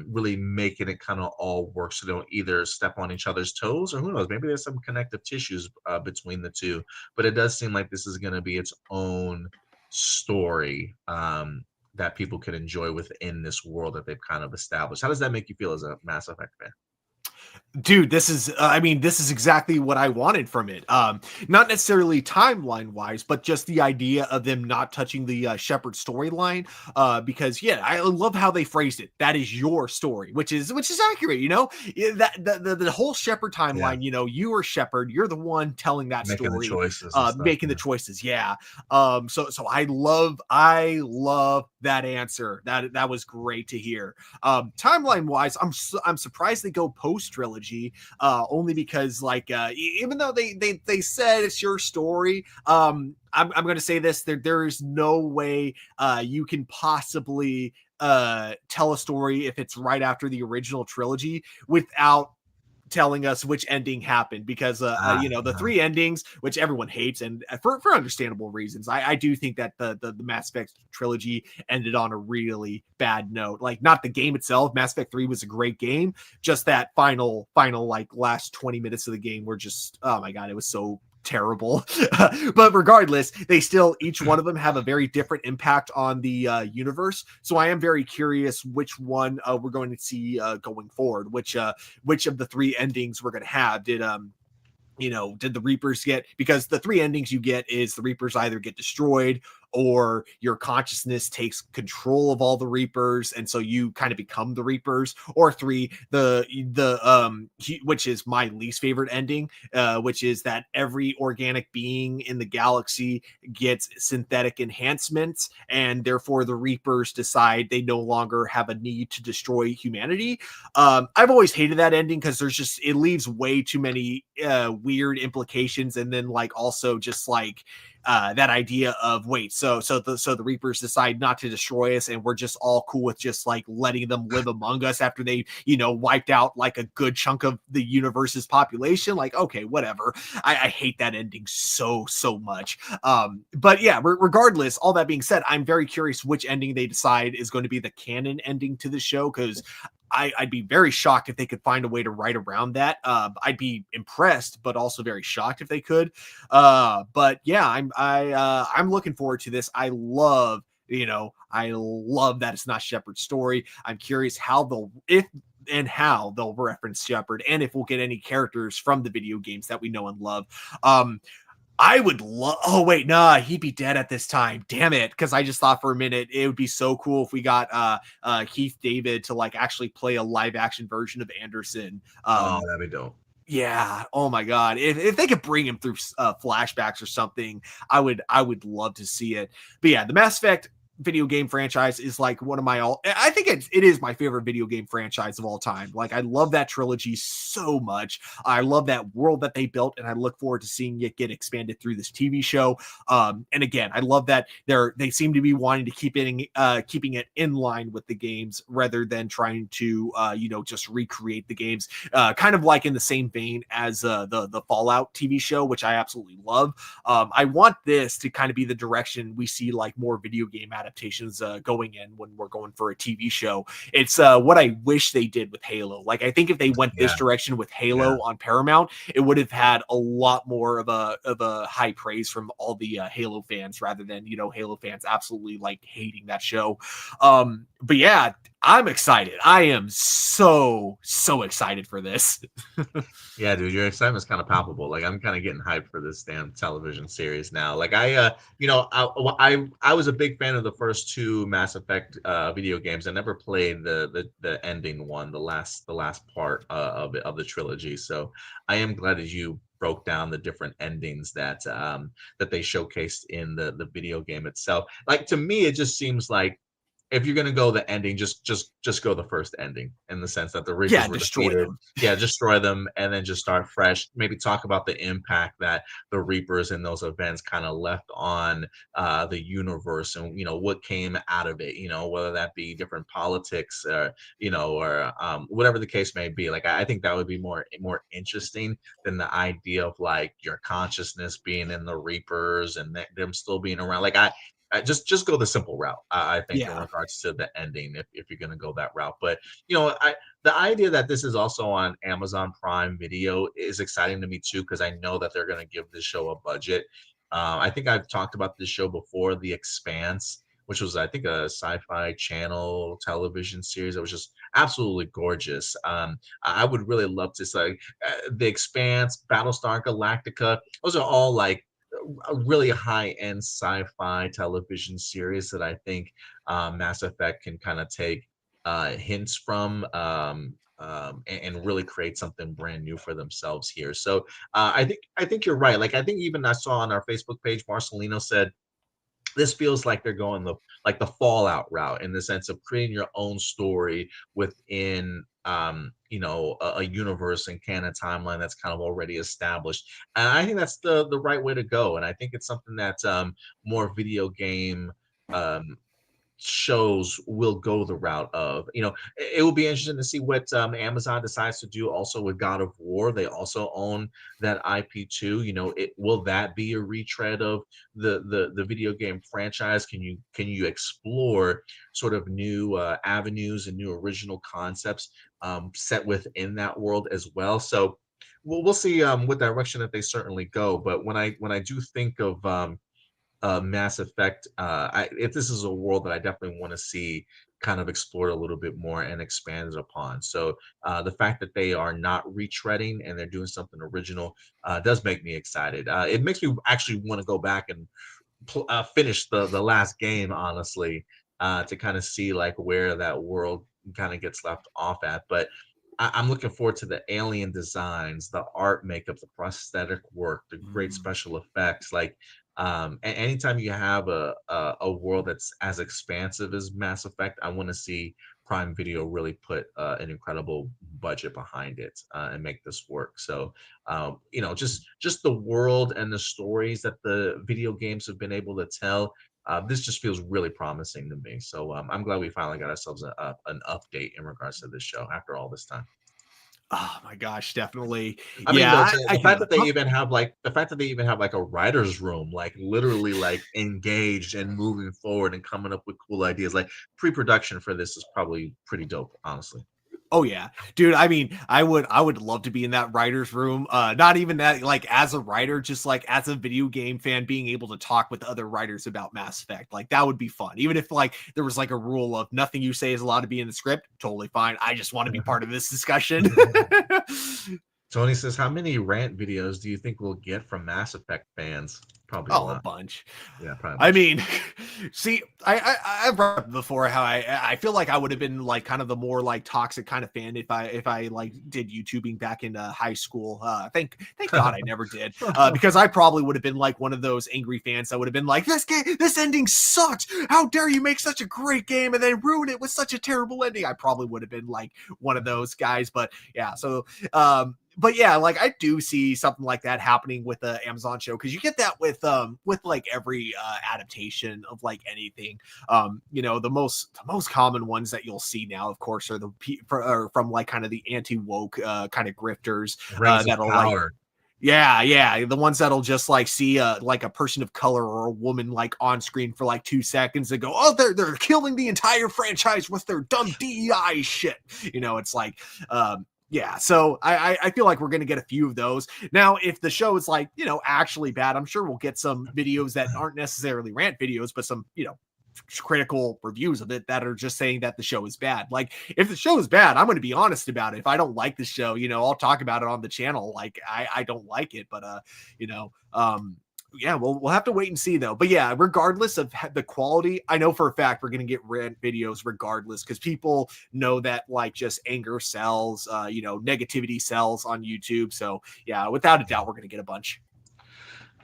really making it kind of all work, so they don't either step on each other's toes, or who knows, maybe there's some connective tissues between the two. But it does seem like this is going to be its own story that people can enjoy within this world that they've kind of established. How does that make you feel as a Mass Effect fan? Dude, this is this is exactly what I wanted from it. Not necessarily timeline wise, but just the idea of them not touching the Shepard storyline. Because yeah, I love how they phrased it. That is your story, which is accurate. You know, that the whole Shepard timeline. Yeah. You know, you are Shepard. You're the one telling that making story, the choices, making the choices. Yeah. So I love that answer. That was great to hear. Timeline wise, I'm surprised they go post trilogy. Only because, like, even though they said it's your story, I'm going to say this: there is no way you can possibly tell a story if it's right after the original trilogy without telling us which ending happened, because the three endings, which everyone hates, and for understandable reasons, I do think that the Mass Effect trilogy ended on a really bad note. Like, not the game itself, Mass Effect 3 was a great game, just that final like last 20 minutes of the game were just, oh my god, it was so terrible. But regardless, they still, each one of them have a very different impact on the universe. So I am very curious which one we're going to see going forward, which of the three endings we're going to have. Did the Reapers get, because the three endings you get is the Reapers either get destroyed or your consciousness takes control of all the Reapers, and so you kind of become the Reapers. Or 3, which is my least favorite ending, which is that every organic being in the galaxy gets synthetic enhancements, and therefore the Reapers decide they no longer have a need to destroy humanity. I've always hated that ending because it leaves way too many weird implications, and then like also just like that idea of so the Reapers decide not to destroy us, and we're just all cool with just like letting them live among us after they wiped out like a good chunk of the universe's population. Like, okay, whatever. I hate that ending so much. But yeah, regardless, all that being said, I'm very curious which ending they decide is going to be the canon ending to the show, because I'd be very shocked if they could find a way to write around that. I'd be impressed, but also very shocked if they could. But yeah, I'm looking forward to this. I love that it's not Shepard's story. I'm curious how they'll reference Shepard, and if we'll get any characters from the video games that we know and love. I would love. Oh wait, nah, he'd be dead at this time. Damn it! Because I just thought for a minute it would be so cool if we got Keith David to like actually play a live action version of Anderson. That'd be dope. Yeah. Oh my God. If they could bring him through flashbacks or something, I would love to see it. But yeah, the Mass Effect video game franchise is like one of I think it is my favorite video game franchise of all time. Like, I love that trilogy so much. I love that world that they built, and I look forward to seeing it get expanded through this TV show. And again, I love that they seem to be wanting to keeping it in line with the games rather than trying to just recreate the games, kind of like in the same vein as the Fallout TV show, which I absolutely love. I want this to kind of be the direction we see like more video game adaptations going in when we're going for a TV show. It's what I wish they did with Halo. Like, I think if they went this direction with Halo on Paramount, it would have had a lot more of a high praise from all the Halo fans, rather than Halo fans absolutely like hating that show. But yeah, I'm excited. I am so excited for this. Yeah, dude, your excitement's kind of palpable. Like, I'm kind of getting hyped for this damn television series now. Like, I was a big fan of the first 2 Mass Effect video games. I never played the ending one, the last part of the trilogy. So I am glad that you broke down the different endings that they showcased in the video game itself. Like, to me, it just seems like, if you're gonna go the ending, just go the first ending, in the sense that the Reapers were defeated. Yeah, destroy them, and then just start fresh. Maybe talk about the impact that the Reapers and those events kind of left on the universe, and what came out of it. Whether that be different politics, or whatever the case may be. Like, I think that would be more interesting than the idea of like your consciousness being in the Reapers and them still being around. Like, just go the simple route. I think, in regards to the ending, if you're going to go that route. But the idea that this is also on Amazon Prime Video is exciting to me too, because I know that they're going to give this show a budget. I think I've talked about this show before, The Expanse, which was, I think, a Sci-Fi Channel television series that was just absolutely gorgeous. I would really love to say The Expanse, Battlestar Galactica. Those are all like a really high-end sci-fi television series that I think Mass Effect can kind of take hints from, and really create something brand new for themselves here. So I think you're right. Like, I think even I saw on our Facebook page, Marcelino said this feels like they're going the Fallout route, in the sense of creating your own story within a universe and canon timeline that's kind of already established. And I think that's the right way to go. And I think it's something that more video game um shows will go the route of. It will be interesting to see what Amazon decides to do also with God of War. They also own that IP too. Will that be a retread of the video game franchise? Can you explore sort of new avenues and new original concepts set within that world as well? So we'll see what direction that they certainly go. But when I do think of Mass Effect, if this is a world that I definitely want to see kind of explored a little bit more and expanded upon. So the fact that they are not retreading and they're doing something original does make me excited. It makes me actually want to go back and finish the last game, honestly, to kind of see like where that world kind of gets left off at. But I'm looking forward to the alien designs, the art makeup, the prosthetic work, the great special effects. Like, anytime you have a world that's as expansive as Mass Effect, I want to see Prime Video really put an incredible budget behind it and make this work. So, just the world and the stories that the video games have been able to tell. This just feels really promising to me. So I'm glad we finally got ourselves an update in regards to this show after all this time. Oh my gosh, definitely. I mean, Yeah, I the fact can. that they even have like a writer's room, like literally like engaged and moving forward and coming up with cool ideas. Like pre-production for this is probably pretty dope, honestly. Oh yeah, dude. I mean, I would love to be in that writer's room. Not even that, like as a writer, just like as a video game fan, being able to talk with other writers about Mass Effect, like that would be fun. Even if like there was like a rule of nothing you say is allowed to be in the script, totally fine. I just want to be part of this discussion. Tony says, "How many rant videos do you think we'll get from Mass Effect fans?" Probably a Oh, a lot. bunch. Yeah, probably. I mean, see, I've brought up before how I feel like I would have been like kind of the more like toxic kind of fan if I like did YouTubing back in high school. Thank God I never did, because I probably would have been like one of those angry fans that would have been like, this ending sucks. How dare you make such a great game and then ruin it with such a terrible ending? I probably would have been like one of those guys. But yeah, so but yeah, like I do see something like that happening with the Amazon show, because you get that with like every adaptation of like anything. The most common ones that you'll see now, of course, are from like kind of the anti-woke kind of grifters Rings of that'll power. like. Yeah, the ones that'll just like see like a person of color or a woman like on screen for like 2 seconds and go, oh, they're killing the entire franchise with their dumb DEI shit. It's like yeah, so I feel like we're going to get a few of those. Now, if the show is like, actually bad, I'm sure we'll get some videos that aren't necessarily rant videos, but some, critical reviews of it that are just saying that the show is bad. Like, if the show is bad, I'm going to be honest about it. If I don't like the show, I'll talk about it on the channel. Like, I don't like it, but, yeah, we'll have to wait and see though. But yeah, regardless of the quality, I know for a fact we're going to get rant videos regardless, because people know that like just anger sells, negativity sells on YouTube. So yeah, without a doubt, we're going to get a bunch.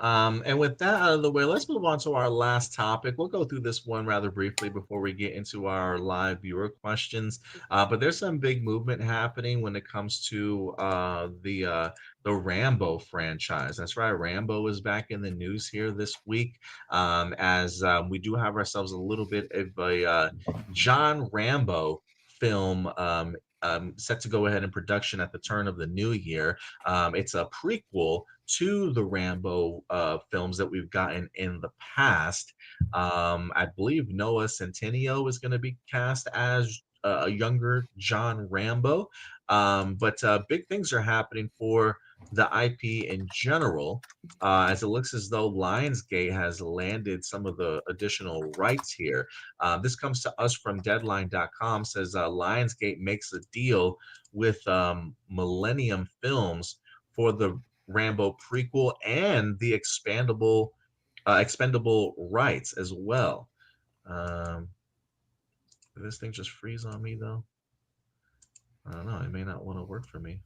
And with that out of the way, let's move on to our last topic. We'll go through this one rather briefly before we get into our live viewer questions. But there's some big movement happening when it comes to the Rambo franchise. That's right, Rambo is back in the news here this week, as we do have ourselves a little bit of a John Rambo film set to go ahead in production at the turn of the new year. It's a prequel to the Rambo films that we've gotten in the past. I believe Noah Centineo is going to be cast as a younger John Rambo. But big things are happening for the IP in general, as it looks as though Lionsgate has landed some of the additional rights here. This comes to us from Deadline.com, says Lionsgate makes a deal with Millennium Films for the Rambo prequel and the expendable rights as well. Did this thing just freeze on me though? I don't know. It may not want to work for me.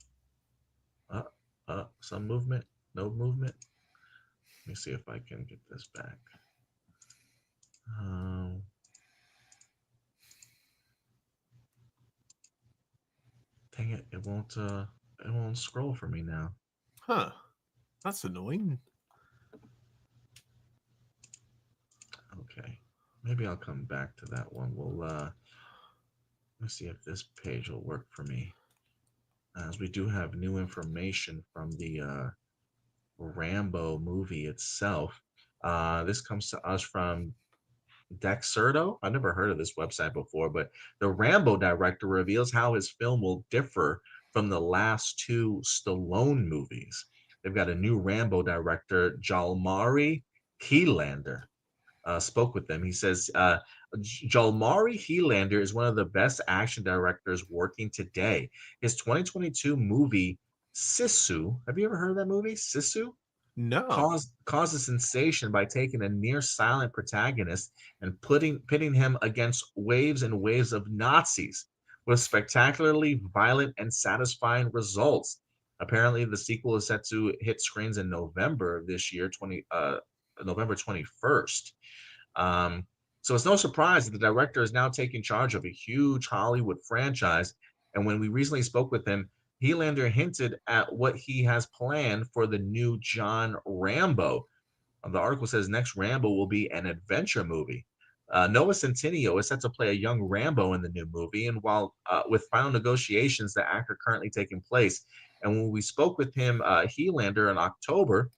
Some movement, no movement. Let me see if I can get this back. Dang it! It won't scroll for me now. Huh? That's annoying. Okay, maybe I'll come back to that one. Let's see if this page will work for me, as we do have new information from the Rambo movie itself. This comes to us from Dexerto. I've never heard of this website before, but the Rambo director reveals how his film will differ from the last two Stallone movies. They've got a new Rambo director, Jalmari Helander, spoke with them. He says, Jalmari Helander is one of the best action directors working today. His 2022 movie, Sisu, have you ever heard of that movie, Sisu? No. caused a sensation by taking a near silent protagonist and pitting him against waves and waves of Nazis with spectacularly violent and satisfying results. Apparently, the sequel is set to hit screens in November of this year, November 21st. Um, so it's no surprise that the director is now taking charge of a huge Hollywood franchise. And when we recently spoke with him, Helander hinted at what he has planned for the new John Rambo. The article says next Rambo will be an adventure movie. Noah Centineo is set to play a young Rambo in the new movie, and while with final negotiations, the actor currently taking place. And when we spoke with him, Helander in October,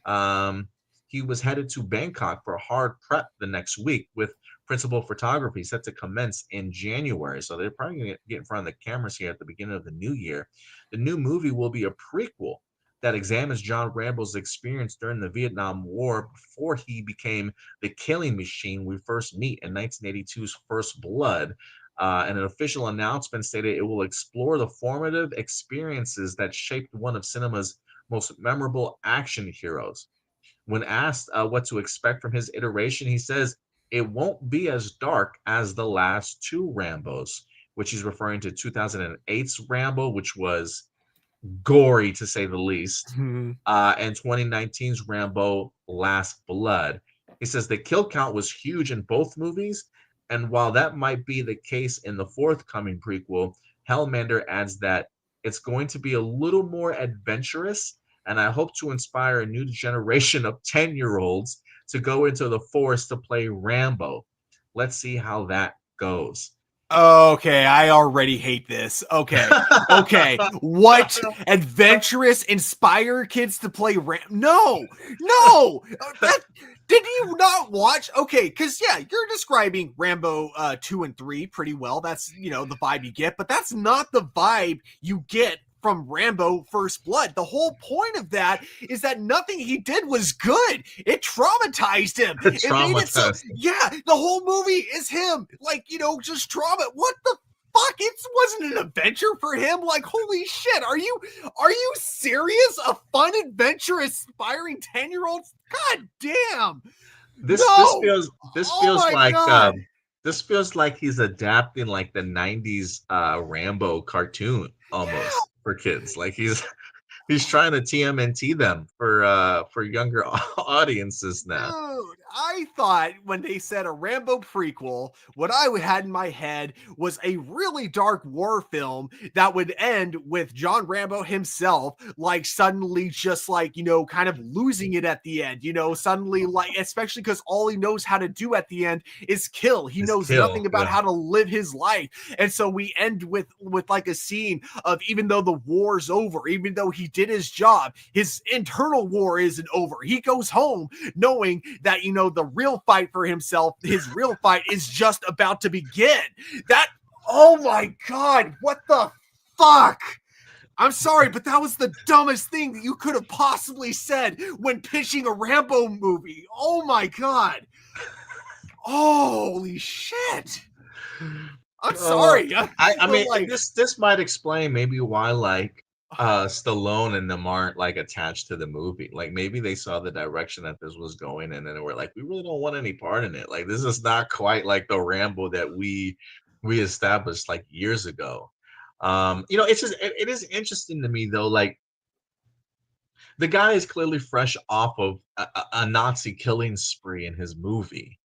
um, he was headed to Bangkok for a hard prep the next week with principal photography set to commence in January. So they're probably going to get in front of the cameras here at the beginning of the new year. The new movie will be a prequel that examines John Rambo's experience during the Vietnam War before he became the killing machine we first meet in 1982's First Blood. And an official announcement stated it will explore the formative experiences that shaped one of cinema's most memorable action heroes. When asked what to expect from his iteration, he says it won't be as dark as the last two Rambos, which he's referring to 2008's Rambo, which was gory to say the least, and 2019's Rambo Last Blood. He says the kill count was huge in both movies, and while that might be the case in the forthcoming prequel, Hellmander adds that it's going to be a little more adventurous, and I hope to inspire a new generation of 10-year-olds to go into the forest to play Rambo. Let's see how that goes. Okay, I already hate this. Okay. What? Adventurous, inspire kids to play No! Did you not watch? Okay, because yeah, you're describing Rambo 2 and 3 pretty well. That's, the vibe you get, but that's not the vibe you get from Rambo First Blood. The whole point of that is that nothing he did was good. It traumatized him. It made it so, yeah, the whole movie is him, just trauma. What the fuck? It wasn't an adventure for him. Like, holy shit, are you serious? A fun adventure inspiring 10-year-olds? God damn. This feels like this feels like he's adapting like the 90s Rambo cartoon almost for kids. Like he's trying to TMNT them for younger audiences now. Dude, I thought when they said a Rambo prequel, what I had in my head was a really dark war film that would end with John Rambo himself, suddenly just kind of losing it at the end, suddenly especially because all he knows how to do at the end is kill. He knows nothing about how to live his life. And so we end with like a scene of, even though the war's over, even though he did his job, his internal war isn't over. He goes home knowing that, the real fight for himself, his real fight is just about to begin. Oh my God, what the fuck? I'm sorry, but that was the dumbest thing that you could have possibly said when pitching a Rambo movie. Oh my God. Holy shit. I'm sorry. I mean, this might explain maybe why Stallone and them aren't attached to the movie. Like maybe they saw the direction that this was going in and they were like, we really don't want any part in it. Like this is not quite like the Rambo that we established years ago. It's just it is interesting to me though, the guy is clearly fresh off of a Nazi killing spree in his movie.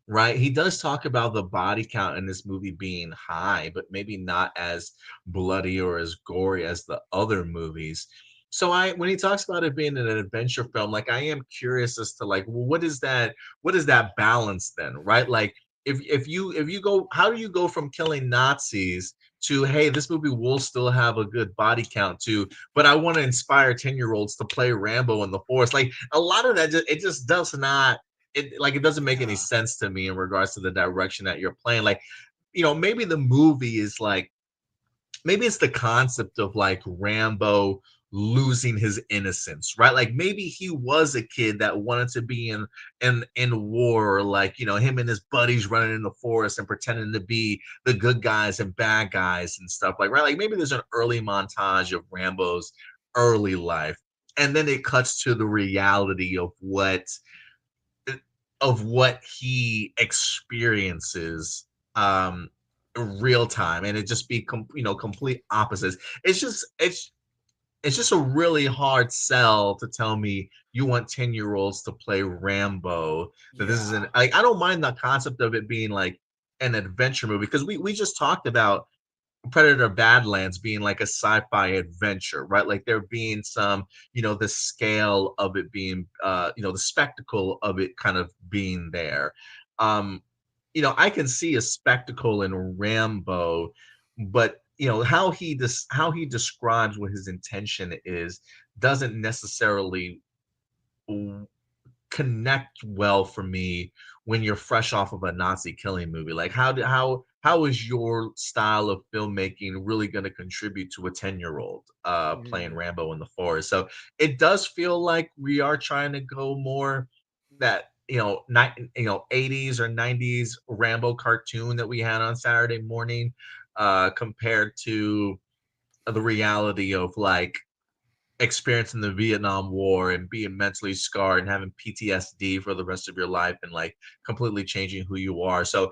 Right. He does talk about the body count in this movie being high, but maybe not as bloody or as gory as the other movies. So when he talks about it being an adventure film, I am curious as to well, what is that balance then, right? If you go, how do you go from killing Nazis to, hey, this movie will still have a good body count too, but I want to inspire 10-year-olds to play Rambo in the forest. A lot of that it just does not. It doesn't make any sense to me in regards to the direction that you're playing. Maybe the movie is maybe it's the concept of Rambo losing his innocence, right? Maybe he was a kid that wanted to be in war, or him and his buddies running in the forest and pretending to be the good guys and bad guys and stuff, right? Maybe there's an early montage of Rambo's early life. and then it cuts to the reality of what he experiences real time, and it just be complete opposites. It's just a really hard sell to tell me you want 10-year-olds to play Rambo. That this is Yeah. like, I don't mind the concept of it being like an adventure movie, because we just talked about Predator Badlands being like a sci-fi adventure, right? Like there being some, the scale of it being, the spectacle of it kind of being there. Um, I can see a spectacle in Rambo, but how he describes what his intention is doesn't necessarily connect well for me when you're fresh off of a Nazi killing movie. Like how is your style of filmmaking really going to contribute to a 10-year-old playing Rambo in the forest? So it does feel like we are trying to go more that 80s or 90s Rambo cartoon that we had on Saturday morning, compared to the reality of like experiencing the Vietnam War and being mentally scarred and having PTSD for the rest of your life, and like completely changing who you are. So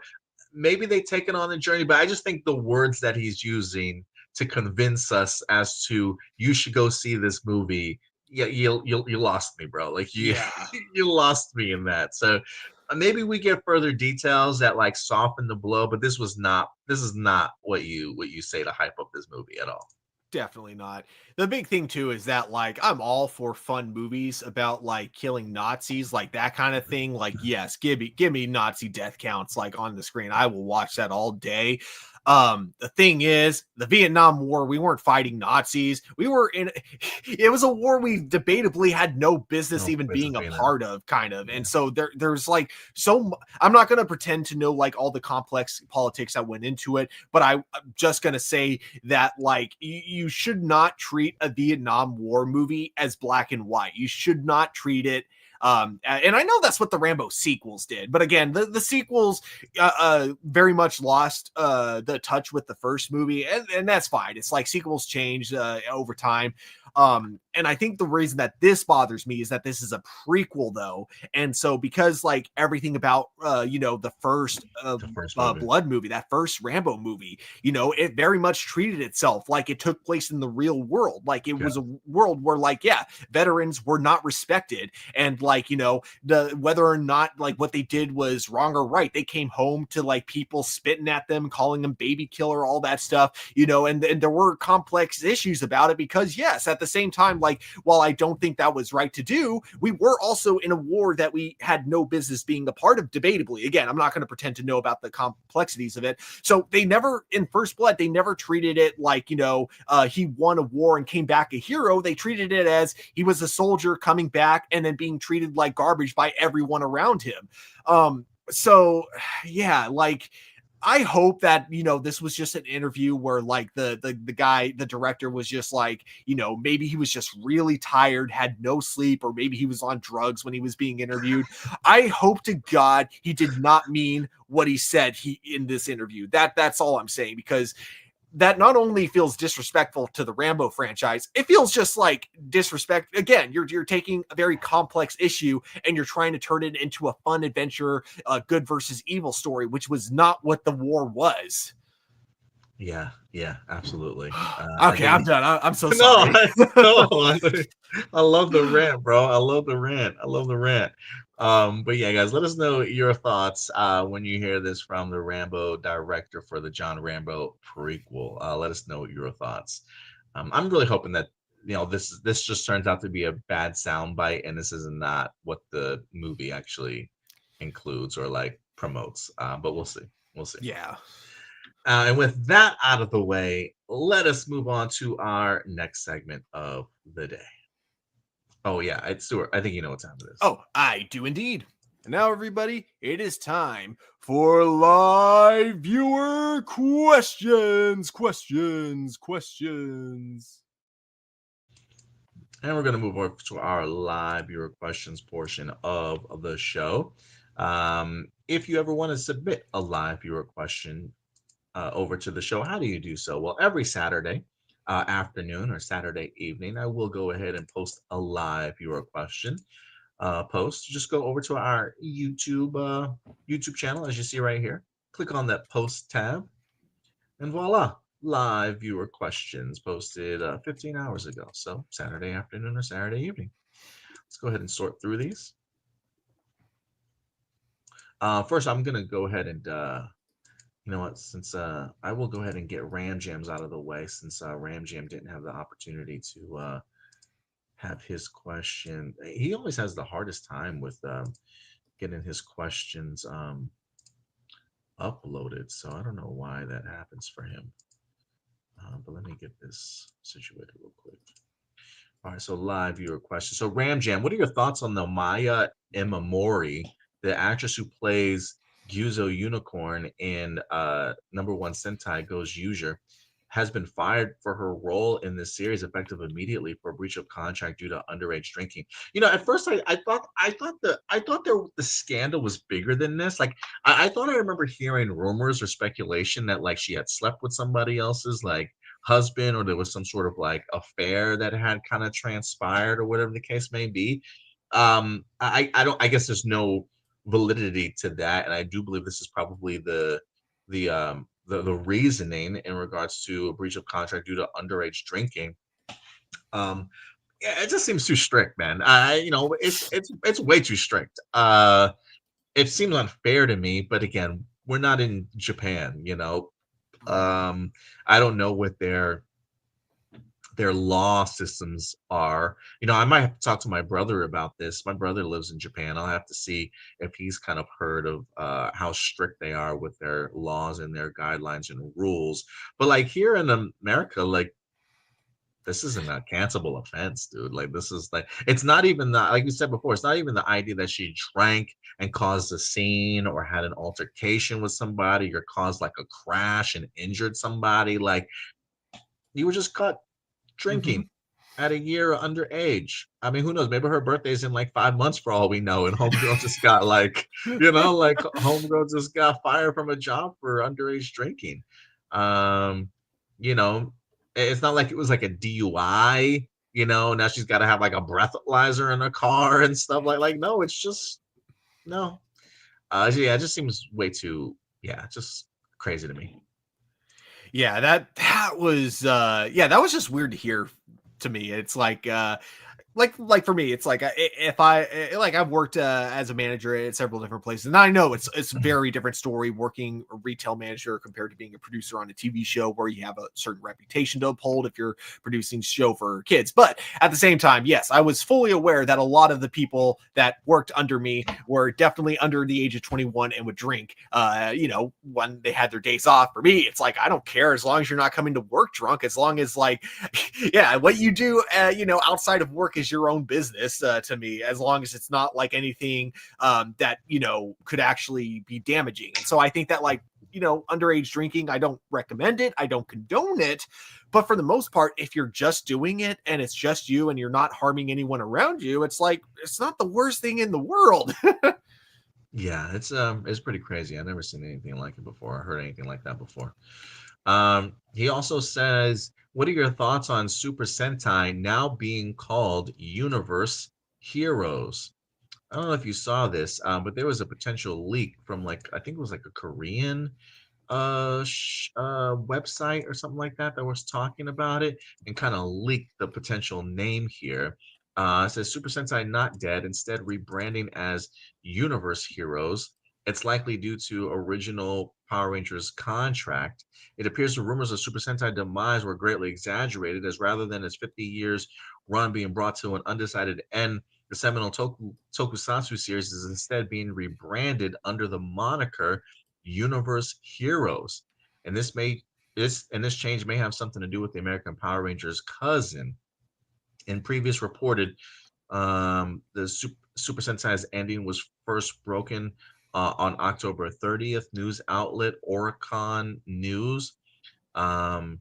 maybe they take it on the journey, but I just think the words that he's using to convince us as to you should go see this movie, yeah, you lost me, bro. Like you Yeah. you lost me in that. So maybe we get further details that like soften the blow, but this is not what you say to hype up this movie at all. Definitely not. The big thing too is that like I'm all for fun movies about like killing Nazis, like that kind of thing. Like, yes, give me Nazi death counts like on the screen. I will watch that all day. The thing is, the Vietnam War, we weren't fighting Nazis. We were in it was a war we debatably had no business No even business being a being in. part of, kind of. Yeah. And so there's like I'm not gonna pretend to know like all the complex politics that went into it, but I'm just gonna say that like you should not treat a Vietnam War movie as black and white. You should not treat it and I know that's what the Rambo sequels did, but again, the sequels very much lost the touch with the first movie, and that's fine. It's like sequels change over time. And I think the reason that this bothers me is that this is a prequel, though, and so because like everything about the first Movie. Blood movie, that first Rambo movie, it very much treated itself like it took place in the real world, like it was a world where like veterans were not respected, and like the whether or not like what they did was wrong or right, they came home to like people spitting at them, calling them baby killer, all that stuff, and there were complex issues about it because yes, at the same time, like while I don't think that was right to do, we were also in a war that we had no business being a part of, debatably. Again, I'm not going to pretend to know about the complexities of it. So they never, in First Blood, they never treated it like, he won a war and came back a hero. They treated it as he was a soldier coming back and then being treated like garbage by everyone around him. So yeah, like I hope that this was just an interview where like the guy, the director, was just like, maybe he was just really tired, had no sleep, or maybe he was on drugs when he was being interviewed. I hope to God he did not mean what he said in this interview. That's all I'm saying, because that not only feels disrespectful to the Rambo franchise, it feels just like disrespect. Again, you're taking a very complex issue and you're trying to turn it into a fun adventure, good versus evil story, which was not what the war was. Yeah, absolutely. Okay, I'm done. I'm so No, sorry. I love the rant, bro. I love the rant. But yeah, guys, let us know your thoughts when you hear this from the Rambo director for the John Rambo prequel. Let us know your thoughts. I'm really hoping that this just turns out to be a bad soundbite, and this is not what the movie actually includes or like promotes. But we'll see. Yeah. And with that out of the way, let us move on to our next segment of the day. Oh, yeah, it's Stuart. I think you know what time it is. Oh, I do indeed. And now, everybody, it is time for live viewer questions. And we're going to move over to our live viewer questions portion of the show. If you ever want to submit a live viewer question over to the show, how do you do so? Well, every Saturday, afternoon or Saturday evening, I will go ahead and post a live viewer question post. Just go over to our YouTube channel, as you see right here. Click on that post tab, and voila, live viewer questions posted 15 hours ago. So Saturday afternoon or Saturday evening. Let's go ahead and sort through these. First, I'm gonna go ahead and you know what? Since I will go ahead and get Ram Jams out of the way, since Ram Jam didn't have the opportunity to have his question. He always has the hardest time with getting his questions uploaded. So I don't know why that happens for him. But let me get this situated real quick. All right, so live viewer question. So Ram Jam, what are your thoughts on the Maya Imamori, the actress who plays Gyuzo Unicorn in #1 Sentai Goes User, has been fired for her role in this series effective immediately for breach of contract due to underage drinking. You know, at first I thought the scandal was bigger than this. Like I thought I remember hearing rumors or speculation that like she had slept with somebody else's like husband, or there was some sort of like affair that had kind of transpired or whatever the case may be. I guess there's no validity to that, and I do believe this is probably the reasoning in regards to a breach of contract due to underage drinking. Yeah, it just seems too strict, man. It's way too strict. It seems unfair to me, but again, we're not in Japan, you know. I don't know what their law systems are. You know, I might have to talk to my brother about this. My brother lives in Japan. I'll have to see if he's kind of heard of how strict they are with their laws and their guidelines and rules. But like here in America, like this isn't a cancelable offense, dude. Like this is like it's not even the like you said before, it's not even the idea that she drank and caused a scene or had an altercation with somebody or caused like a crash and injured somebody. Like you were just caught Mm-hmm. drinking at a year underage. I mean, who knows? Maybe her birthday's in like 5 months for all we know, and homegirl just got like, like homegirl just got fired from a job for underage drinking. Um, you know, it's not like it was like a DUI. Now she's got to have like a breathalyzer in her car and stuff like. No, it's just no. Yeah, it just seems way too. Yeah, just crazy to me. Yeah, that was that was just weird to hear to me. It's like for me, it's like if like I've worked as a manager at several different places, and I know it's a very different story working a retail manager compared to being a producer on a TV show where you have a certain reputation to uphold if you're producing show for kids. But at the same time, yes, I was fully aware that a lot of the people that worked under me were definitely under the age of 21 and would drink. When they had their days off. For me, it's like I don't care as long as you're not coming to work drunk. As long as like, yeah, what you do, outside of work is your own business to me, as long as it's not like anything that could actually be damaging. And so I think that like underage drinking, I don't recommend it, I don't condone it, but for the most part, if you're just doing it and it's just you and you're not harming anyone around you, it's like it's not the worst thing in the world. Yeah, it's pretty crazy. I've never seen anything like it before. I heard anything like that before. He also says, what are your thoughts on Super Sentai now being called Universe Heroes? I don't know if you saw this, but there was a potential leak from like I think it was like a Korean website or something like that was talking about it and kind of leaked the potential name here. It says Super Sentai not dead, instead rebranding as Universe Heroes. It's likely due to original Power Rangers contract. It appears the rumors of Super Sentai demise were greatly exaggerated, as rather than its 50 years run being brought to an undecided end, the seminal Tokusatsu series is instead being rebranded under the moniker Universe Heroes. And this change may have something to do with the American Power Rangers cousin. In previous reported, the Super Sentai's ending was first broken on October 30th. News outlet Oricon News. The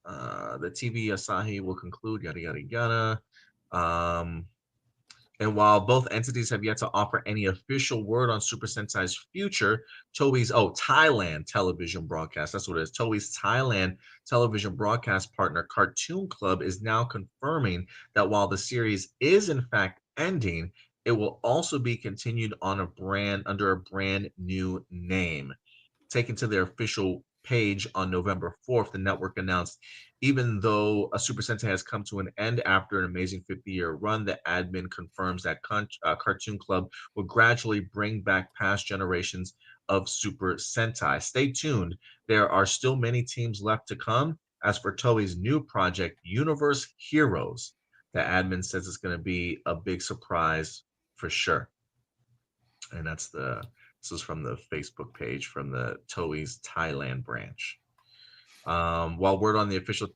TV Asahi will conclude, yada, yada, yada. And while both entities have yet to offer any official word on Super Sentai's future, Toei's Thailand television broadcast, that's what it is. Toei's Thailand television broadcast partner Cartoon Club is now confirming that while the series is in fact ending, it will also be continued on a brand under a brand new name. Taken to their official page on November 4th, the network announced even though a Super Sentai has come to an end after an amazing 50-year run, the admin confirms that Cartoon Club will gradually bring back past generations of Super Sentai. Stay tuned. There are still many teams left to come. As for Toei's new project, Universe Heroes, the admin says it's going to be a big surprise for sure. And this is from the Facebook page from the Toei's Thailand branch. While word on the official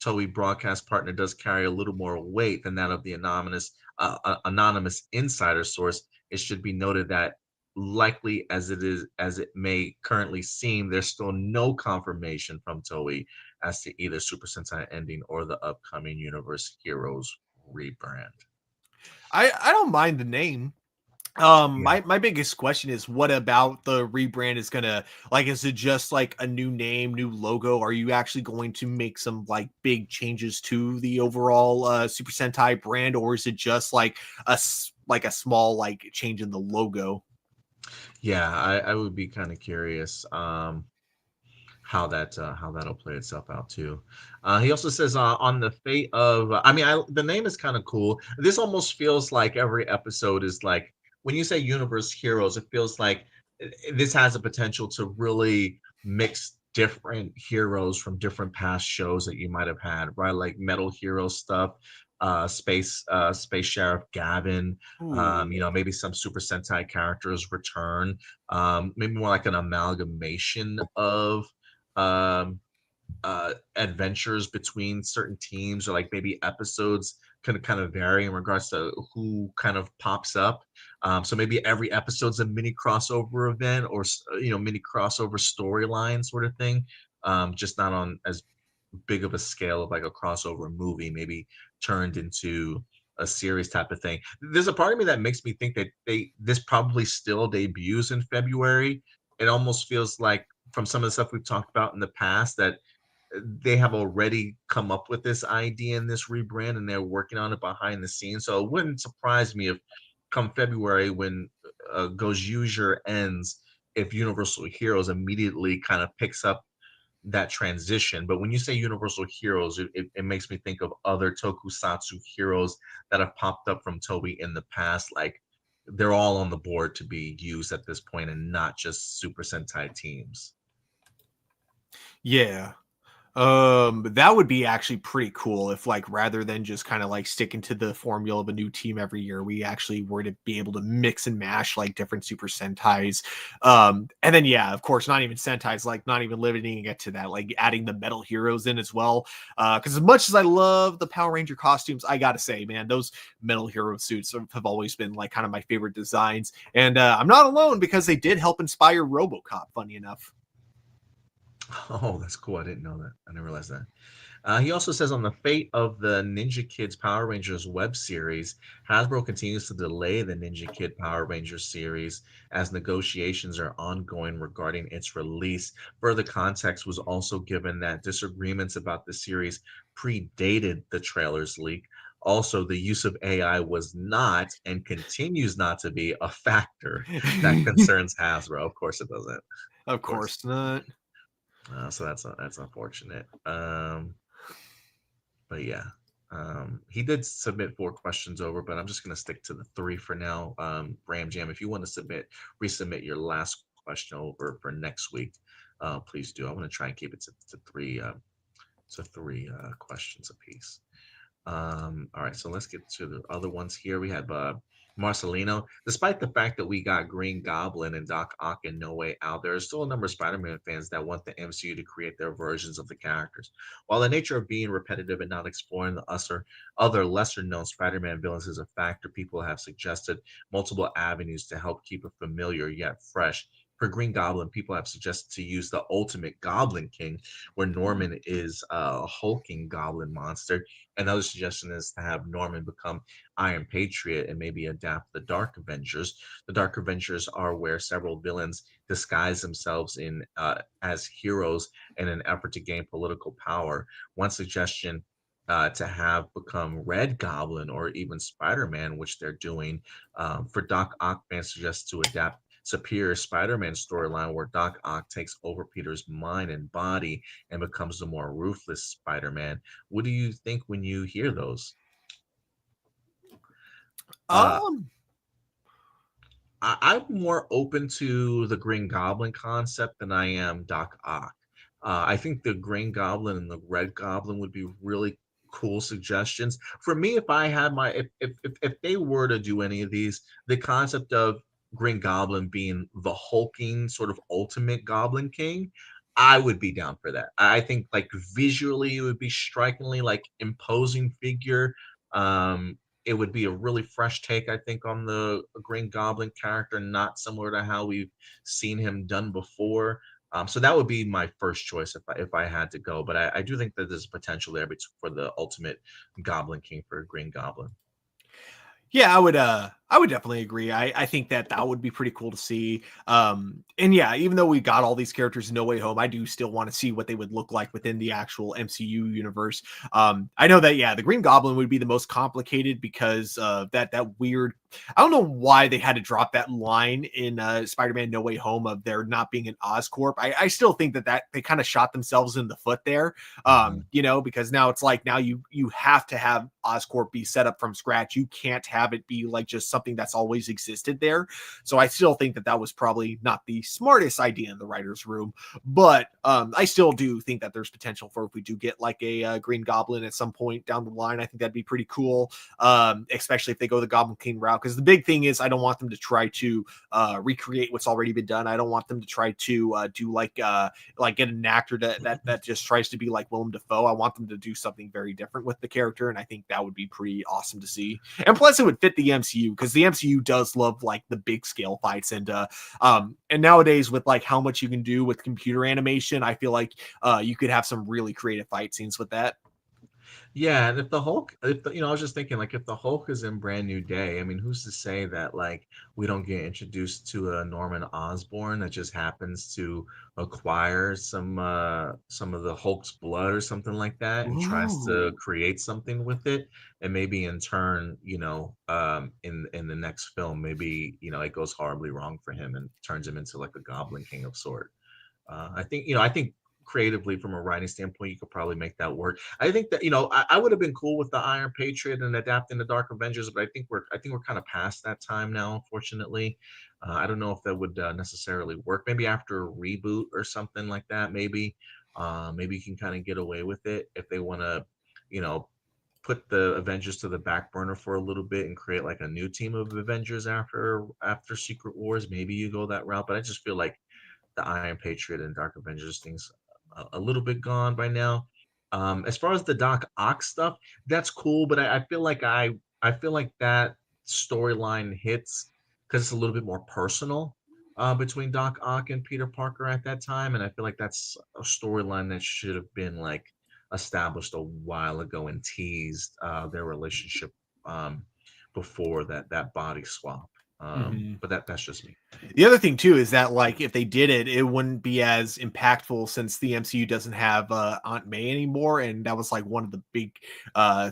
Toei broadcast partner does carry a little more weight than that of the anonymous insider source, it should be noted that likely as it may currently seem, there's still no confirmation from Toei as to either Super Sentai ending or the upcoming Universe Heroes rebrand. I don't mind the name. Yeah. My biggest question is what about the rebrand is gonna like, is it just like a new name, new logo? Are you actually going to make some like big changes to the overall Super Sentai brand, or is it just like a small like change in the logo? Yeah, I would be kind of curious how that'll play itself out too. He also says on the fate of the name is kind of cool. This almost feels like every episode is like when you say Universe Heroes, it feels like this has a potential to really mix different heroes from different past shows that you might have had, right? Like Metal Hero stuff, Space Sheriff Gavin, Ooh. maybe some Super Sentai characters return, maybe more like an amalgamation of um adventures between certain teams, or like maybe episodes can kind of vary in regards to who kind of pops up. So maybe every episode's a mini crossover event, or mini crossover storyline sort of thing, just not on as big of a scale of like a crossover movie, maybe turned into a series type of thing. There's a part of me that makes me think that this probably still debuts in February. It almost feels like from some of the stuff we've talked about in the past that they have already come up with this idea and this rebrand, and they're working on it behind the scenes. So it wouldn't surprise me if come February, when Goes User ends, if Universal Heroes immediately kind of picks up that transition. But when you say Universal Heroes, it makes me think of other tokusatsu heroes that have popped up from Toei in the past. Like they're all on the board to be used at this point, and not just Super Sentai teams. Yeah. That would be actually pretty cool if, like, rather than just kind of like sticking to the formula of a new team every year, we actually were to be able to mix and mash like different Super Sentais. And then yeah, of course, not even Sentais, like not even limiting it to that, like adding the Metal Heroes in as well. Because as much as I love the Power Ranger costumes, I gotta say, man, those Metal Hero suits have always been like kind of my favorite designs. And I'm not alone, because they did help inspire RoboCop. Funny enough. Oh, that's cool. I didn't know that. I didn't realize that. He also says on the fate of the Ninja Kids Power Rangers web series, Hasbro continues to delay the Ninja Kid Power Rangers series as negotiations are ongoing regarding its release. Further context was also given that disagreements about the series predated the trailer's leak. Also, the use of AI was not and continues not to be a factor that concerns Hasbro. Of course, it doesn't. Of Of course. course not. So that's unfortunate. But yeah, he did submit 4 questions over, but I'm just gonna stick to the 3 for now. Ram Jam, if you want to resubmit your last question over for next week, please do. I want to try and keep it to 3 questions apiece. All right, so let's get to the other ones here. We have Marcelino. Despite the fact that we got Green Goblin and Doc Ock in No Way Out, there are still a number of Spider-Man fans that want the MCU to create their versions of the characters. While the nature of being repetitive and not exploring the other lesser-known Spider-Man villains is a factor, people have suggested multiple avenues to help keep it familiar yet fresh. for Green Goblin, people have suggested to use the Ultimate Goblin King, where Norman is a hulking goblin monster. Another suggestion is to have Norman become Iron Patriot and maybe adapt the Dark Avengers. The Dark Avengers are where several villains disguise themselves in as heroes in an effort to gain political power. One suggestion to have become Red Goblin or even Spider-Man, which they're doing. For Doc Ock, fans suggest to adapt Superior Spider-Man storyline where Doc Ock takes over Peter's mind and body and becomes the more ruthless Spider-Man. What do you think when you hear those? Uh, Um, I'm more open to the Green Goblin concept than I am Doc Ock. I think the Green Goblin and the Red Goblin would be really cool suggestions. For me, if I had my if they were to do any of these, the concept of Green Goblin being the hulking sort of ultimate Goblin King, I would be down for that. I think like visually it would be strikingly like imposing figure. It would be a really fresh take, I think, on the Green Goblin character, not similar to how we've seen him done before. So that would be my first choice if I had to go. But I do think that there's potential there for the ultimate Goblin King for Green Goblin. Yeah, I would definitely agree. I think that would be pretty cool to see. And yeah, even though we got all these characters in No Way Home, I do still want to see what they would look like within the actual MCU universe. I know that yeah, the Green Goblin would be the most complicated because that weird. I don't know why they had to drop that line in Spider-Man No Way Home of there not being an Oscorp. I still think that they kind of shot themselves in the foot there. You know, because now it's like now you have to have Oscorp be set up from scratch. You can't have it be like just something that's always existed there. So I still think that was probably not the smartest idea in the writer's room, but I still do think that there's potential for if we do get like a Green Goblin at some point down the line. I think that'd be pretty cool, especially if they go the Goblin King route. Because the big thing is I don't want them to try to recreate what's already been done. I don't want them to try to do like get an actor that just tries to be like Willem Dafoe. I want them to do something very different with the character, and I think that would be pretty awesome to see. And plus, it would fit the MCU because the MCU does love like the big scale fights, and nowadays with like how much you can do with computer animation, I feel like you could have some really creative fight scenes with that. Yeah, and if the Hulk, I was just thinking, like, if the Hulk is in Brand New Day, I mean, who's to say that, like, we don't get introduced to a Norman Osborn that just happens to acquire some of the Hulk's blood or something like that, and tries to Ooh. create something with it, and maybe in turn, in the next film, maybe it goes horribly wrong for him and turns him into like a Goblin King of sort. I think creatively from a writing standpoint, you could probably make that work. I think that I would have been cool with the Iron Patriot and adapting the Dark Avengers, but I think we're kind of past that time now. Unfortunately, I don't know if that would necessarily work. Maybe after a reboot or something like that. Maybe you can kind of get away with it if they want to, you know, put the Avengers to the back burner for a little bit and create like a new team of Avengers after Secret Wars. Maybe you go that route, but I just feel like the Iron Patriot and Dark Avengers things a little bit gone by now. As far as the Doc Ock stuff, that's cool, but I feel like I feel like that storyline hits because it's a little bit more personal between Doc Ock and Peter Parker at that time, and I feel like that's a storyline that should have been like established a while ago and teased their relationship before that body swap. Mhm. But that's just me. The other thing too is that like if they did it, it wouldn't be as impactful since the MCU doesn't have Aunt May anymore, and that was like one of the big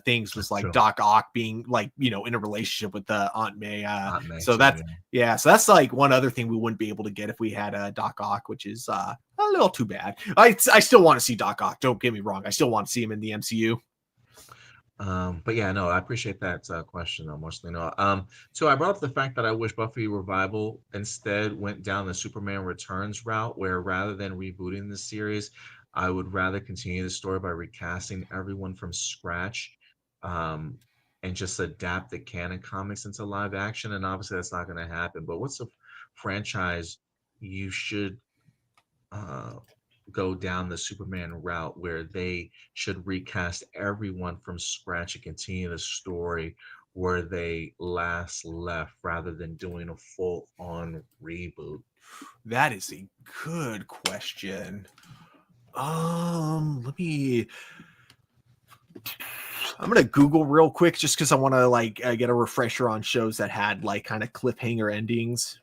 things was That's like true. Doc Ock being like in a relationship with Aunt May. Aunt May So too. that's Yeah. yeah, so that's like one other thing we wouldn't be able to get if we had Doc Ock, which is a little too bad. I still want to see Doc Ock. Don't get me wrong, I still want to see him in the MCU. But yeah, no, I appreciate that question though, mostly no. So I brought up the fact that I wish Buffy Revival instead went down the Superman Returns route, where rather than rebooting the series, I would rather continue the story by recasting everyone from scratch, um, and just adapt the canon comics into live action. And obviously, that's not going to happen. But what's a franchise you should uh go down the Superman route where they should recast everyone from scratch and continue the story where they last left rather than doing a full on reboot? That is a good question. Let me. I'm gonna Google real quick just because I want to like get a refresher on shows that had like kind of cliffhanger endings.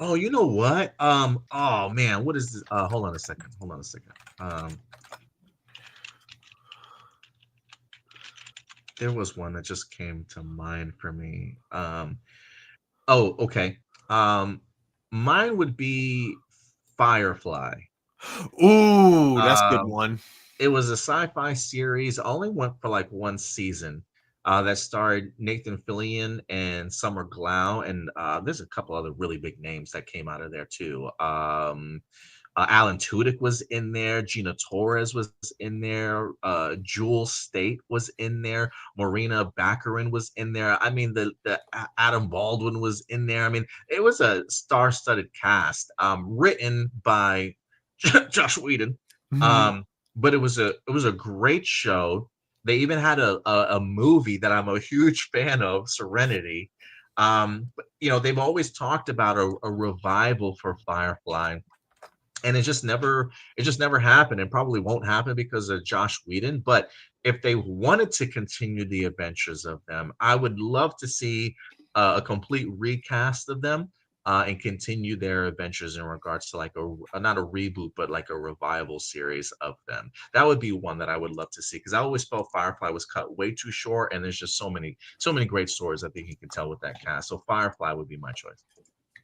Oh, you know what? Oh man, what is this? Hold on a second. Hold on a second. There was one that just came to mind for me. Oh, okay. Mine would be Firefly. Ooh, that's a good Um, one. it was a sci-fi series. I only went for like one season. That starred Nathan Fillion and Summer Glau, and there's a couple other really big names that came out of there too. Alan Tudyk was in there. Gina Torres was in there. Jewel State was in there. Marina Baccarin was in there. I mean, the Adam Baldwin was in there. I mean, it was a star-studded cast, written by Josh Whedon. Mhm. Um, but it was a great show. They even had a movie that I'm a huge fan of, Serenity. But, they've always talked about a revival for Firefly, and it just never happened, and probably won't happen because of Josh Whedon. But if they wanted to continue the adventures of them, I would love to see a complete recast of them, and continue their adventures in regards to like not a reboot, but like a revival series of them. That would be one that I would love to see because I always felt Firefly was cut way too short, and there's just so many great stories I think you can tell with that cast. So Firefly would be my choice.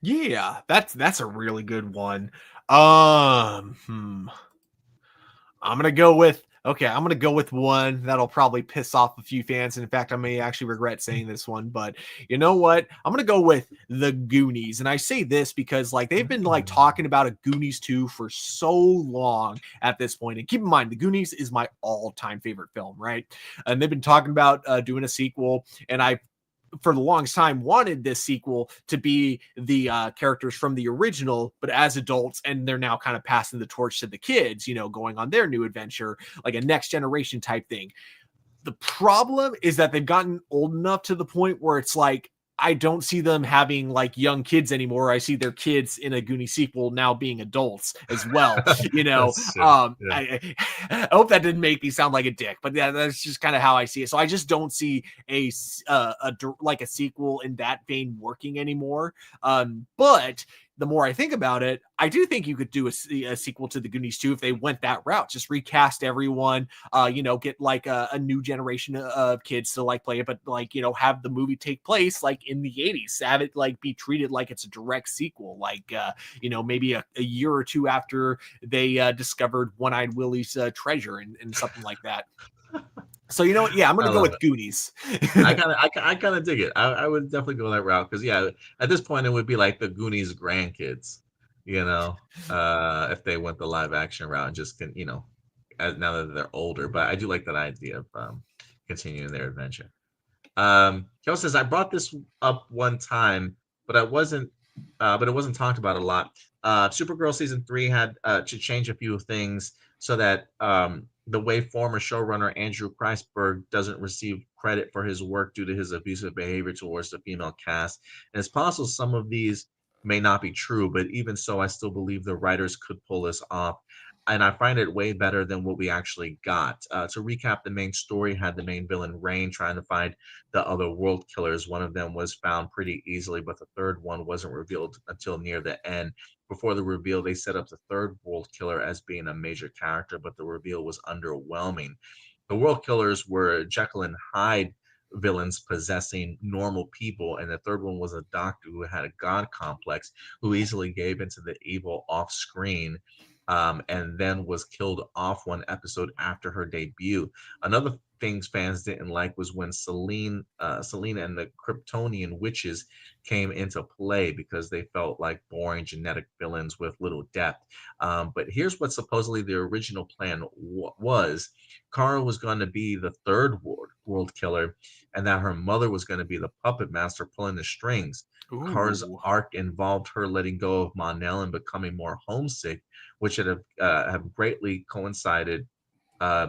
Yeah, that's a really good one. Um, I'm gonna go with I'm gonna go with one that'll probably piss off a few fans. In fact, I may actually regret saying this one, but you know what? I'm gonna go with the Goonies. And I say this because like they've been like talking about a Goonies 2 for so long at this point. And keep in mind, the Goonies is my all-time favorite film, right? And they've been talking about doing a sequel, and I for the longest time wanted this sequel to be the characters from the original, but as adults, and they're now kind of passing the torch to the kids, going on their new adventure, like a next generation type thing. The problem is that they've gotten old enough to the point where it's like, I don't see them having like young kids anymore. I see their kids in a Goonie sequel now being adults as well. That's true. Yeah. I hope that didn't make me sound like a dick, but yeah, that's just kind of how I see it. So I just don't see like a sequel in that vein working anymore. But the more I think about it, I do think you could do a sequel to the Goonies 2 if they went that route. Just recast everyone, get like a new generation of kids to like play it, but like, have the movie take place like in the 80s, have it like be treated like it's a direct sequel, like, maybe a year or two after they discovered One-Eyed Willie's treasure and something like that. So, you know what? Yeah, I'm going I to go love with it. Goonies. I kind of dig it. I would definitely go that route because yeah, at this point it would be like the Goonies grandkids, if they went the live action route and just now that they're older. But I do like that idea of continuing their adventure. Kel says I brought this up one time, but it wasn't talked about a lot. Supergirl season 3 had to change a few things so that the way former showrunner Andrew Kreisberg doesn't receive credit for his work due to his abusive behavior towards the female cast. And it's possible some of these may not be true, but even so, I still believe the writers could pull this off. And I find it way better than what we actually got. To recap, the main story had the main villain Rain trying to find the other world killers. One of them was found pretty easily, but the third one wasn't revealed until near the end. Before the reveal, they set up the third world killer as being a major character, but the reveal was underwhelming. The world killers were Jekyll and Hyde villains possessing normal people, and the third one was a doctor who had a god complex who easily gave into the evil off screen, and then was killed off one episode after her debut. Another things fans didn't like was when Selena and the Kryptonian witches came into play because they felt like boring genetic villains with little depth. But here's what supposedly the original plan was: Kara was going to be the third world killer, and that her mother was going to be the puppet master pulling the strings. Kara's Ooh. arc involved her letting go of Mon-El and becoming more homesick, which have greatly coincided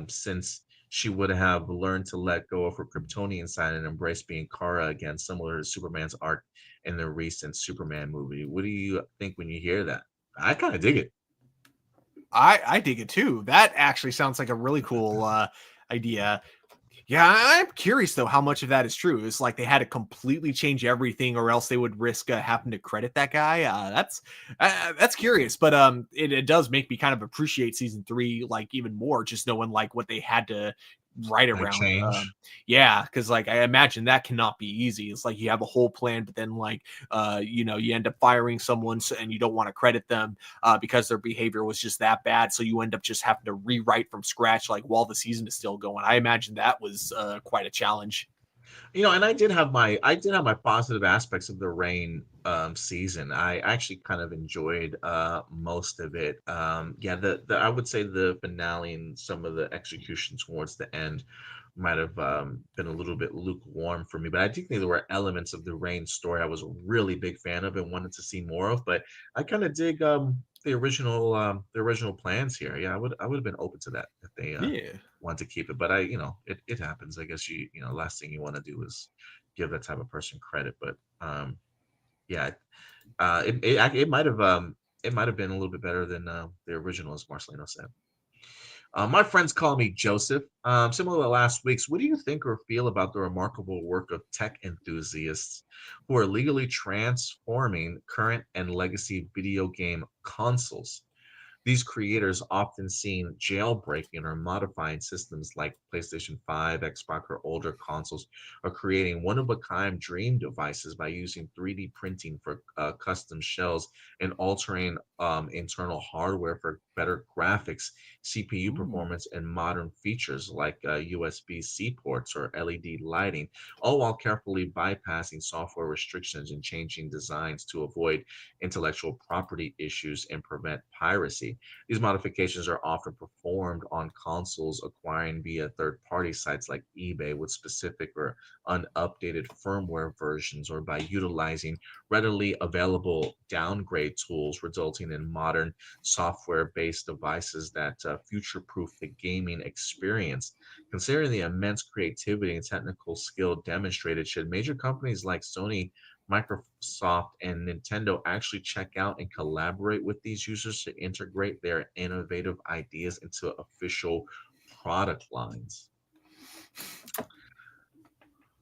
since she would have learned to let go of her Kryptonian side and embrace being Kara again, similar to Superman's arc in the recent Superman movie. What do you think when you hear that? I kind of dig it. I dig it too. That actually sounds like a really cool idea. Yeah, I'm curious though how much of that is true. It's like they had to completely change everything, or else they would risk having to credit that guy. That's curious, but it does make me kind of appreciate season 3 like even more, just knowing like what they had to write Like around. change. Yeah, because like I imagine that cannot be easy. It's like you have a whole plan, but then like you end up firing someone, and you don't want to credit them because their behavior was just that bad. So you end up just having to rewrite from scratch, like while the season is still going. I imagine that was quite a challenge. And I did have my positive aspects of the Rain season. I actually kind of enjoyed most of it. Yeah, the I would say the finale and some of the execution towards the end might have been a little bit lukewarm for me, but I do think there were elements of the Rain story I was a really big fan of and wanted to see more of. But I kind of dig the original plans here. Yeah, I would have been open to that if they Yeah. want to keep it. But it happens. I guess last thing you want to do is give that type of person credit. But yeah, it might have been a little bit better than the original, as Marcelino said. My friends call me Joseph. Similar to last week's, what do you think or feel about the remarkable work of tech enthusiasts who are legally transforming current and legacy video game consoles? These creators often seen jailbreaking or modifying systems like PlayStation 5, Xbox, or older consoles, or creating one-of-a-kind dream devices by using 3D printing for custom shells and altering internal hardware for better graphics, CPU Ooh. performance, and modern features like USB-C ports or LED lighting, all while carefully bypassing software restrictions and changing designs to avoid intellectual property issues and prevent piracy. These modifications are often performed on consoles acquiring via third-party sites like eBay with specific or unupdated firmware versions, or by utilizing readily available downgrade tools, resulting in modern software-based devices that future-proof the gaming experience. Considering the immense creativity and technical skill demonstrated, should major companies like Sony, Microsoft, and Nintendo actually check out and collaborate with these users to integrate their innovative ideas into official product lines?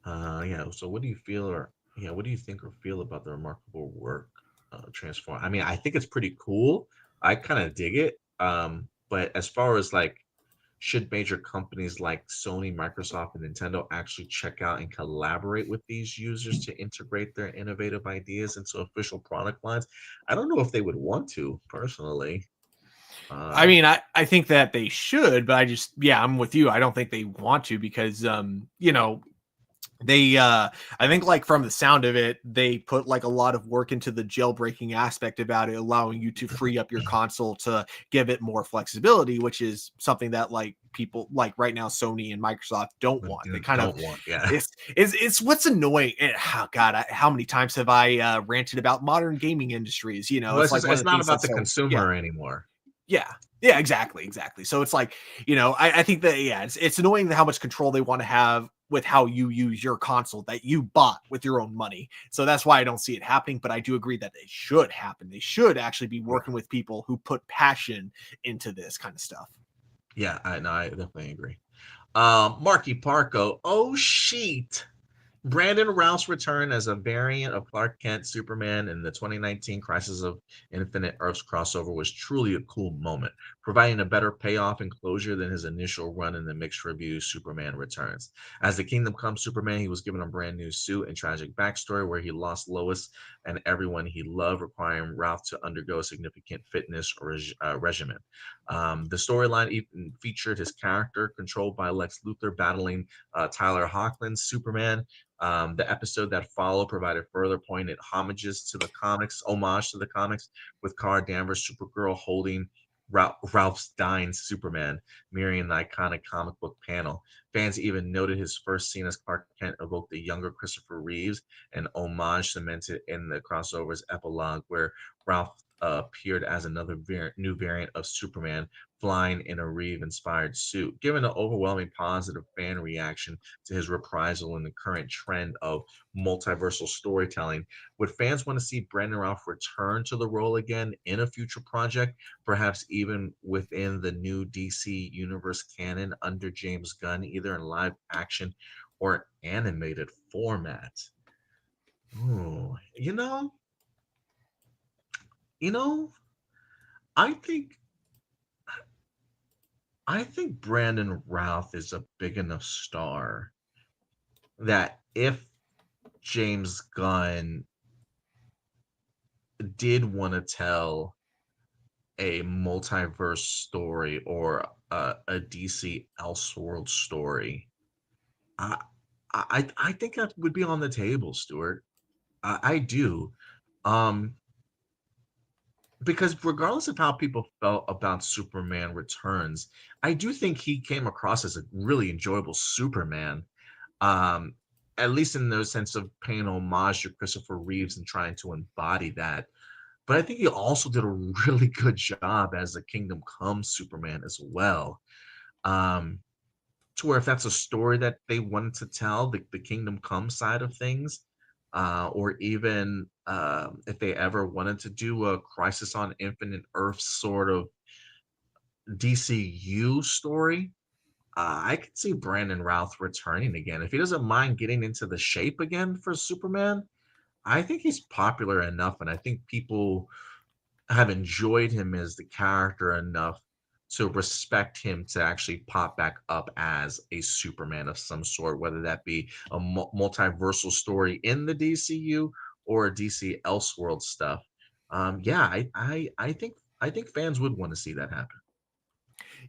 Yeah. So, what do you feel, or yeah, what do you think or feel about the remarkable work transform? I mean, I think it's pretty cool. I kind of dig it. But as far as like, should major companies like Sony, Microsoft, and Nintendo actually check out and collaborate with these users to integrate their innovative ideas into official product lines? I don't know if they would want to, personally. I Um, mean, I think that they should, but I'm with you. I don't think they want to because they I think like from the sound of it, they put like a lot of work into the jailbreaking aspect about it, allowing you to free up your console to give it more flexibility, which is something that like people like right now Sony and Microsoft don't but want. They kind of don't want, yeah. it's what's annoying. Oh God, how many times have I ranted about modern gaming industries? Well, It's it's like just, one of it's the not things about that's the so yeah. consumer anymore. Yeah. Yeah, exactly. So it's like, I think that it's annoying how much control they want to have with how you use your console that you bought with your own money. So that's why I don't see it happening, but I do agree that it should happen. They should actually be Yeah, working with people who put passion into this kind of stuff. yeah, I definitely agree. Marky Parko. Oh, sheet. Brandon Routh's return as a variant of Clark Kent Superman in the 2019 Crisis of Infinite Earths crossover was truly a cool moment, providing a better payoff and closure than his initial run in the mixed review Superman Returns. As the Kingdom Come Superman, he was given a brand new suit and tragic backstory where he lost Lois and everyone he loved, requiring Routh to undergo a significant fitness regimen. The storyline even featured his character, controlled by Lex Luthor, battling Tyler Hoechlin's Superman. The episode that followed provided further poignant homage to the comics, with Kara Danvers' Supergirl holding Ralph's dying Superman, mirroring the iconic comic book panel. Fans even noted his first scene as Clark Kent evoked the younger Christopher Reeves, an homage cemented in the crossover's epilogue, where Ralph appeared as another new variant of Superman, flying in a Reeve-inspired suit. Given an overwhelming positive fan reaction to his reprisal in the current trend of multiversal storytelling, would fans want to see Brandon Ralph return to the role again in a future project, perhaps even within the new DC Universe canon under James Gunn, either in live action or animated format? Ooh, you know, I think Brandon Routh is a big enough star that if James Gunn did want to tell a multiverse story or a DC Elseworld story, I, I think that would be on the table, Stuart. I do. Um, because regardless of how people felt about Superman Returns, I do think he came across as a really enjoyable Superman. Um, at least in the sense of paying homage to Christopher Reeves and trying to embody that. But I think he also did a really good job as a Kingdom Come Superman as well. Um, to where if that's a story that they wanted to tell, the Kingdom Come side of things, or even if they ever wanted to do a Crisis on Infinite Earths sort of DCU story, I could see Brandon Routh returning again. If he doesn't mind getting into the shape again for Superman, I think he's popular enough, and I think people have enjoyed him as the character enough to respect him to actually pop back up as a Superman of some sort, whether that be a multiversal story in the DCU or DC Elseworld stuff. Yeah, I think fans would want to see that happen.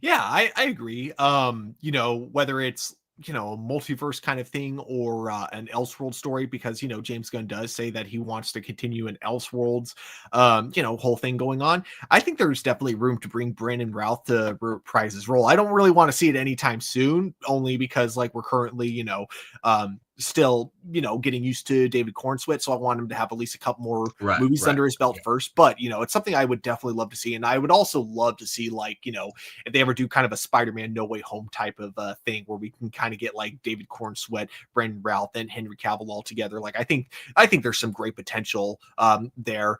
Yeah, I agree. Whether it's a multiverse kind of thing or an Elseworld story, because James Gunn does say that he wants to continue an Elseworlds whole thing going on. I think there's definitely room to bring Brandon Routh to reprise his role. I don't really want to see it anytime soon, only because like we're currently still getting used to David Cornswet, so I want him to have at least a couple more movies under his belt first. But it's something I would definitely love to see, and I would also love to see if they ever do kind of a Spider-Man No Way Home type of thing where we can kind of get like David Cornswet, Brandon Routh, and Henry Cavill all together. Like I think there's some great potential there.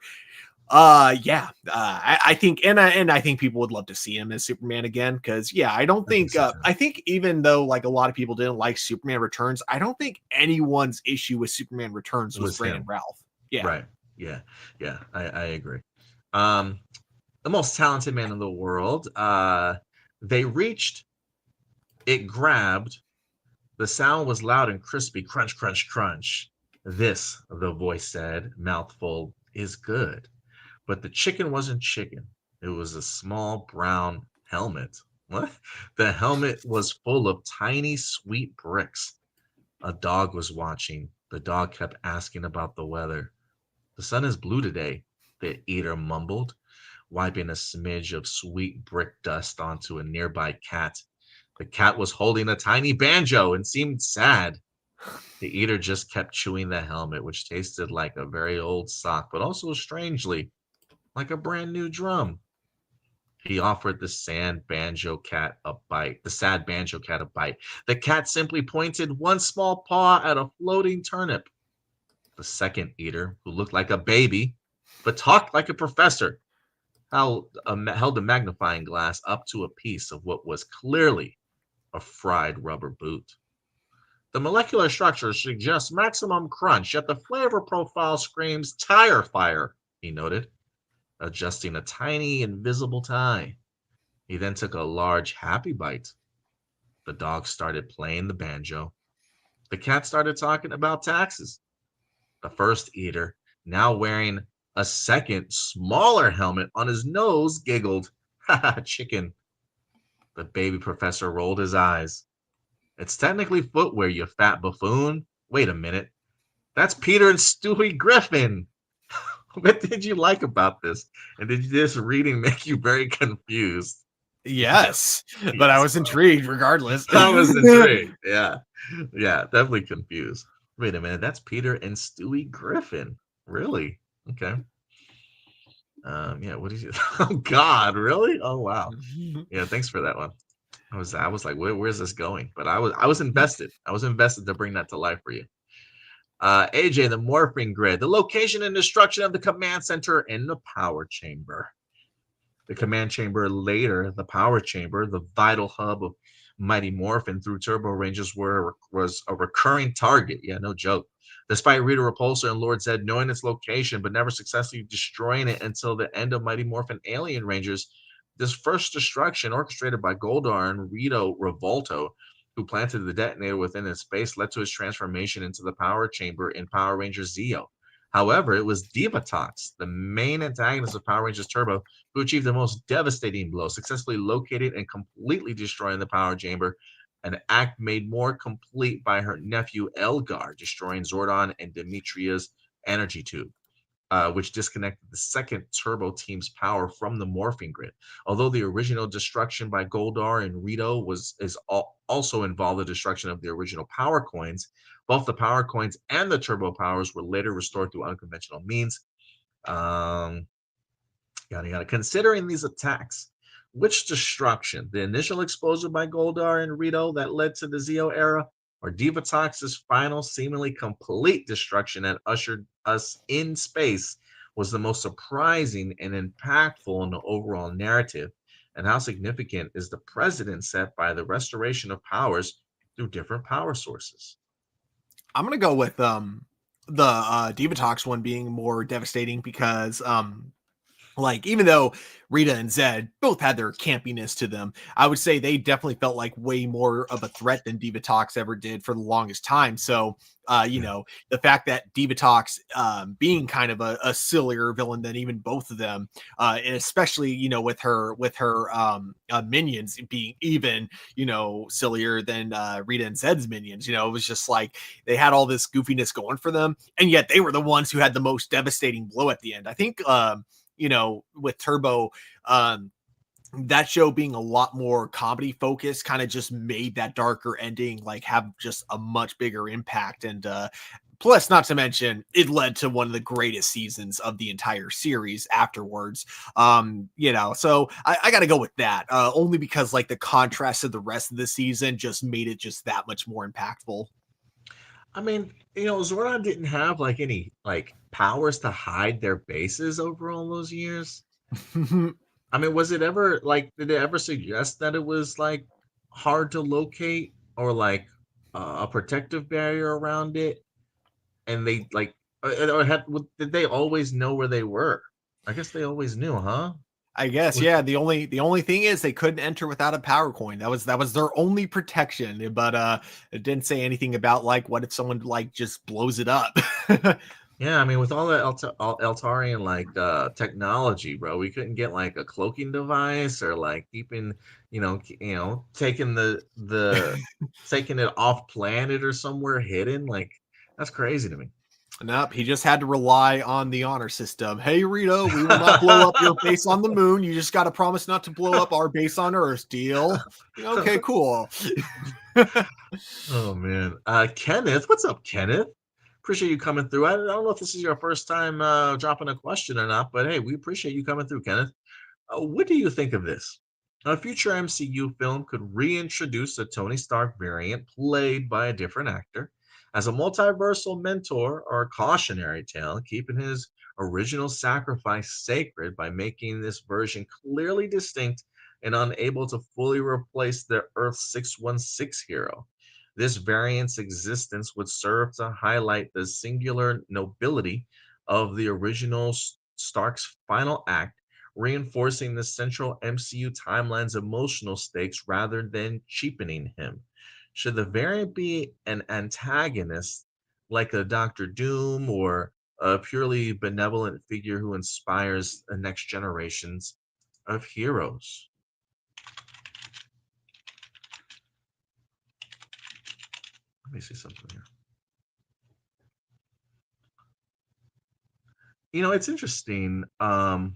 I think and I think people would love to see him as Superman again, because I don't think I think even though like a lot of people didn't like Superman Returns, I don't think anyone's issue with Superman Returns was Brandon Routh. Right. Yeah. I agree. The most talented man in the world. They reached, it grabbed, the sound was loud and crispy, crunch, crunch, crunch. This, the voice said, mouthful, is good. But the chicken wasn't chicken. It was a small brown helmet. What? The helmet was full of tiny, sweet bricks. A dog was watching. The dog kept asking about the weather. The sun is blue today, the eater mumbled, wiping a smidge of sweet brick dust onto a nearby cat. The cat was holding a tiny banjo and seemed sad. The eater just kept chewing the helmet, which tasted like a very old sock, but also strangely like a brand new drum. He offered the sad banjo cat a bite. The cat simply pointed one small paw at a floating turnip. The second eater, who looked like a baby but talked like a professor, held a magnifying glass up to a piece of what was clearly a fried rubber boot. The molecular structure suggests maximum crunch, yet the flavor profile screams tire fire, he noted, adjusting a tiny invisible tie. He then took a large happy bite. The dog started playing the banjo. The cat started talking about taxes. The first eater, now wearing a second, smaller helmet on his nose, giggled. Ha ha, chicken. The baby professor rolled his eyes. It's technically footwear, you fat buffoon. Wait a minute. That's Peter and Stewie Griffin. What did you like about this? And did this reading make you very confused? Yes, but I Yes, was intrigued regardless. I was intrigued. Yeah. Yeah, definitely confused. Wait a minute, that's Peter and Stewie Griffin. Really? Okay. Yeah, what is it? Oh God, really? Oh wow. Yeah, thanks for that one. I was like, where's this going? But I was invested. I was invested to bring that to life for you. AJ, the morphing grid, the location and destruction of the command center in the power chamber. The command chamber, later the power chamber, the vital hub of Mighty Morphin through Turbo Rangers was a recurring target. Yeah, no joke. Despite Rita Repulsor and Lord Zed knowing its location but never successfully destroying it until the end of Mighty Morphin Alien Rangers, this first destruction, orchestrated by Goldar and Rito Revolto, who planted the detonator within its space, led to his transformation into the power chamber in Power Rangers Zeo. However, it was Divatox, the main antagonist of Power Rangers Turbo, who achieved the most devastating blow, successfully locating and completely destroying the power chamber, an act made more complete by her nephew Elgar, destroying Zordon and Demetria's energy tube, which disconnected the second Turbo team's power from the morphing grid. Although the original destruction by Goldar and Rito also involved the destruction of the original power coins, both the power coins and the turbo powers were later restored through unconventional means. Um, Yada yada. Considering these attacks, which destruction, the initial exposure by Goldar and Rito that led to the Zeo era, or Divatox's final, seemingly complete destruction that ushered us in space, was the most surprising and impactful in the overall narrative? And how significant is the precedent set by the restoration of powers through different power sources? I'm gonna go with the Divatox one being more devastating because like, even though Rita and Zed both had their campiness to them, I would say they definitely felt like way more of a threat than Divatox ever did for the longest time. So, you Yeah. know, the fact that Divatox being kind of a sillier villain than even both of them, and especially, you know, with her minions being even, you know, sillier than Rita and Zed's minions, you know, it was just like they had all this goofiness going for them, and yet they were the ones who had the most devastating blow at the end. I think you know, with Turbo, that show being a lot more comedy focused kind of just made that darker ending like have just a much bigger impact. And plus, not to mention, it led to one of the greatest seasons of the entire series afterwards. You know, so I got to go with that, only because like the contrast of the rest of the season just made it just that much more impactful. I mean, Zordon didn't have like any like powers to hide their bases over all those years. I mean, was it ever like, did it ever suggest that it was like hard to locate or like a protective barrier around it? And they like, did they always know where they were? I guess they always knew, huh? I guess, Was- yeah. The only thing is they couldn't enter without a power coin. That was their only protection. But it didn't say anything about like what if someone like just blows it up. Yeah, I mean, with all the Eltarian like technology, bro, we couldn't get like a cloaking device or like keeping, taking taking it off planet or somewhere hidden. Like that's crazy to me. Nope, he just had to rely on the honor system. Hey Rito, we will not blow up your base on the moon. You just got to promise not to blow up our base on Earth. Deal? Okay, cool. Oh man, Kenneth, what's up, Kenneth? Appreciate you coming through. I don't know if this is your first time dropping a question or not, but hey, we appreciate you coming through, Kenneth. What do you think of this? A future MCU film could reintroduce a Tony Stark variant played by a different actor as a multiversal mentor or a cautionary tale, keeping his original sacrifice sacred by making this version clearly distinct and unable to fully replace the Earth 616 hero. This variant's existence would serve to highlight the singular nobility of the original Stark's final act, reinforcing the central MCU timeline's emotional stakes rather than cheapening him. Should the variant be an antagonist like a Doctor Doom or a purely benevolent figure who inspires the next generations of heroes? Let me see something here. It's interesting. Never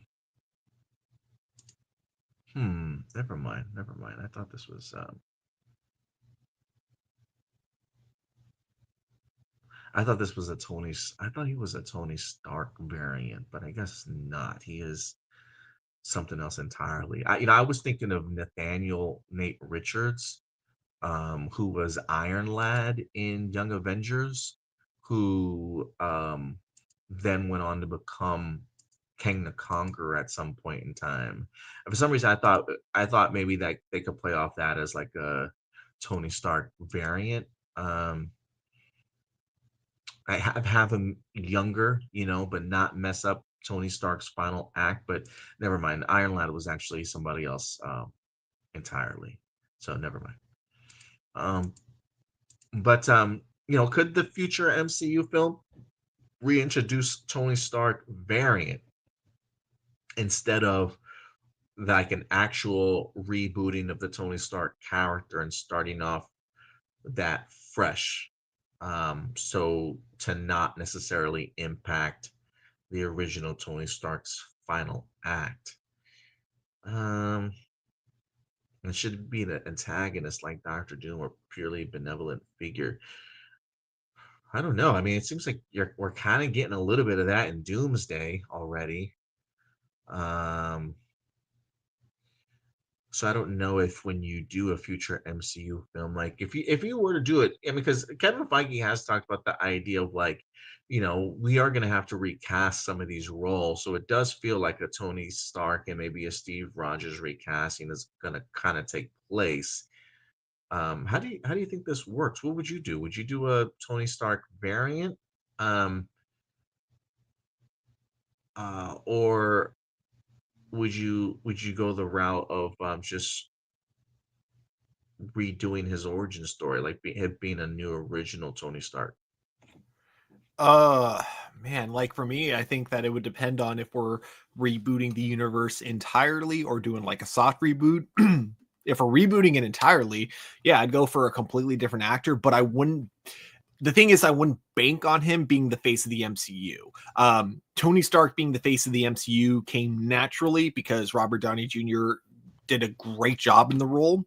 mind. Never mind. I thought this was I thought this was a I thought he was a Tony Stark variant, but I guess not. He is something else entirely. I was thinking of Nathaniel Nate Richards, who was Iron Lad in Young Avengers, who then went on to become King the Conqueror at some point in time. And for some reason, I thought maybe that they could play off that as like a Tony Stark variant. Um, have him younger, but not mess up Tony Stark's final act. But never mind. Iron Lad was actually somebody else entirely. So never mind. Um, but could the future MCU film reintroduce Tony Stark variant instead of like an actual rebooting of the Tony Stark character and starting off that fresh? So to not necessarily impact the original Tony Stark's final act. Um, and should it be an antagonist like Doctor Doom or purely benevolent figure? I don't know. I mean, it seems like we're kind of getting a little bit of that in Doomsday already. Um, so I don't know if when you do a future MCU film, like if you were to do it, and because Kevin Feige has talked about the idea of like, we are going to have to recast some of these roles, so it does feel like a Tony Stark and maybe a Steve Rogers recasting is going to kind of take place. How do you think this works? What would you do? Would you do a Tony Stark variant, um, or would you go the route of just redoing his origin story, like it being a new original Tony Stark? Uh Man, like for me, I think that it would depend on if we're rebooting the universe entirely or doing like a soft reboot. If we're rebooting it entirely, yeah, I'd go for a completely different actor, but I wouldn't. The thing is, I wouldn't bank on him being the face of the MCU. Tony Stark being the face of the MCU came naturally because Robert Downey Jr. did a great job in the role.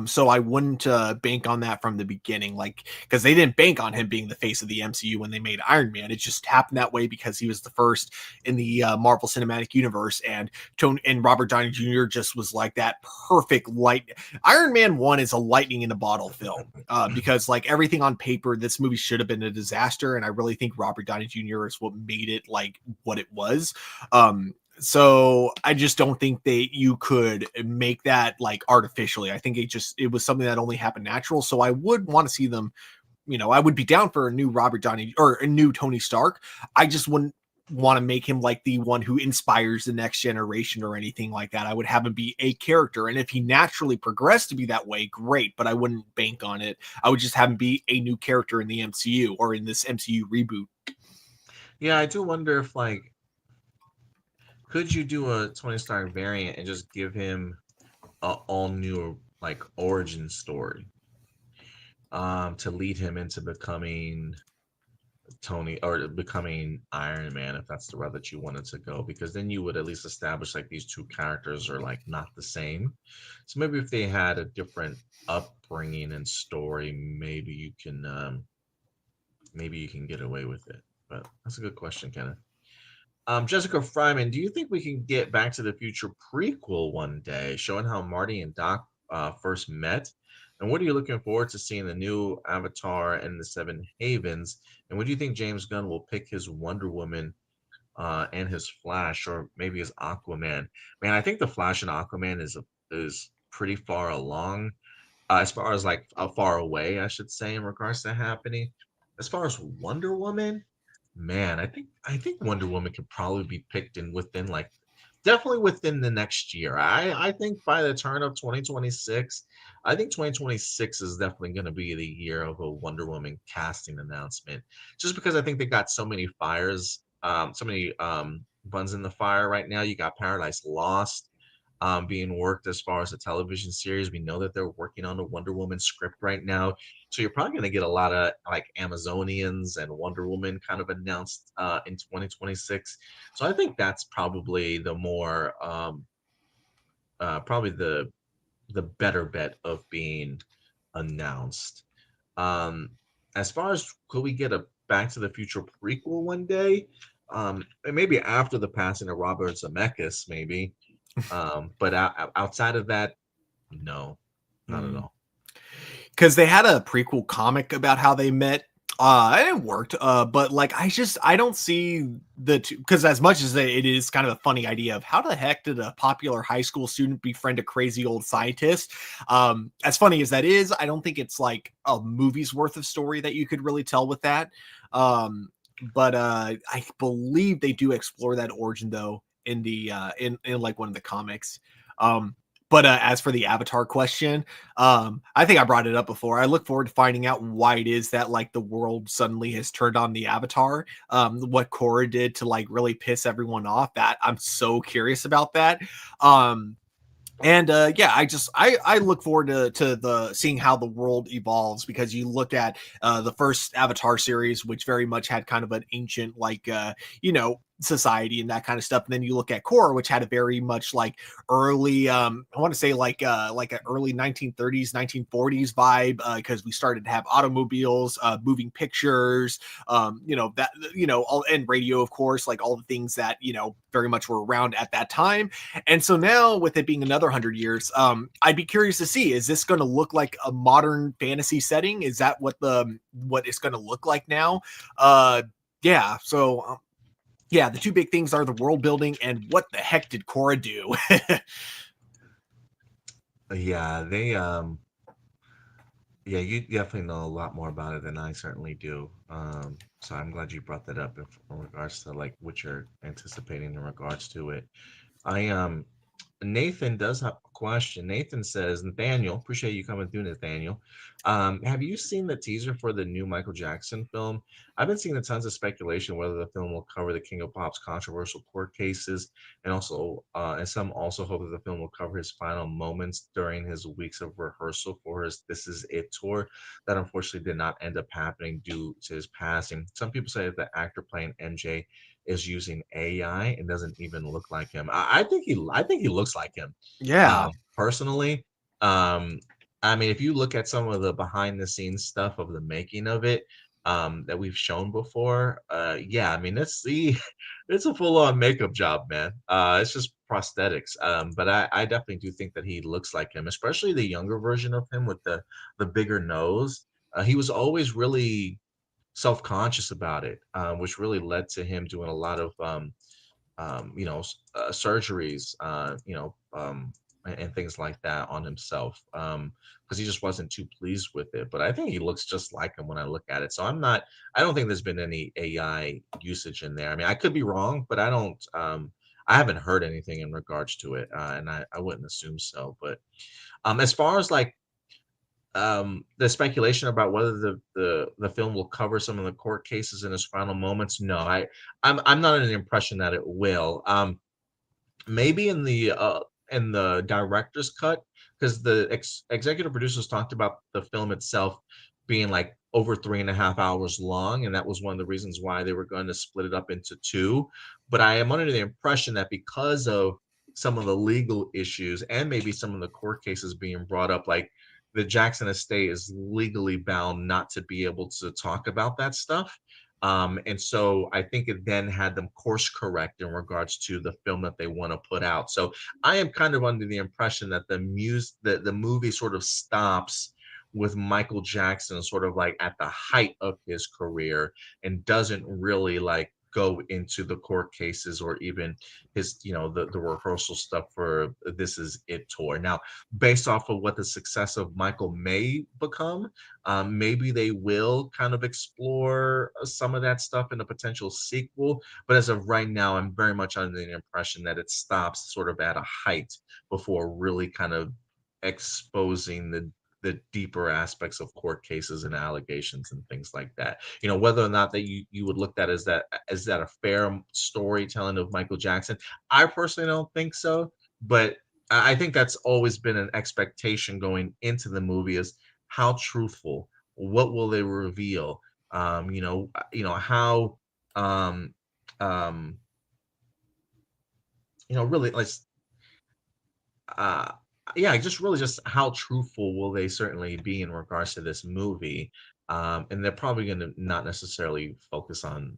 So I wouldn't bank on that from the beginning, like because they didn't bank on him being the face of the MCU when they made Iron Man. It just happened that way because he was the first in the Marvel Cinematic Universe, and Robert Downey Jr. just was like that perfect light. Iron Man 1 is a lightning in a bottle film because like everything on paper, this movie should have been a disaster, and I really think Robert Downey Jr. is what made it like what it was. So I just don't think that you could make that like artificially. I think it was something that only happened natural. So I would want to see them, I would be down for a new Robert Downey or a new Tony Stark. I just wouldn't want to make him like the one who inspires the next generation or anything like that. I would have him be a character. And if he naturally progressed to be that way, great, but I wouldn't bank on it. I would just have him be a new character in the MCU or in this MCU reboot. Yeah, I do wonder if like could you do a Tony Stark variant and just give him a all new like origin story, to lead him into becoming Tony or becoming Iron Man, if that's the route that you wanted to go, because then you would at least establish like these two characters are like not the same. So maybe if they had a different upbringing and story, maybe you can get away with it. But that's a good question, Kenneth. Jessica Fryman, do you think we can get Back to the Future prequel one day, showing how Marty and Doc first met? And what are you looking forward to seeing the new Avatar and the Seven Havens? And what do you think James Gunn will pick his Wonder Woman and his Flash, or maybe his Aquaman? Man, I think the Flash and Aquaman is pretty far along, as far as like far away, I should say, in regards to happening. As far as Wonder Woman, man, I think Wonder Woman could probably be picked in within like definitely within the next year. I think by the turn of 2026, I think 2026 is definitely going to be the year of a Wonder Woman casting announcement. Just because I think they got so many fires, so many buns in the fire right now. You got Paradise Lost. being worked as far as a television series. We know that they're working on a Wonder Woman script right now. So you're probably going to get a lot of like Amazonians and Wonder Woman kind of announced in 2026. So I think that's probably the more probably the better bet of being announced. Um, as far as could we get a Back to the Future prequel one day? And maybe after the passing of Robert Zemeckis, maybe. But outside of that, no, not at all. Because they had a prequel comic about how they met. And it worked, but like I don't see the two, because as much as it is kind of a funny idea of how the heck did a popular high school student befriend a crazy old scientist, as funny as that is, I don't think it's like a movie's worth of story that you could really tell with that. But I believe they do explore that origin though in the in like one of the comics. But as for the Avatar question, I think I brought it up before. I look forward to finding out why it is that like the world suddenly has turned on the Avatar. What Korra did to like really piss everyone off. That I'm so curious about that. And yeah, I look forward to the seeing how the world evolves, because you look at the first Avatar series, which very much had kind of an ancient like society and that kind of stuff, and then you look at Korra, which had a very much like early I want to say like an early 1930s 1940s vibe, because we started to have automobiles, moving pictures, all, and radio, of course, like all the things that very much were around at that time. And so now with it being another 100 years, I'd be curious to see, is this going to look like a modern fantasy setting? Is that what it's going to look like now? Yeah. So yeah, the two big things are the world building and what the heck did Korra do? Yeah, yeah, you definitely know a lot more about it than I certainly do. So I'm glad you brought that up in regards to like what you're anticipating in regards to it. I Nathan does have a question. Nathan says, Nathaniel, appreciate you coming through, Nathaniel. Have you seen the teaser for the new Michael Jackson film? I've been seeing tons of speculation whether the film will cover the King of Pop's controversial court cases, and some also hope that the film will cover his final moments during his weeks of rehearsal for his This Is It tour. That unfortunately did not end up happening due to his passing. Some people say that the actor playing MJ is using AI and doesn't even look like him. I think he looks like him. Yeah. Personally, I mean, if you look at some of the behind the scenes stuff of the making of it, that we've shown before, yeah, I mean, it's a full on makeup job, man. It's just prosthetics. But I definitely do think that he looks like him, especially the younger version of him with the bigger nose. He was always really self-conscious about it, which really led to him doing a lot of surgeries, and things like that on himself, because he just wasn't too pleased with it. But I think he looks just like him when I look at it. So I don't think there's been any AI usage in there. I mean, I could be wrong, but I haven't heard anything in regards to it, and I wouldn't assume so. But as far as like the speculation about whether the film will cover some of the court cases in his final moments, no, I'm not under the impression that it will. Maybe in the director's cut, because the executive producers talked about the film itself being like over 3.5 hours long, and that was one of the reasons why they were going to split it up into two. But I am under the impression that because of some of the legal issues and maybe some of the court cases being brought up, like the Jackson estate is legally bound not to be able to talk about that stuff. And so I think it then had them course correct in regards to the film that they want to put out. So I am kind of under the impression that the movie sort of stops with Michael Jackson sort of like at the height of his career and doesn't really like go into the court cases or even his the rehearsal stuff for This Is It tour. Now, based off of what the success of Michael may become, maybe they will kind of explore some of that stuff in a potential sequel. But as of right now, I'm very much under the impression that it stops sort of at a height before really kind of exposing the deeper aspects of court cases and allegations and things like that. Whether or not that you would look at as that a fair storytelling of Michael Jackson, I personally don't think so. But I think that's always been an expectation going into the movie is how truthful, what will they reveal? How um um really like uh yeah, just really just how truthful will they certainly be in regards to this movie. And they're probably going to not necessarily focus on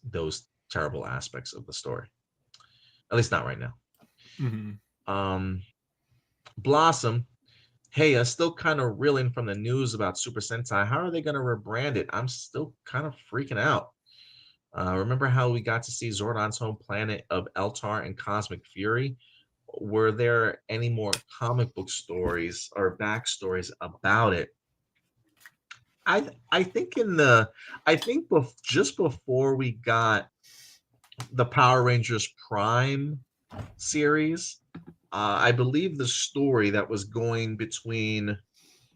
those terrible aspects of the story. At least not right now. Mhm. Blossom, hey, still kind of reeling from the news about Super Sentai. How are they going to rebrand it? I'm still kind of freaking out. Remember how we got to see Zordon's home planet of Eltar and Cosmic Fury? Were there any more comic book stories or backstories about it? I think just before we got the Power Rangers Prime series, I believe the story that was going between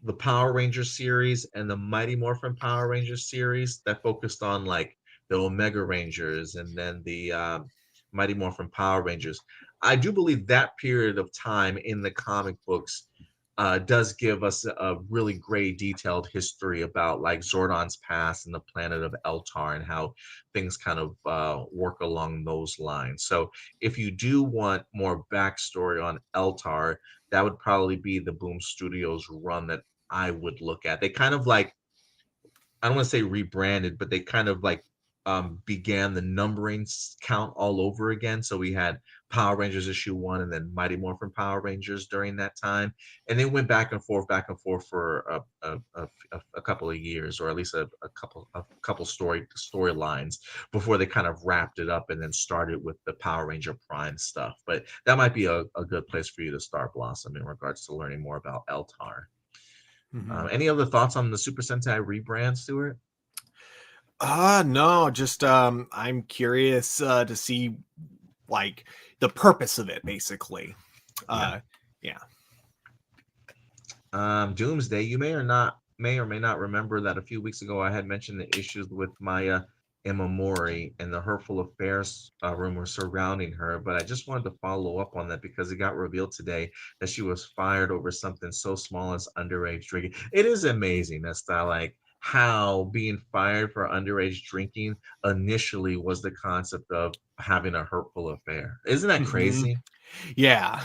the Power Rangers series and the Mighty Morphin Power Rangers series that focused on like the Omega Rangers and then the Mighty Morphin Power Rangers. I do believe that period of time in the comic books does give us a really great detailed history about like Zordon's past and the planet of Eltar and how things kind of work along those lines. So if you do want more backstory on Eltar, that would probably be the Boom Studios run that I would look at. They kind of like, I don't want to say rebranded, but they kind of like began the numbering count all over again. So we had Power Rangers issue 1 and then Mighty Morphin Power Rangers during that time. And they went back and forth for a couple of years, or at least a couple storylines before they kind of wrapped it up and then started with the Power Ranger Prime stuff. But that might be a good place for you to start, Blossom, in regards to learning more about Eltar. Any other thoughts on the Super Sentai rebrand, Stuart? No, just I'm curious to see like the purpose of it, basically. Yeah. Doomsday, you may or may not remember that a few weeks ago I had mentioned the issues with Maya Imamori and the hurtful affairs rumors surrounding her, but I just wanted to follow up on that because it got revealed today that she was fired over something so small as underage drinking. It is amazing as to like how being fired for underage drinking initially was the concept of having a hurtful affair. Isn't that crazy? Yeah.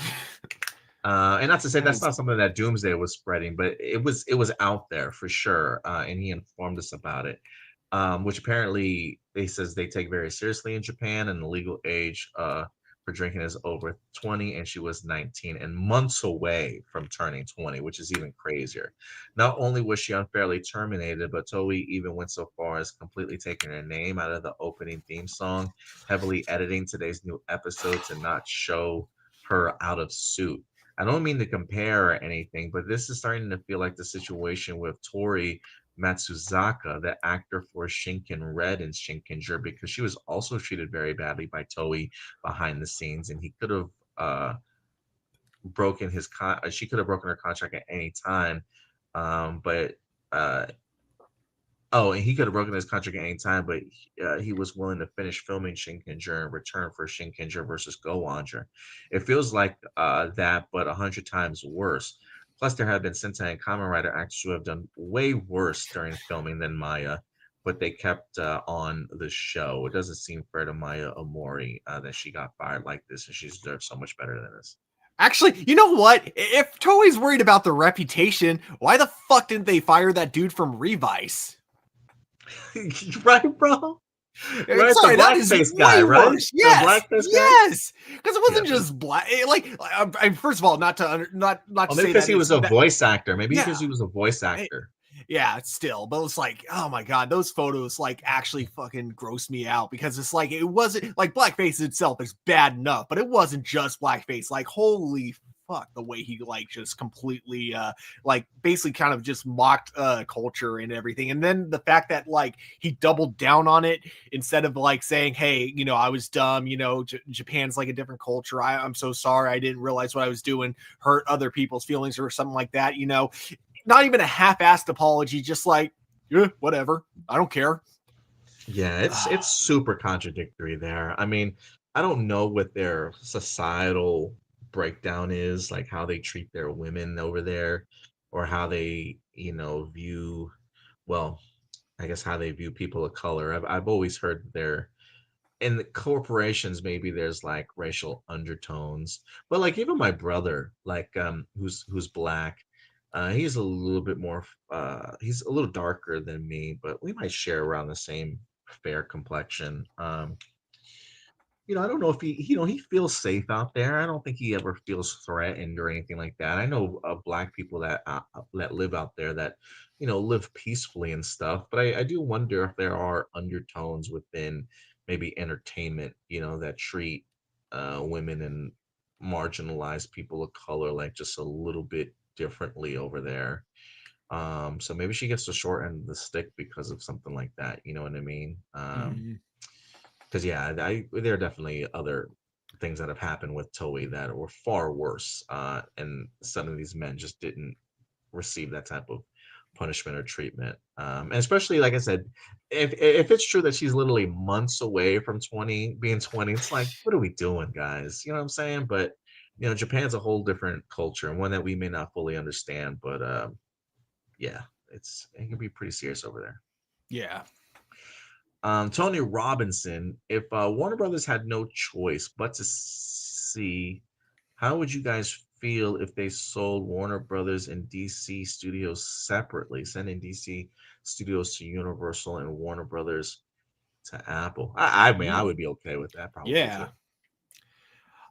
And not to say that's not something that Doomsday was spreading, but it was out there for sure. And he informed us about it, which apparently they says they take very seriously in Japan, and the legal age for drinking is over 20, and she was 19 and months away from turning 20, which is even crazier. Not only was she unfairly terminated, but Toei even went so far as completely taking her name out of the opening theme song, heavily editing today's new episode to not show her out of suit. I don't mean to compare or anything, but this is starting to feel like the situation with Tori Matsuzaka, the actor for Shinken Red and Shinkenger, because she was also treated very badly by Toei behind the scenes, and he could have she could have broken her contract at any time, but oh, and he could have broken his contract at any time, but he was willing to finish filming Shinkenger in return for Shinkenger versus Go Onger. It feels like that, but 100 times worse. Plus, there have been Sentai and Kamen Rider actors who have done way worse during filming than Maya, but they kept on the show. It doesn't seem fair to Maya Omori that she got fired like this, and she deserves so much better than this. Actually, you know what? If Toei's worried about the reputation, why the fuck didn't they fire that dude from Revice? Right, bro? Right, Sorry, the that is blackface way guy, right? worse. Yes, The blackface guy? yes, because it wasn't Yeah. just black. I'm first of all, not to Maybe say because that he was a that, voice actor. Maybe Yeah. because he was a voice actor. Yeah, still, but it's like, oh my god, those photos like actually fucking gross me out because it's like it wasn't like blackface itself is bad enough, but it wasn't just blackface. Like, holy fuck, the way he like just completely like basically kind of just mocked culture and everything. And then the fact that like he doubled down on it instead of like saying, hey, you know, I was dumb, you know, Japan's like a different culture. I'm so sorry, I didn't realize what I was doing hurt other people's feelings or something like that, you know. Not even a half-assed apology, just like, yeah, whatever. I don't care. Yeah, it's super contradictory there. I mean, I don't know what their societal breakdown is, like how they treat their women over there, or how they, view, well, I guess how they view people of color. I've always heard that they're in the corporations, maybe there's like racial undertones, but like even my brother, like who's black, he's a little bit more he's a little darker than me, but we might share around the same fair complexion. I don't know if he feels safe out there. I don't think he ever feels threatened or anything like that. I know black people that live out there that, live peacefully and stuff. But I do wonder if there are undertones within maybe entertainment, that treat women and marginalized people of color like just a little bit differently over there. So maybe she gets the short end of the stick because of something like that. You know what I mean? Mhm. Because yeah, there are definitely other things that have happened with Toei that were far worse, and some of these men just didn't receive that type of punishment or treatment. And especially, like I said, if it's true that she's literally months away from being 20, it's like, what are we doing, guys? You know what I'm saying? But Japan's a whole different culture and one that we may not fully understand. But yeah, it can be pretty serious over there. Yeah. Tony Robinson, if Warner Brothers had no choice but to see, how would you guys feel if they sold Warner Brothers and DC Studios separately, sending DC Studios to Universal and Warner Brothers to Apple? I mean, I would be okay with that probably Yeah. too.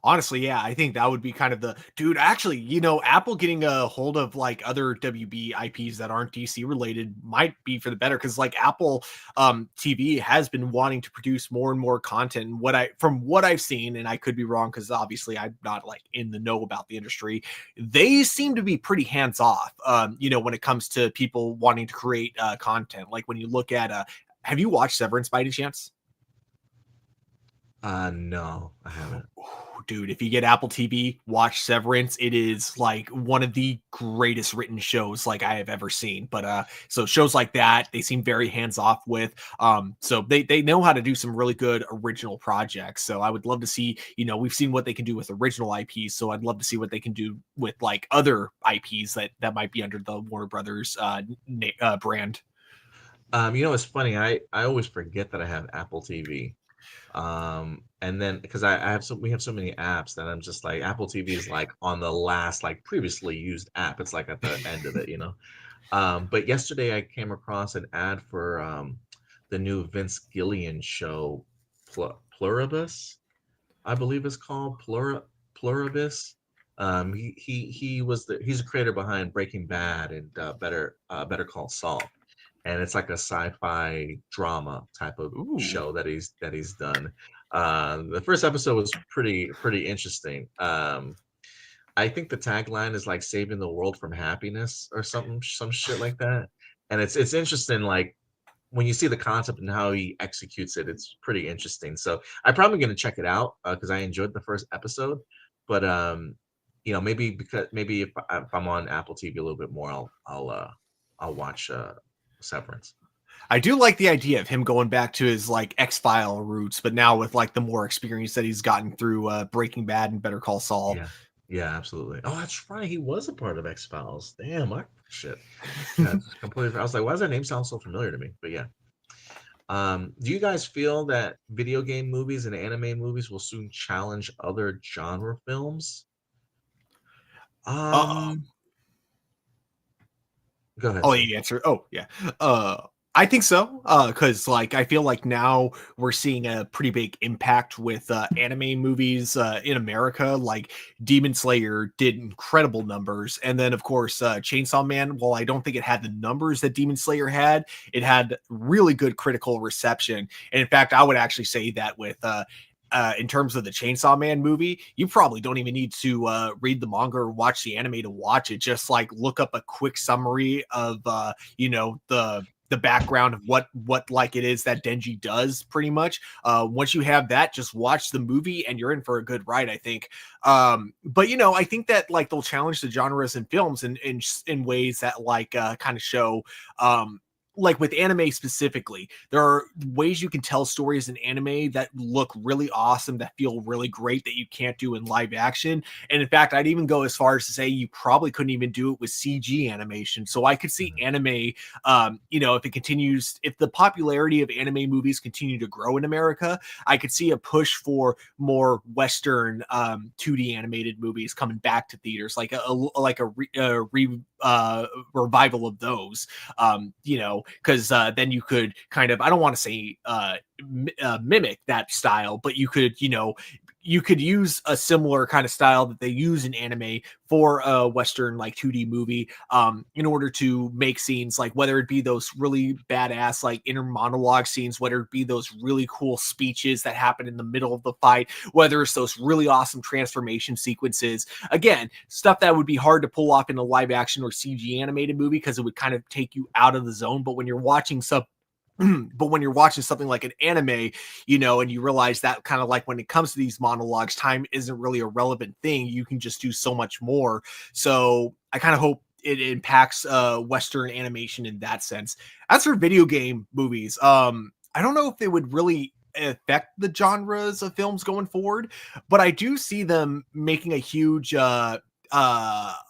Honestly, yeah, I think that would be kind of the dude. Actually, Apple getting a hold of like other WB IPs that aren't DC related might be for the better, because like Apple TV has been wanting to produce more and more content. From what I've seen, and I could be wrong because obviously I'm not like in the know about the industry, they seem to be pretty hands off. When it comes to people wanting to create content. Like when you look at, have you watched Severance by any chance? No, I haven't. Dude, if you get Apple TV, watch Severance. It is like one of the greatest written shows like I have ever seen. But so shows like that, they seem very hands off with. So they know how to do some really good original projects. So I would love to see, we've seen what they can do with original IPs. So I'd love to see what they can do with like other IPs that might be under the Warner Brothers brand. It's funny. I always forget that I have Apple TV. And then because we have so many apps that I'm just like, Apple TV is like on the last like previously used app. It's like at the end of it. But yesterday I came across an ad for the new Vince Gillian show, Pluribus, I believe it's called Pluribus. He's a creator behind Breaking Bad and Better Call Saul, and it's like a sci-fi drama type of Ooh. show that he's done. The first episode was pretty interesting. I think the tagline is like saving the world from happiness or something, some shit like that. And it's interesting, like when you see the concept and how he executes it, it's pretty interesting. So I'm probably going to check it out because I enjoyed the first episode. But maybe if I'm on Apple TV a little bit more, I'll watch Severance. I do like the idea of him going back to his like X-File roots, but now with like the more experience that he's gotten through Breaking Bad and Better Call Saul. Yeah, absolutely. Oh, that's right. He was a part of X-Files. Damn, shit. Yeah, completely. I was like, why does that name sound so familiar to me? But yeah. Do you guys feel that video game movies and anime movies will soon challenge other genre films? Go ahead. Oh, Sir. you answer. Oh, yeah. I think so. Because like I feel like now we're seeing a pretty big impact with anime movies in America. Like Demon Slayer did incredible numbers, and then of course Chainsaw Man. While I don't think it had the numbers that Demon Slayer had, it had really good critical reception. And in fact, I would actually say that with in terms of the Chainsaw Man movie, you probably don't even need to read the manga or watch the anime to watch it. Just like look up a quick summary of the background of what like it is that Denji does pretty much. Once you have that, just watch the movie and you're in for a good ride, I think. But I think that like they'll challenge the genres in films in ways that like kind of show like with anime specifically, there are ways you can tell stories in anime that look really awesome, that feel really great, that you can't do in live action. And in fact, I'd even go as far as to say you probably couldn't even do it with CG animation. So I could see anime, if it continues, if the popularity of anime movies continue to grow in America, I could see a push for more Western 2D animated movies coming back to theaters, like a revival of those. Because then you could kind of, I don't want to say mimic that style, but you could, you could use a similar kind of style that they use in anime for a Western like 2D movie in order to make scenes, like whether it be those really badass like inner monologue scenes, whether it be those really cool speeches that happen in the middle of the fight, whether it's those really awesome transformation sequences. Again, stuff that would be hard to pull off in a live action or CG animated movie because it would kind of take you out of the zone. But when you're watching something like an anime, and you realize that kind of like when it comes to these monologues, time isn't really a relevant thing. You can just do so much more. So I kind of hope it impacts Western animation in that sense. As for video game movies, I don't know if they would really affect the genres of films going forward, but I do see them making a huge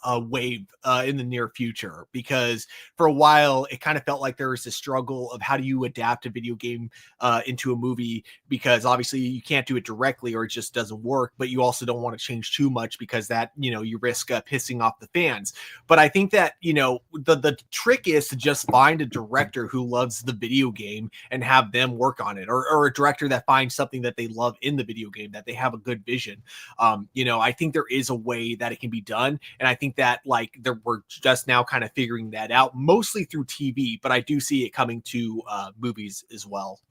a wave in the near future, because for a while it kind of felt like there was a struggle of how do you adapt a video game into a movie, because obviously you can't do it directly or it just doesn't work, but you also don't want to change too much because that you risk pissing off the fans. But I think that the trick is to just find a director who loves the video game and have them work on it, or a director that finds something that they love in the video game, that they have a good vision. I think there is a way that it can be done, and I think that we're just now kind of figuring that out, mostly through TV, but I do see it coming to movies as well.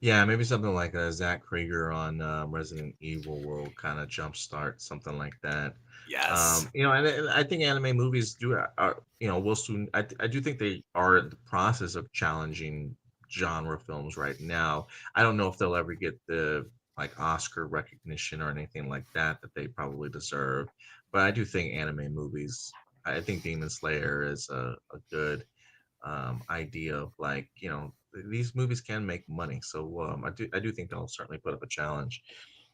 Yeah, maybe something like Zach Krieger on Resident Evil will kind of jumpstart something like that. Yes. And I think anime movies will soon. I do think they are in the process of challenging genre films right now. I don't know if they'll ever get the Oscar recognition or anything like that they probably deserve, but I do think anime movies. I think Demon Slayer is a good idea of these movies can make money. So I do think they'll certainly put up a challenge.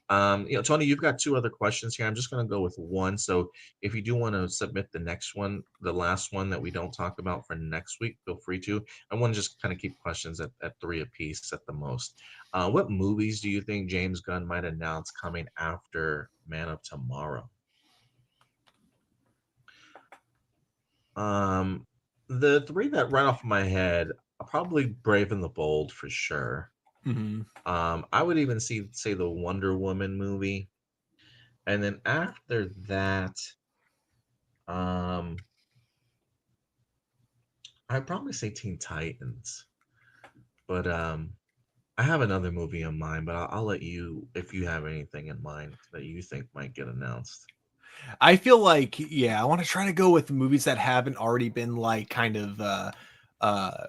Tony, you've got two other questions here. I'm just going to go with one. So if you do want to submit the next one, the last one that we don't talk about for next week, feel free to. I want to just kind of keep questions at three apiece at the most. What movies do you think James Gunn might announce coming after Man of Tomorrow? The three that run off my head are probably Brave and the Bold for sure. Mm-hmm. I would even say the Wonder Woman movie, and then after that, I'd probably say Teen Titans. But I have another movie in mind, but I'll let you, if you have anything in mind that you think might get announced. I feel like, I want to try to go with movies that haven't already been kind of uh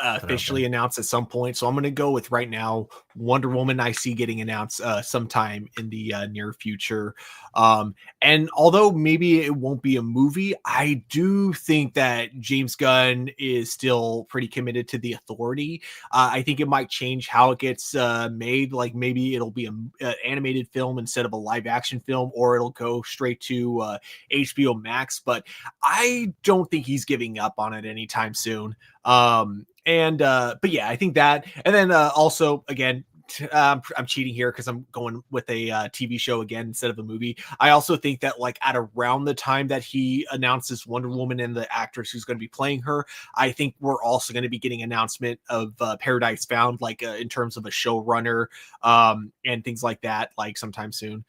officially announced at some point. So I'm going to go with right now Wonder Woman. I see getting announced sometime in the near future. And although maybe it won't be a movie, I do think that James Gunn is still pretty committed to The Authority. I think it might change how it gets made. Like maybe it'll be an animated film instead of a live action film, or it'll go straight to HBO Max. But I don't think he's giving up on it anytime soon. But yeah, I think that, and then also again, I'm cheating here because I'm going with a TV show again instead of a movie. I also think that at around the time that he announces Wonder Woman and the actress who's going to be playing her, I think we're also going to be getting announcement of Paradise Found, in terms of a showrunner and things like that, sometime soon.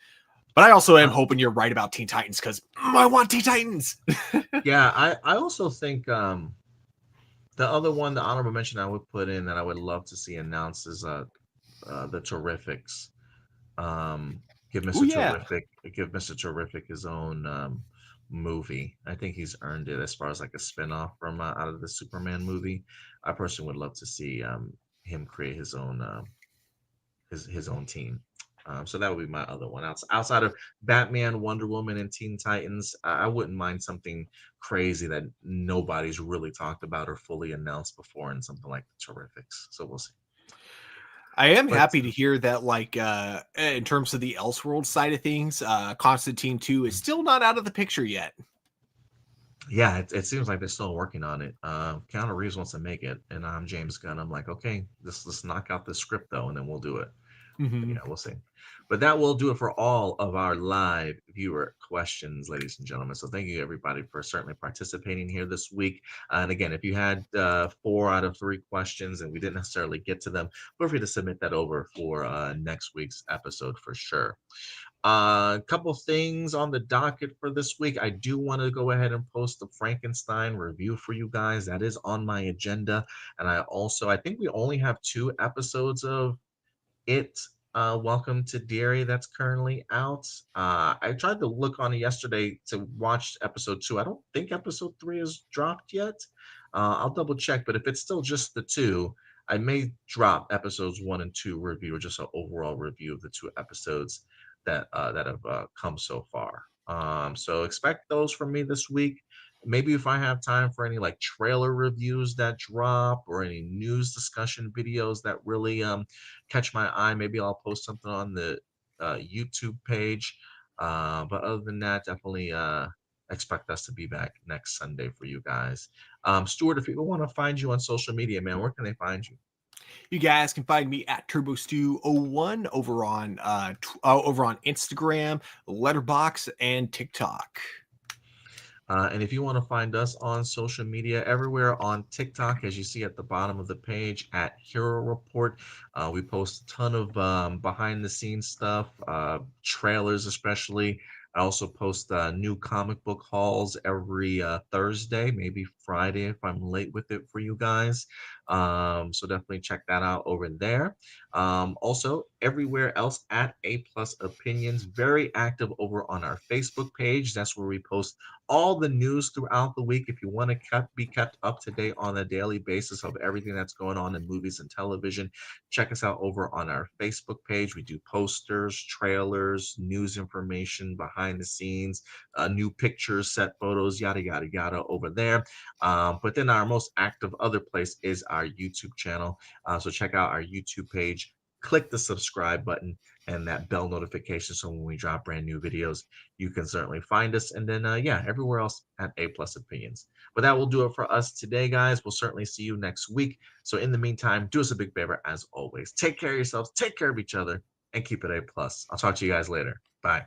But I also am hoping you're right about Teen Titans, because I want Teen Titans. Yeah, I also think the other one, the honorable mention I would put in that I would love to see announced is the Terrifics. Give Mr. Terrific his own movie. I think he's earned it as far as a spinoff from out of the Superman movie. I personally would love to see him create his own team. So that would be my other one. Outside of Batman, Wonder Woman, and Teen Titans, I wouldn't mind something crazy that nobody's really talked about or fully announced before, and something like the Terrifics. So we'll see. I am But happy to hear that, like, in terms of the Elseworld side of things, Constantine 2 is still not out of the picture yet. yeah, it seems like they're still working on it. Keanu Reeves wants to make it, and I'm James Gunn. I'm like, okay, let's knock out the script though, and then we'll do it. Mhm. Yeah, we'll see. But that will do it for all of our live viewer questions, ladies and gentlemen. So thank you everybody for certainly participating here this week. And again, if you had 4 out of 3 questions and we didn't necessarily get to them, feel free to submit that over for next week's episode for sure. A couple things on the docket for this week. I do want to go ahead and post the Frankenstein review for you guys. That is on my agenda. And I think we only have 2 episodes of it. Welcome to Derry that's currently out. I tried to look on it yesterday to watch episode 2. I don't think episode 3 is dropped yet. I'll double check, but if it's still just the 2, I may drop episodes 1 and 2 review, or just an overall review of the 2 episodes that have come so far. So expect those from me this week. Maybe if I have time for any like trailer reviews that drop, or any news discussion videos that really catch my eye, maybe I'll post something on the YouTube page. But other than that, definitely expect us to be back next Sunday for you guys. Stuart, if people want to find you on social media, man, where can they find you? You guys can find me at TurboStew01 over on Instagram, Letterboxd, and TikTok. And if you want to find us on social media, everywhere on TikTok, as you see at the bottom of the page, at Hero Report, we post a ton of behind the scenes stuff, trailers especially. I also post new comic book hauls every Thursday, maybe Friday if I'm late with it for you guys. So definitely check that out over there. Also, everywhere else at A Plus Opinions, very active over on our Facebook page. That's where we post all the news throughout the week. If you want to be kept up to date on a daily basis of everything that's going on in movies and television, check us out over on our Facebook page. We do posters, trailers, news information, behind the scenes, new pictures, set photos, yada, yada, yada over there. But then our most active other place is our YouTube channel. So check out our YouTube page. Click the subscribe button and that bell notification, so when we drop brand new videos, you can certainly find us. And then everywhere else at A Plus Opinions. But that will do it for us today, guys. We'll certainly see you next week. So in the meantime, do us a big favor as always. Take care of yourselves, take care of each other, and keep it A plus. I'll talk to you guys later. Bye.